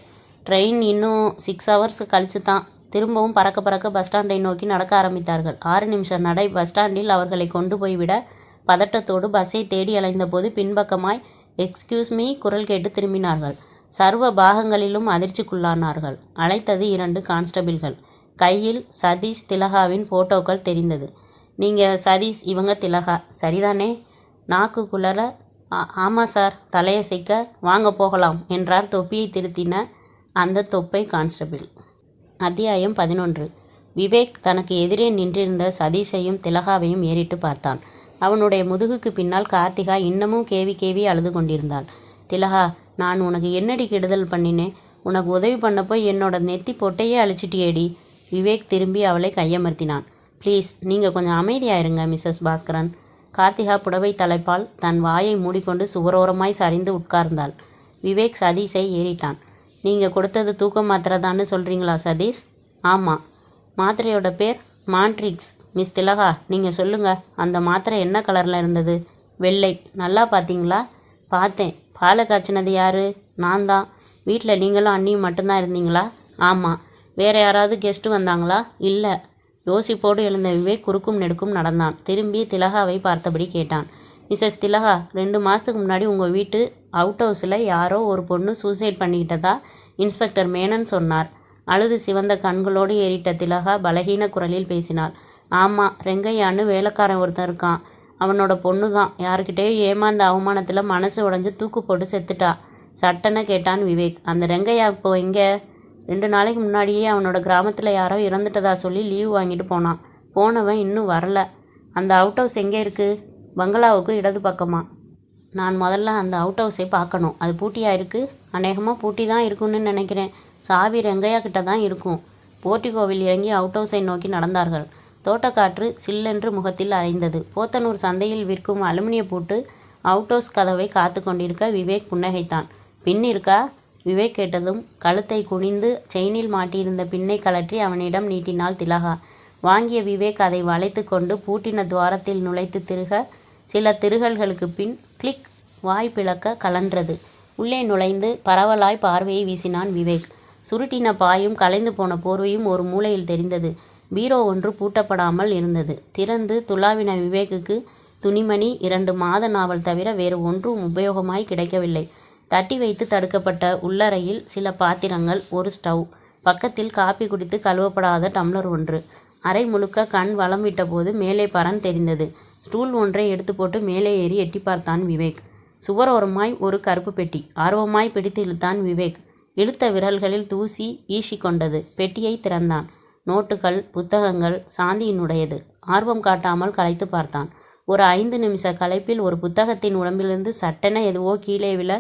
ட்ரெயின் இன்னும் 6 hours கழிச்சு தான். திரும்பவும் பறக்க பறக்க பஸ் ஸ்டாண்டை நோக்கி நடக்க ஆரம்பித்தார்கள். 6 நிமிஷம் நடை. பஸ் ஸ்டாண்டில் அவர்களை கொண்டு போய்விட பதட்டத்தோடு பஸ்ஸை தேடி அலைந்தபோது பின்பக்கமாய் எக்ஸ்கியூஸ் மீ குரல் கேட்டு திரும்பினார்கள். சர்வ பாகங்களிலும் அதிர்ச்சிக்குள்ளானார்கள். அழைத்தது 2 கான்ஸ்டபிள்கள். கையில் சதீஷ் திலகாவின் ஃபோட்டோக்கள் தெரிந்தது. நீங்கள் சதீஷ், இவங்க திலகா, சரிதானே? நாக்கு குளற ஆமாம் சார் தலையசைக்க வாங்க போகலாம் என்றார் தொப்பியை திருத்தின அந்த தொப்பை கான்ஸ்டபிள். அத்தியாயம் 11. விவேக் தனக்கு எதிரே நின்றிருந்த சதீஷையும் திலகாவையும் ஏறிட்டு பார்த்தான். அவனுடைய முதுகுக்கு பின்னால் கார்த்திகா இன்னமும் கேவி கேவி அழுது கொண்டிருந்தாள். திலகா, நான் உனக்கு என்னடி கெடுதல் பண்ணினேன்? உனக்கு உதவி பண்ணப்போ என்னோட நெத்தி பொட்டையே அழிச்சிட்டியேடி. விவேக் திரும்பி அவளை கையமர்த்தினான். ப்ளீஸ் நீங்கள் கொஞ்சம் அமைதியாயிருங்க மிஸ்ஸஸ் பாஸ்கரன். கார்த்திகா புடவை தலைப்பால் தன் வாயை மூடிக்கொண்டு சுவரோரமாய் சரிந்து உட்கார்ந்தாள். விவேக் சதீஷை ஏறிட்டான். நீங்கள் கொடுத்தது தூக்க மாத்திரை தான்னு சொல்கிறீங்களா சதீஷ்? ஆமாம். மாத்திரையோட பேர் மான்ட்ரிக்ஸ். மிஸ் திலகா, நீங்கள் சொல்லுங்கள், அந்த மாத்திரை என்ன கலரில் இருந்தது? வெள்ளை. நல்லா பார்த்தீங்களா? பார்த்தேன். பாலை காய்ச்சினது யார்? நான் தான். வீட்டில் நீங்களும் அண்ணியும் மட்டும்தான் இருந்தீங்களா? ஆமாம். வேறு யாராவது கெஸ்ட்டு வந்தாங்களா? இல்லை. யோசிப்போடு எழுந்த விவேக் குறுக்கும் நெடுக்கும் நடந்தான். திரும்பி திலகாவை பார்த்தபடி கேட்டான். மிஸ்ஸஸ் திலகா, 2 மாதத்துக்கு முன்னாடி உங்கள் வீட்டு அவுட் ஹவுஸில் யாரோ ஒரு பொண்ணு சூசைட் பண்ணிக்கிட்டதா இன்ஸ்பெக்டர் மேனன் சொன்னார். அழுது சிவந்த கண்களோடு ஏறிட்ட திலகா பலகீன குரலில் பேசினாள். ஆமாம், ரெங்கையான்னு வேலைக்காரன் ஒருத்தன் இருக்கான். அவனோட பொண்ணு தான். யாருக்கிட்டேயோ ஏமாந்த அவமானத்தில் மனசு உடஞ்சி தூக்கு போட்டு செத்துட்டா. சட்டனை கேட்டான் விவேக். அந்த ரெங்கையா இப்போ எங்கே? 2 நாளைக்கு முன்னாடியே அவனோட கிராமத்தில் யாரோ இறந்துட்டதா சொல்லி லீவ் வாங்கிட்டு போனான். போனவன் இன்னும் வரல. அந்த அவுட் ஹவுஸ் எங்கே இருக்குது? பங்களாவுக்கு இடது பக்கமா. நான் முதல்ல அந்த அவுட் ஹவுஸை பார்க்கணும். அது பூட்டியாக இருக்குது? அநேகமாக பூட்டி தான் இருக்குன்னு நினைக்கிறேன். சாவி ரெங்கையா கிட்ட தான் இருக்கும். போர்ட்டிகோவில் இறங்கி அவுட் ஹவுஸை நோக்கி நடந்தார்கள். தோட்டக்காற்று சில்லென்று முகத்தில் அரைந்தது. போத்தனூர் சந்தையில் விற்கும் அலுமினிய பூட்டு அவுட் ஹவுஸ் கதவை காத்து கொண்டிருக்க விவேக் புன்னகைத்தான். பின் இருக்கா? விவேக் கேட்டதும் கழுத்தை குனிந்து செயினில் மாட்டியிருந்த பின்னை கழற்றி அவனிடம் நீட்டினாள் திலகா. வாங்கிய விவேக் அதை வளைத்து கொண்டு பூட்டின துவாரத்தில் நுழைத்து திருக சில திருகல்களுக்கு பின் கிளிக் வாய் பிளக்க கலன்றது. உள்ளே நுழைந்து பரவலாய் பார்வையை வீசினான் விவேக். சுருட்டின பாயும் கலைந்து போன போர்வையும் ஒரு மூலையில் தெரிந்தது. பீரோ ஒன்று பூட்டப்படாமல் இருந்தது. திறந்து துளாவின விவேக்குக்கு துணிமணி, 2 மாத நாவல் தவிர வேறு ஒன்றும் உபயோகமாய் கிடைக்கவில்லை. தட்டி வைத்து தடுக்கப்பட்ட உள்ளறையில் சில பாத்திரங்கள், ஒரு ஸ்டவ், பக்கத்தில் காப்பி குடித்து கழுவப்படாத டம்ளர் ஒன்று. அறை முழுக்க கண் வலம் விட்டபோது மேலே பரன் தெரிந்தது. ஸ்டூல் ஒன்றை எடுத்து போட்டு மேலே ஏறி எட்டி பார்த்தான் விவேக். சுவரோரமாய் ஒரு கருப்பு பெட்டி. ஆர்வமாய் பிடித்து இழுத்தான் விவேக். இழுத்த விரல்களில் தூசி ஈசி கொண்டது. பெட்டியை திறந்தான். நோட்டுகள், புத்தகங்கள், சாந்தியினுடையது. ஆர்வம் காட்டாமல் கலைத்து பார்த்தான். ஒரு 5 நிமிஷ களைப்பில் ஒரு புத்தகத்தின் உடம்பிலிருந்து சட்டென எதுவோ கீழே விழ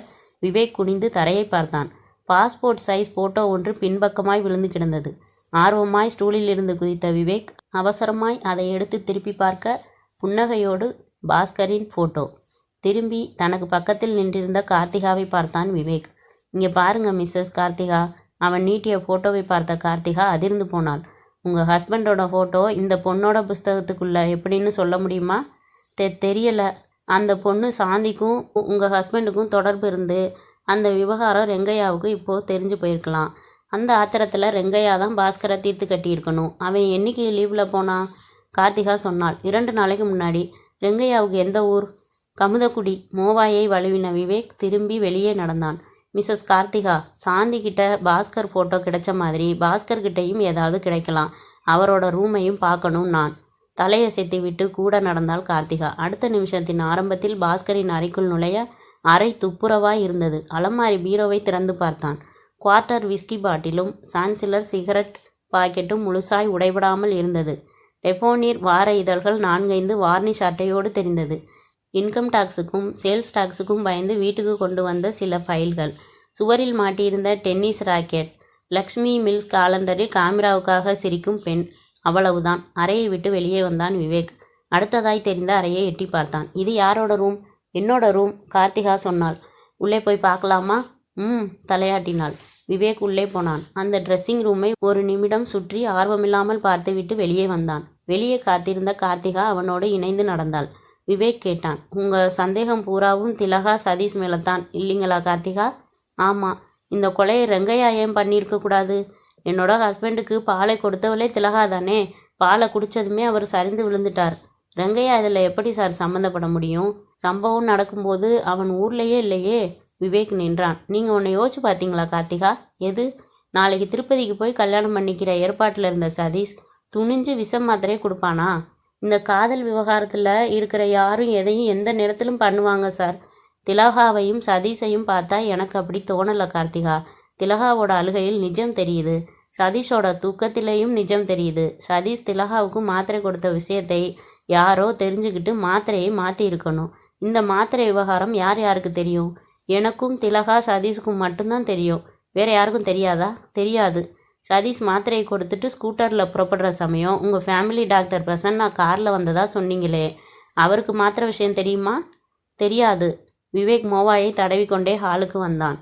விவேக் குனிந்து தரையை பார்த்தான். பாஸ்போர்ட் சைஸ் போட்டோ ஒன்று பின்பக்கமாய் விழுந்து கிடந்தது. ஆர்வமாய் ஸ்டூலில் இருந்து குதித்த விவேக் அவசரமாய் அதை எடுத்து திருப்பி பார்க்க புன்னகையோடு பாஸ்கரின் ஃபோட்டோ. திரும்பி தனக்கு பக்கத்தில் நின்றிருந்த கார்த்திகாவை பார்த்தான் விவேக். இங்கே பாருங்க மிஸ்ஸஸ் கார்த்திகா. அவன் நீட்டிய ஃபோட்டோவை பார்த்த கார்த்திகா அதிர்ந்து போனாள். உங்கள் ஹஸ்பண்டோட ஃபோட்டோ இந்த பொண்ணோட புஸ்தகத்துக்குள்ள எப்படின்னு சொல்ல முடியுமா? தெரியலை. அந்த பொண்ணு சாந்திக்கும் உங்கள் ஹஸ்பண்டுக்கும் தொடர்பு இருந்து அந்த விவகாரம் ரெங்கையாவுக்கு இப்போது தெரிஞ்சு போயிருக்கலாம். அந்த ஆத்திரத்தில் ரெங்கையா தான் பாஸ்கரை தீர்த்து கட்டியிருக்கணும். அவன் என்னைக்கு லீவில் போனான்? கார்த்திகா சொன்னாள். 2 நாளைக்கு முன்னாடி. ரெங்கையாவுக்கு எந்த ஊர்? கமுதக்குடி. மோவாயை வழுவின விவேக் திரும்பி வெளியே நடந்தான். மிஸ்ஸஸ் கார்த்திகா, சாந்தி கிட்ட பாஸ்கர் ஃபோட்டோ கிடைச்ச மாதிரி பாஸ்கர்கிட்டையும் ஏதாவது கிடைக்கலாம். அவரோட ரூமையும் பார்க்கணும் நான். தலையசைத்து விட்டு கூட நடந்தாள் கார்த்திகா. அடுத்த நிமிஷத்தின் ஆரம்பத்தில் பாஸ்கரின் அறைக்குள் நுழைய அறை துப்புரவாய் இருந்தது. அலமாரி பீரோவை திறந்து பார்த்தான். குவார்ட்டர் விஸ்கி பாட்டிலும் சான்சிலர் சிகரெட் பாக்கெட்டும் முழுசாய் உடைபடாமல் இருந்தது. டெபோனீர் வார இதழ்கள் 4-5 வார்னிஷ் அட்டையோடு தெரிந்தது. இன்கம் டாக்ஸுக்கும் சேல்ஸ் டாக்ஸுக்கும் பயந்து வீட்டுக்கு கொண்டு வந்த சில ஃபைல்கள். சுவரில் மாட்டியிருந்த டென்னிஸ் ராக்கெட். லக்ஷ்மி மில்ஸ் காலண்டரில் காமிராவுக்காக சிரிக்கும் பெண். அவ்வளவுதான். அறையை விட்டு வெளியே வந்தான் விவேக். அடுத்ததாய் தெரிந்த அறையை எட்டி பார்த்தான். இது யாரோட ரூம்? என்னோட ரூம், கார்த்திகா சொன்னாள். உள்ளே போய் பார்க்கலாமா? தலையாட்டினாள். விவேக் உள்ளே போனான். அந்த ட்ரெஸ்ஸிங் ரூமை ஒரு நிமிடம் சுற்றி ஆர்வமில்லாமல் பார்த்துவிட்டு வெளியே வந்தான். வெளியே காத்திருந்த கார்த்திகா அவனோடு இணைந்து நடந்தாள். விவேக் கேட்டான். உங்கள் சந்தேகம் பூராவும் திலகா சதீஷ் மேலத்தான் இல்லைங்களா கார்த்திகா? ஆமாம். இந்த கொலையை ரெங்கையா ஏன் பண்ணியிருக்கக்கூடாது? என்னோட ஹஸ்பண்டுக்கு பாலை கொடுத்தவளே திலகா தானே. பாலை குடித்ததுமே அவர் சரிந்து விழுந்துட்டார். ரெங்கையா இதில் எப்படி சார் சம்மந்தப்பட முடியும்? சம்பவம் நடக்கும்போது அவன் ஊர்லேயே இல்லையே. விவேக் நின்றான். நீங்கள் உன்னை யோசிச்சு பார்த்தீங்களா கார்த்திகா? எது? நாளைக்கு திருப்பதிக்கு போய் கல்யாணம் பண்ணிக்கிற ஏற்பாட்டில் இருந்த சதீஷ் துணிஞ்சு விஷம் மாத்திரை கொடுப்பானா? இந்த காதல் விவகாரத்தில் இருக்கிற யாரும் எதையும் எந்த நேரத்திலும் பண்ணுவாங்க சார். திலகாவையும் சதீஷையும் பார்த்தா எனக்கு அப்படி தோணலை கார்த்திகா. திலகாவோட அழுகையில் நிஜம் தெரியுது. சதீஷோட தூக்கத்திலேயும் நிஜம் தெரியுது. சதீஷ் திலகாவுக்கு மாத்திரை கொடுத்த விஷயத்தை யாரோ தெரிஞ்சுக்கிட்டு மாத்திரையை மாற்றி இருக்கணும். இந்த மாத்திரை விவகாரம் யார் யாருக்கு தெரியும்? எனக்கும் திலகா சதீஷுக்கும் மட்டும்தான் தெரியும். வேற யாருக்கும் தெரியாதா? தெரியாது. சதீஷ் மாத்திரையை கொடுத்துட்டு ஸ்கூட்டரில் புறப்படுற சமயம் உங்கள் ஃபேமிலி டாக்டர் பிரசன்னா காரில் வந்ததா சொன்னீங்களே, அவருக்கு மாத்திரை விஷயம் தெரியுமா? தெரியாது. விவேக் மோவாயை தடவிக்கொண்டே ஹாலுக்கு வந்தான்.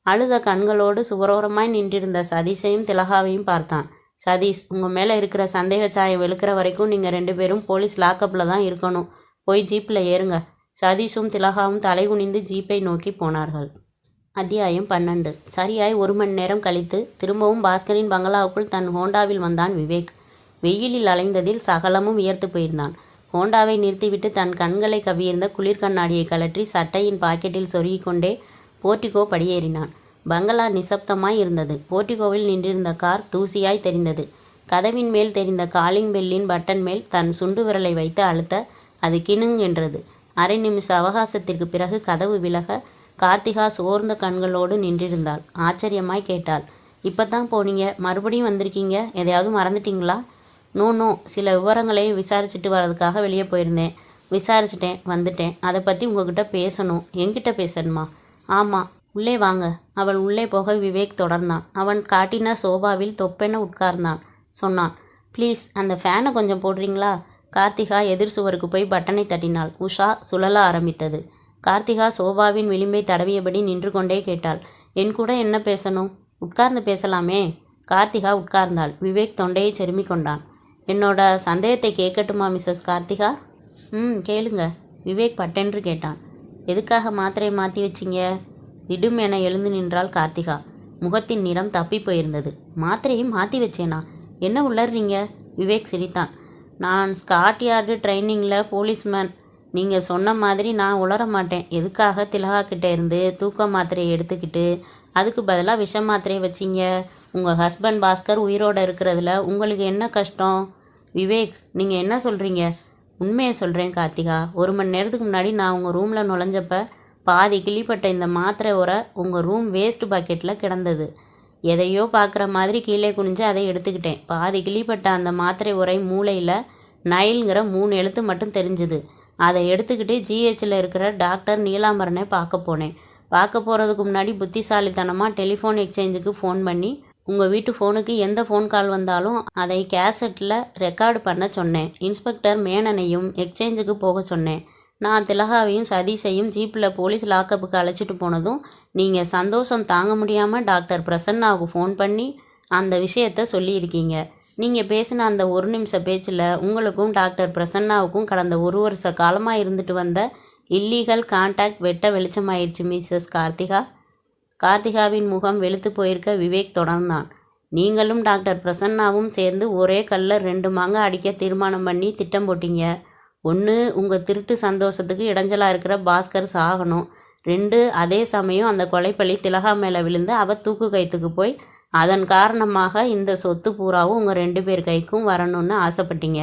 அழுத கண்களோடு சுவரோரமாய் நின்றிருந்த சதீஷையும் திலகாவையும் பார்த்தான். சதீஷ், உங்கள் மேலே இருக்கிற சந்தேக சாயம் வெளுக்கிற வரைக்கும் நீங்கள் 2 பேரும் போலீஸ் லாக்கப்பில் தான் இருக்கணும். போய் ஜீப்பில் ஏறுங்க. சதீஷும் திலகாவும் தலை குனிந்து ஜீப்பை நோக்கி போனார்கள். அத்தியாயம் 12. சரியாய் 1 மணி நேரம் கழித்து திரும்பவும் பாஸ்கரின் பங்களாவுக்குள் தன் ஹோண்டாவில் வந்தான் விவேக். வெயிலில் அலைந்ததில் சகலமும் வியர்த்து போயிருந்தான். ஹோண்டாவை நிறுத்திவிட்டு தன் கண்களை கவியிருந்த குளிர் கண்ணாடியை கழற்றி சட்டையின் பாக்கெட்டில் சொருகிக் கொண்டே போர்ட்டிகோ படியேறினான். பங்களா நிசப்தமாய் இருந்தது. போர்டிகோவில் நின்றிருந்த கார் தூசியாய் தெரிந்தது. கதவின் மேல் தெரிந்த காலிங் பெல்லின் பட்டன் மேல் தன் சுண்டு விரலை வைத்து அழுத்த அது கிணுங் என்றது. அரை நிமிஷ அவகாசத்திற்கு பிறகு கதவு விலக கார்த்திகா சோர்ந்த கண்களோடு நின்றிருந்தாள். ஆச்சரியமாய் கேட்டாள், இப்போதான் போனீங்க, மறுபடியும் வந்திருக்கீங்க, எதையாவது மறந்துட்டீங்களா? நோ, சில விவரங்களை விசாரிச்சுட்டு வர்றதுக்காக வெளியே போயிருந்தேன். விசாரிச்சிட்டேன், வந்துட்டேன். அதை பற்றி உங்ககிட்ட பேசணும். என்கிட்ட பேசணுமா? ஆமாம், உள்ளே வாங்க. அவள் உள்ளே போக விவேக் தொடர்ந்தான். அவன் காட்டின சோபாவில் தொப்பென உட்கார்ந்தான். சொன்னான், ப்ளீஸ் அந்த ஃபேனை கொஞ்சம் போடுறீங்களா? கார்த்திகா எதிர் சுவருக்கு போய் பட்டனை தட்டினாள். உஷா சுழல ஆரம்பித்தது. கார்த்திகா சோபாவின் விளிம்பை தடவியபடி நின்று கொண்டே கேட்டாள், என் கூட என்ன பேசணும்? உட்கார்ந்து பேசலாமே. கார்த்திகா உட்கார்ந்தாள். விவேக் தொண்டையை செருமி கொண்டான். என்னோட சந்தேகத்தை கேட்கட்டுமா மிஸ்ஸஸ் கார்த்திகா? கேளுங்க. விவேக் பட்டென்று கேட்டான். எதுக்காக மாத்திரையை மாற்றி வச்சிங்க? திடும் என எழுந்து நின்றாள் கார்த்திகா. முகத்தின் நிறம் தப்பி போயிருந்தது. மாத்திரையை மாற்றி வச்சேனா? என்ன உளர்றீங்க? விவேக் சிரித்தான். நான் ஸ்காட்யார்டு ட்ரைனிங்கில் போலீஸ்மேன். நீங்கள் சொன்ன மாதிரி நான் உளர மாட்டேன். எதுக்காக திலகா கிட்டே இருந்து தூக்க மாத்திரையை எடுத்துக்கிட்டு அதுக்கு பதிலாக விஷ மாத்திரையை வச்சிங்க? உங்கள் ஹஸ்பண்ட் பாஸ்கர் உயிரோடு இருக்கிறதுல உங்களுக்கு என்ன கஷ்டம்? விவேக், நீங்கள் என்ன சொல்கிறீங்க? உண்மையை சொல்கிறேன் கார்த்திகா. 1 மணி நேரத்துக்கு முன்னாடி நான் உங்கள் ரூமில் நுழைஞ்சப்ப பாதி கிளிப்பட்ட இந்த மாத்திரை உரை உங்கள் ரூம் வேஸ்ட் பக்கெட்டில் கிடந்தது. எதையோ பார்க்குற மாதிரி கீழே குனிஞ்சு அதை எடுத்துக்கிட்டேன். பாதி கிளிப்பட்ட அந்த மாத்திரை உரை மூளையில் நைல்ங்கிற 3 எழுத்து மட்டும் தெரிஞ்சுது. அதை எடுத்துக்கிட்டு ஜிஹெச்சில் இருக்கிற டாக்டர் நீலாம்பரனை பார்க்க போனேன். பார்க்க போகிறதுக்கு முன்னாடி புத்திசாலித்தனமாக டெலிஃபோன் எக்ஸ்சேஞ்சுக்கு ஃபோன் பண்ணி உங்கள் வீட்டு ஃபோனுக்கு எந்த ஃபோன் கால் வந்தாலும் அதை கேசட்டில் ரெக்கார்டு பண்ண சொன்னேன். இன்ஸ்பெக்டர் மேனனையும் எக்ஸ்சேஞ்சுக்கு போக சொன்னேன். நான் திலகாவையும் சதீஷையும் ஜீப்பில் போலீஸ் லாக்கப்புக்கு அழைச்சிட்டு போனதும் நீங்கள் சந்தோஷம் தாங்க முடியாமல் டாக்டர் பிரசன்னாவுக்கு ஃபோன் பண்ணி அந்த விஷயத்த சொல்லியிருக்கீங்க. நீங்கள் பேசின அந்த 1 நிமிஷ பேச்சில் உங்களுக்கும் டாக்டர் பிரசன்னாவுக்கும் கடந்த 1 வருஷ காலமாக இருந்துட்டு வந்த இல்லீகல் கான்டாக்ட் வெட்ட வெளிச்சமாயிருச்சு மிஸ்ஸஸ் கார்த்திகா. கார்த்திகாவின் முகம் வெளுத்து போயிருக்க விவேக் தொடர்ந்தான். நீங்களும் டாக்டர் பிரசன்னாவும் சேர்ந்து ஒரே கல்லில் 2 மாங்காய் அடிக்க தீர்மானம் பண்ணி திட்டம் போட்டீங்க. 1, உங்கள் திருட்டு சந்தோஷத்துக்கு இடைஞ்சலாக இருக்கிற பாஸ்கர் சாகணும். 2, அதே சமயம் அந்த கொலைப்பழி திலகா மேலே விழுந்து அவள் தூக்கு கைத்துக்கு போய் அதன் காரணமாக இந்த சொத்து பூராவும் உங்கள் 2 பேர் கைக்கும் வரணும்னு ஆசைப்பட்டீங்க.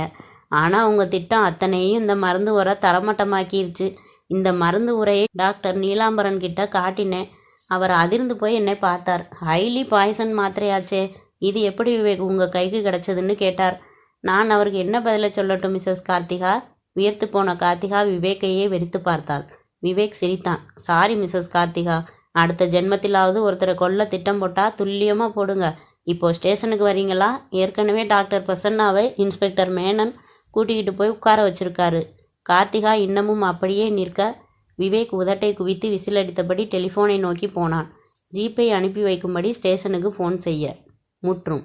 ஆனால் உங்கள் திட்டம் அத்தனையும் இந்த மருந்து உரை தரமட்டமாக்கிருச்சு. இந்த மருந்து உரையை டாக்டர் நீலாம்பரன் கிட்ட காட்டினேன். அவர் அதிர்ந்து போய் என்னை பார்த்தார். ஹைலி பாய்சன் மாத்திரையாச்சே, இது எப்படி விவேக் உங்கள் கைக்கு கிடச்சதுன்னு கேட்டார். நான் அவருக்கு என்ன பதிலை சொல்லட்டும் மிஸ்ஸஸ் கார்த்திகா? வியர்த்து போன கார்த்திகா விவேக்கையே வெறித்து பார்த்தாள். விவேக் சிரித்தான். சாரி மிஸ்ஸஸ் கார்த்திகா, அடுத்த ஜென்மத்திலாவது ஒருத்தரை கொல்ல திட்டம் போட்டால் துல்லியமாக போடுங்க. இப்போது ஸ்டேஷனுக்கு வரீங்களா? ஏற்கனவே டாக்டர் பிரசன்னாவை இன்ஸ்பெக்டர் மேனன் கூட்டிக்கிட்டு போய் உட்கார வச்சிருக்காரு. கார்த்திகா இன்னமும் அப்படியே நிற்க விவேக் உதட்டை குவித்து விசிலடித்தபடி டெலிஃபோனை நோக்கி போனான். ஜீப்பை அனுப்பி வைக்கும்படி ஸ்டேஷனுக்கு ஃபோன் செய்ய. முற்றும்.